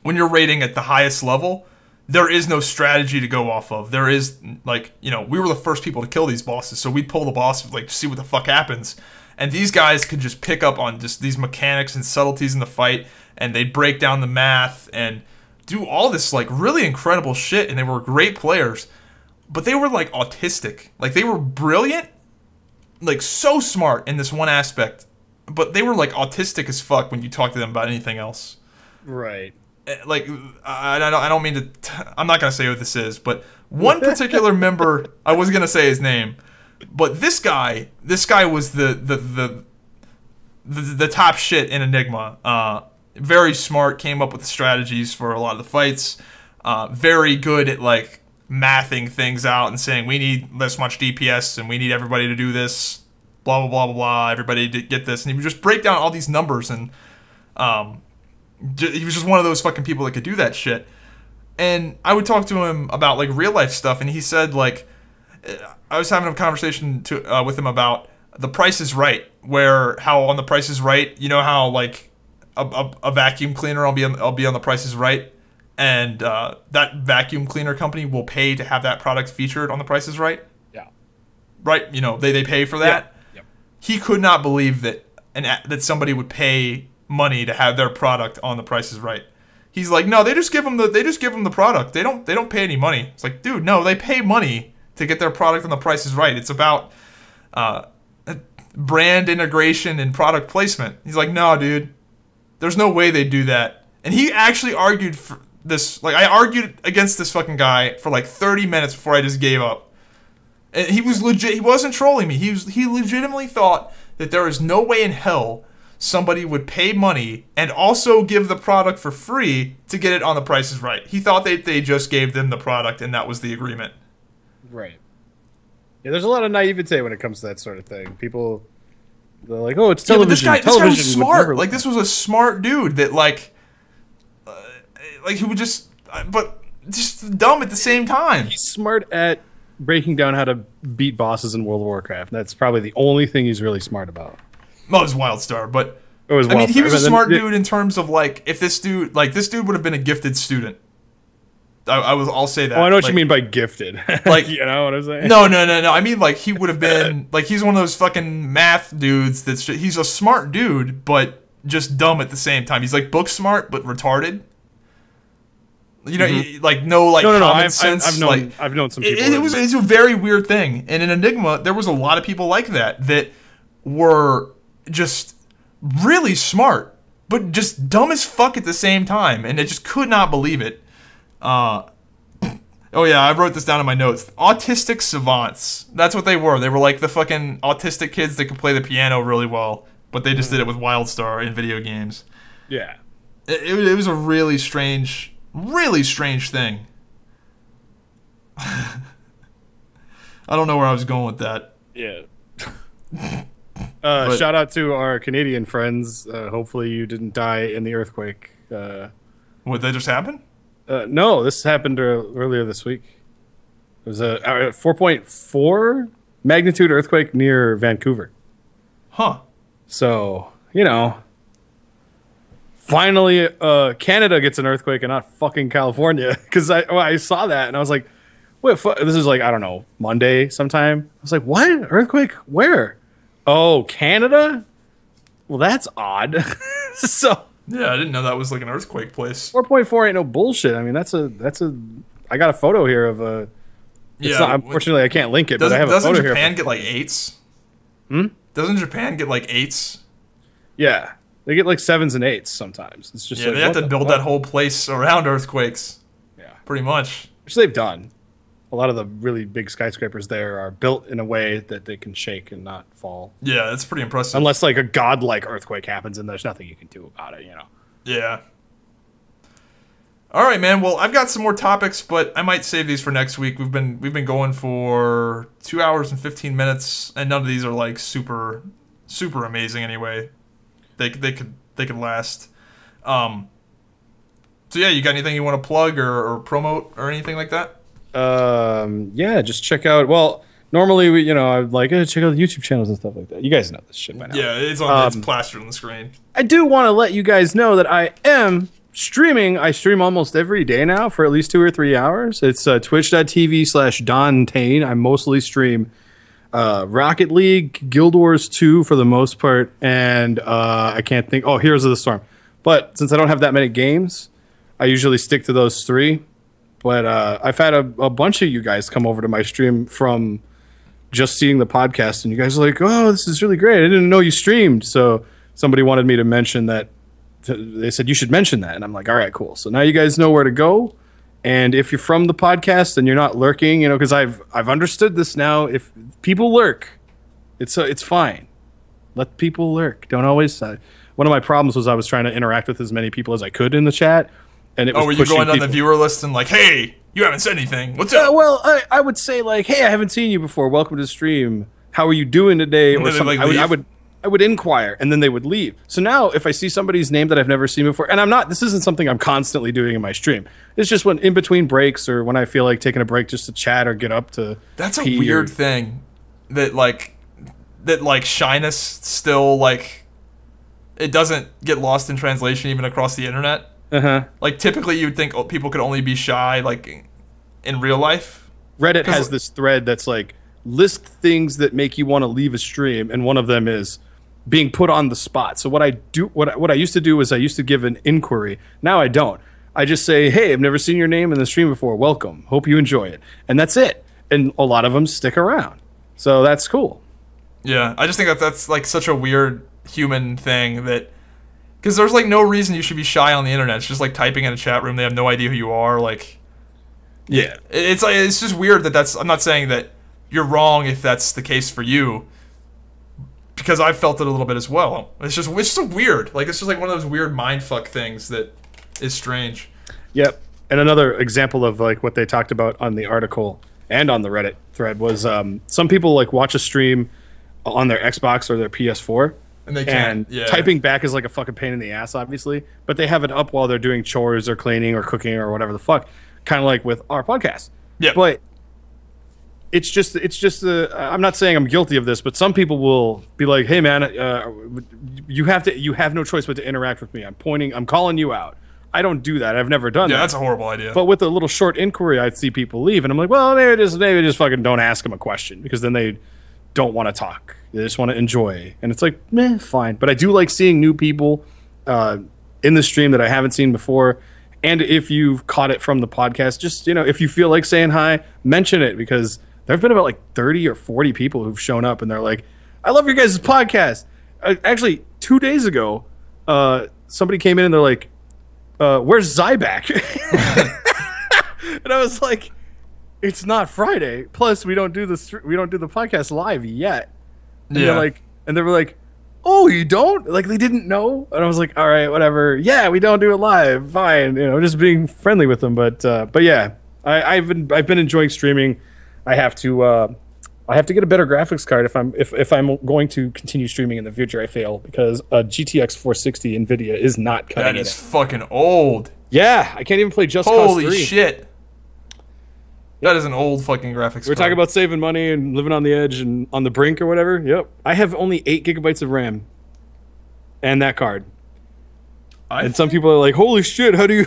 when you're raiding at the highest level, there is no strategy to go off of. There is like we were the first people to kill these bosses, so we'd pull the boss like to see what the fuck happens. And these guys could just pick up on just these mechanics and subtleties in the fight, and they'd break down the math and do all this like really incredible shit, and they were great players. But they were like autistic. Like they were brilliant, like so smart in this one aspect, but they were like autistic as fuck when you talk to them about anything else. Right. Like I don't mean to I'm not going to say what this is, but one particular member, I was going to say his name, but this guy was the top shit in Enigma. Very smart, came up with strategies for a lot of the fights. Very good at like mathing things out and saying we need this much DPS and we need everybody to do this blah blah blah blah blah. Everybody did get this, and he would just break down all these numbers, and he was just one of those fucking people that could do that shit. And I would talk to him about like real life stuff, and he said like, I was having a conversation with him about The Price is Right, where how on The Price is Right, you know how like a vacuum cleaner, I'll be on The Price is Right, and that vacuum cleaner company will pay to have that product featured on The Price is Right. Yeah. Right. You know they pay for that. Yep. He could not believe that that somebody would pay money to have their product on The Price is Right. He's like, no, they just give them the product. They don't pay any money. It's like, dude, no, they pay money to get their product on The Price is Right. It's about brand integration and product placement. He's like, no, dude, there's no way they do that. And he actually argued for this. Like, I argued against this fucking guy for like 30 minutes before I just gave up. And he was legit. He wasn't trolling me. He legitimately thought that there is no way in hell somebody would pay money and also give the product for free to get it on The Price is Right. He thought they just gave them the product and that was the agreement. Right. Yeah, there's a lot of naivete when it comes to that sort of thing. People, they're like, oh, it's television. Yeah, but this guy was smart. Like, this was a smart dude that, like he would just, but just dumb at the same time. He's smart at breaking down how to beat bosses in World of Warcraft. That's probably the only thing he's really smart about. Well, it was WildStar, but I mean, he was a smart dude in terms of like, if this dude would have been a gifted student. I'll say that. Oh, I know what you mean by gifted. Like, you know what I'm saying? No. I mean, like, he would have been like, he's one of those fucking math dudes he's a smart dude, but just dumb at the same time. He's like book smart but retarded. You know, like no common sense. I've known some people. It's a very weird thing. And in Enigma, there was a lot of people like that were just really smart, but just dumb as fuck at the same time, and I just could not believe it. Oh yeah, I wrote this down in my notes. Autistic savants. That's what they were. They were like the fucking autistic kids that could play the piano really well, but they just did it with WildStar in video games. Yeah. It was a really strange thing. I don't know where I was going with that. Yeah. Shout out to our Canadian friends. Hopefully you didn't die in the earthquake. What, that just happened? No, this happened earlier this week. It was a 4.4 magnitude earthquake near Vancouver. Huh. So, you know, finally Canada gets an earthquake and not fucking California. Because I saw that and I was like, wait, this is like, I don't know, Monday sometime. I was like, what? Earthquake? Where? Oh, Canada? Well, that's odd. So yeah, I didn't know that was like an earthquake place. 4.4 ain't no bullshit. I mean, that's a. I got a photo here of a. Yeah. Not, unfortunately, I can't link it, but I have a photo here. Doesn't Japan get like 8s? Doesn't Japan get like 8s? Yeah, they get like 7s and 8s sometimes. It's just yeah, they have to build that whole place around earthquakes. Yeah, pretty much. Which they've done. A lot of the really big skyscrapers there are built in a way that they can shake and not fall. Yeah, that's pretty impressive. Unless like a godlike earthquake happens and there's nothing you can do about it, you know. Yeah. All right, man. Well, I've got some more topics, but I might save these for next week. We've been going for 2 hours and 15 minutes, and none of these are like super amazing anyway. They could last. So yeah, you got anything you want to plug or promote or anything like that? Yeah, just check out. Well, normally we, I'd like check out the YouTube channels and stuff like that. You guys know this shit by now. Yeah, it's plastered on the screen. I do want to let you guys know that I am streaming. I stream almost every day now for at least 2 or 3 hours. It's twitch.tv/DonTane. I mostly stream Rocket League, Guild Wars 2 for the most part, and I can't think. Oh, Heroes of the Storm. But since I don't have that many games, I usually stick to those 3. But I've had a bunch of you guys come over to my stream from just seeing the podcast, and you guys are like, oh, this is really great. I didn't know you streamed. So somebody wanted me to mention that. They said, you should mention that. And I'm like, all right, cool. So now you guys know where to go. And if you're from the podcast and you're not lurking, because I've understood this now. If people lurk, it's fine. Let people lurk. Don't always. One of my problems was I was trying to interact with as many people as I could in the chat. And it was were you going on the viewer list and like, hey, you haven't said anything. What's up? Well, I would say like, hey, I haven't seen you before. Welcome to the stream. how are you doing today, or something. Like, I would inquire, and then they would leave. So now, if I see somebody's name that I've never seen before, and this isn't something I'm constantly doing in my stream. It's just when in between breaks, or when I feel like taking a break just to chat or get up to. That's a weird thing, that shyness still, like, it doesn't get lost in translation even across the internet. Like, typically you'd think people could only be shy, like, in real life. Reddit has this thread that's like, list things that make you want to leave a stream, and one of them is being put on the spot. So what I used to do is I used to give an inquiry. Now I don't. I just say, hey, I've never seen your name in the stream before. Welcome. Hope you enjoy it. And that's it. And a lot of them stick around. So that's cool. Yeah, I just think that's like such a weird human thing, that because there's like no reason you should be shy on the internet. It's just like typing in a chat room. They have no idea who you are. Like, yeah, it's like, it's just weird that I'm not saying that you're wrong if that's the case for you, because I've felt it a little bit as well. It's just weird. Like, it's just like one of those weird mindfuck things that is strange. Yep. And another example of like what they talked about on the article and on the Reddit thread was some people like watch a stream on their Xbox or their PS4, and they can't. Typing back is like a fucking pain in the ass, obviously. But they have it up while they're doing chores or cleaning or cooking or whatever the fuck, kind of like with our podcast. Yeah. But it's just I'm not saying I'm guilty of this, but some people will be like, hey man, you have no choice but to interact with me. I'm calling you out. I don't do that. I've never done that. Yeah, that's a horrible idea. But with a little short inquiry, I'd see people leave, and I'm like, well, maybe just fucking don't ask them a question, because then they don't want to talk. They just want to enjoy. And it's like, meh, fine. But I do like seeing new people in the stream that I haven't seen before. And if you've caught it from the podcast, just, if you feel like saying hi, mention it, because there have been about like 30 or 40 people who've shown up and they're like, I love your guys' podcast. Actually, 2 days ago, somebody came in and they're like, where's Zyback? And I was like, it's not Friday. Plus, we don't do the podcast live yet. And they were like, oh, you don't? Like, they didn't know? And I was like, all right, whatever. Yeah, we don't do it live. Fine. Just being friendly with them. But yeah, I've been enjoying streaming. I have to get a better graphics card if I'm going to continue streaming in the future. I fail because a GTX 460 NVIDIA is not cutting it. That is fucking old. Yeah, I can't even play Just Cause 3. Holy shit. That is an old fucking graphics card. We're talking about saving money and living on the edge and on the brink or whatever. Yep. I have only 8 gigabytes of RAM and that card. And some people are like, holy shit, how do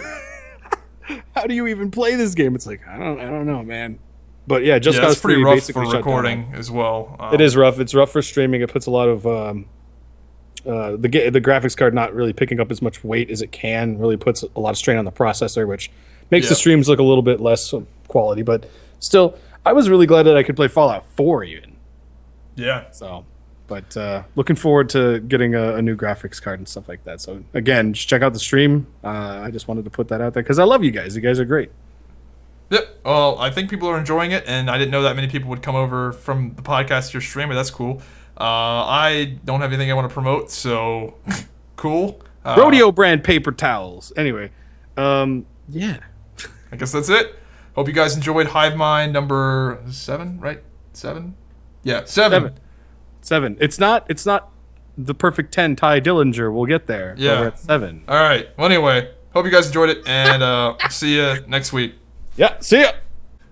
you even play this game? It's like, I don't know, man. But yeah, Just Cause 3 it's pretty rough basically for recording as well. It is rough. It's rough for streaming. It puts a lot of the graphics card not really picking up as much weight as it can. Really puts a lot of strain on the processor, which makes the streams look a little bit less quality. But still, I was really glad that I could play Fallout 4 even. Yeah. So, but looking forward to getting a new graphics card and stuff like that. So again, just check out the stream. I just wanted to put that out there because I love you guys. You guys are great. Yep. Well, I think people are enjoying it, and I didn't know that many people would come over from the podcast to your stream, but that's cool. I don't have anything I want to promote, so cool. Rodeo brand paper towels. Anyway, yeah. I guess that's it. Hope you guys enjoyed Hive Mind number 7, right? 7? Yeah, 7. 7. It's not the perfect 10 Ty Dillinger. We'll get there. Yeah. We're at 7. All right. Well, anyway, hope you guys enjoyed it, and see you next week. Yeah, see ya!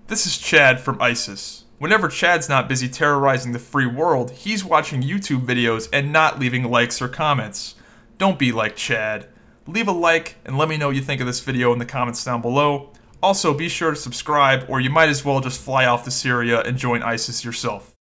This is Chad from ISIS. Whenever Chad's not busy terrorizing the free world, he's watching YouTube videos and not leaving likes or comments. Don't be like Chad. Leave a like and let me know what you think of this video in the comments down below. Also, be sure to subscribe, or you might as well just fly off to Syria and join ISIS yourself.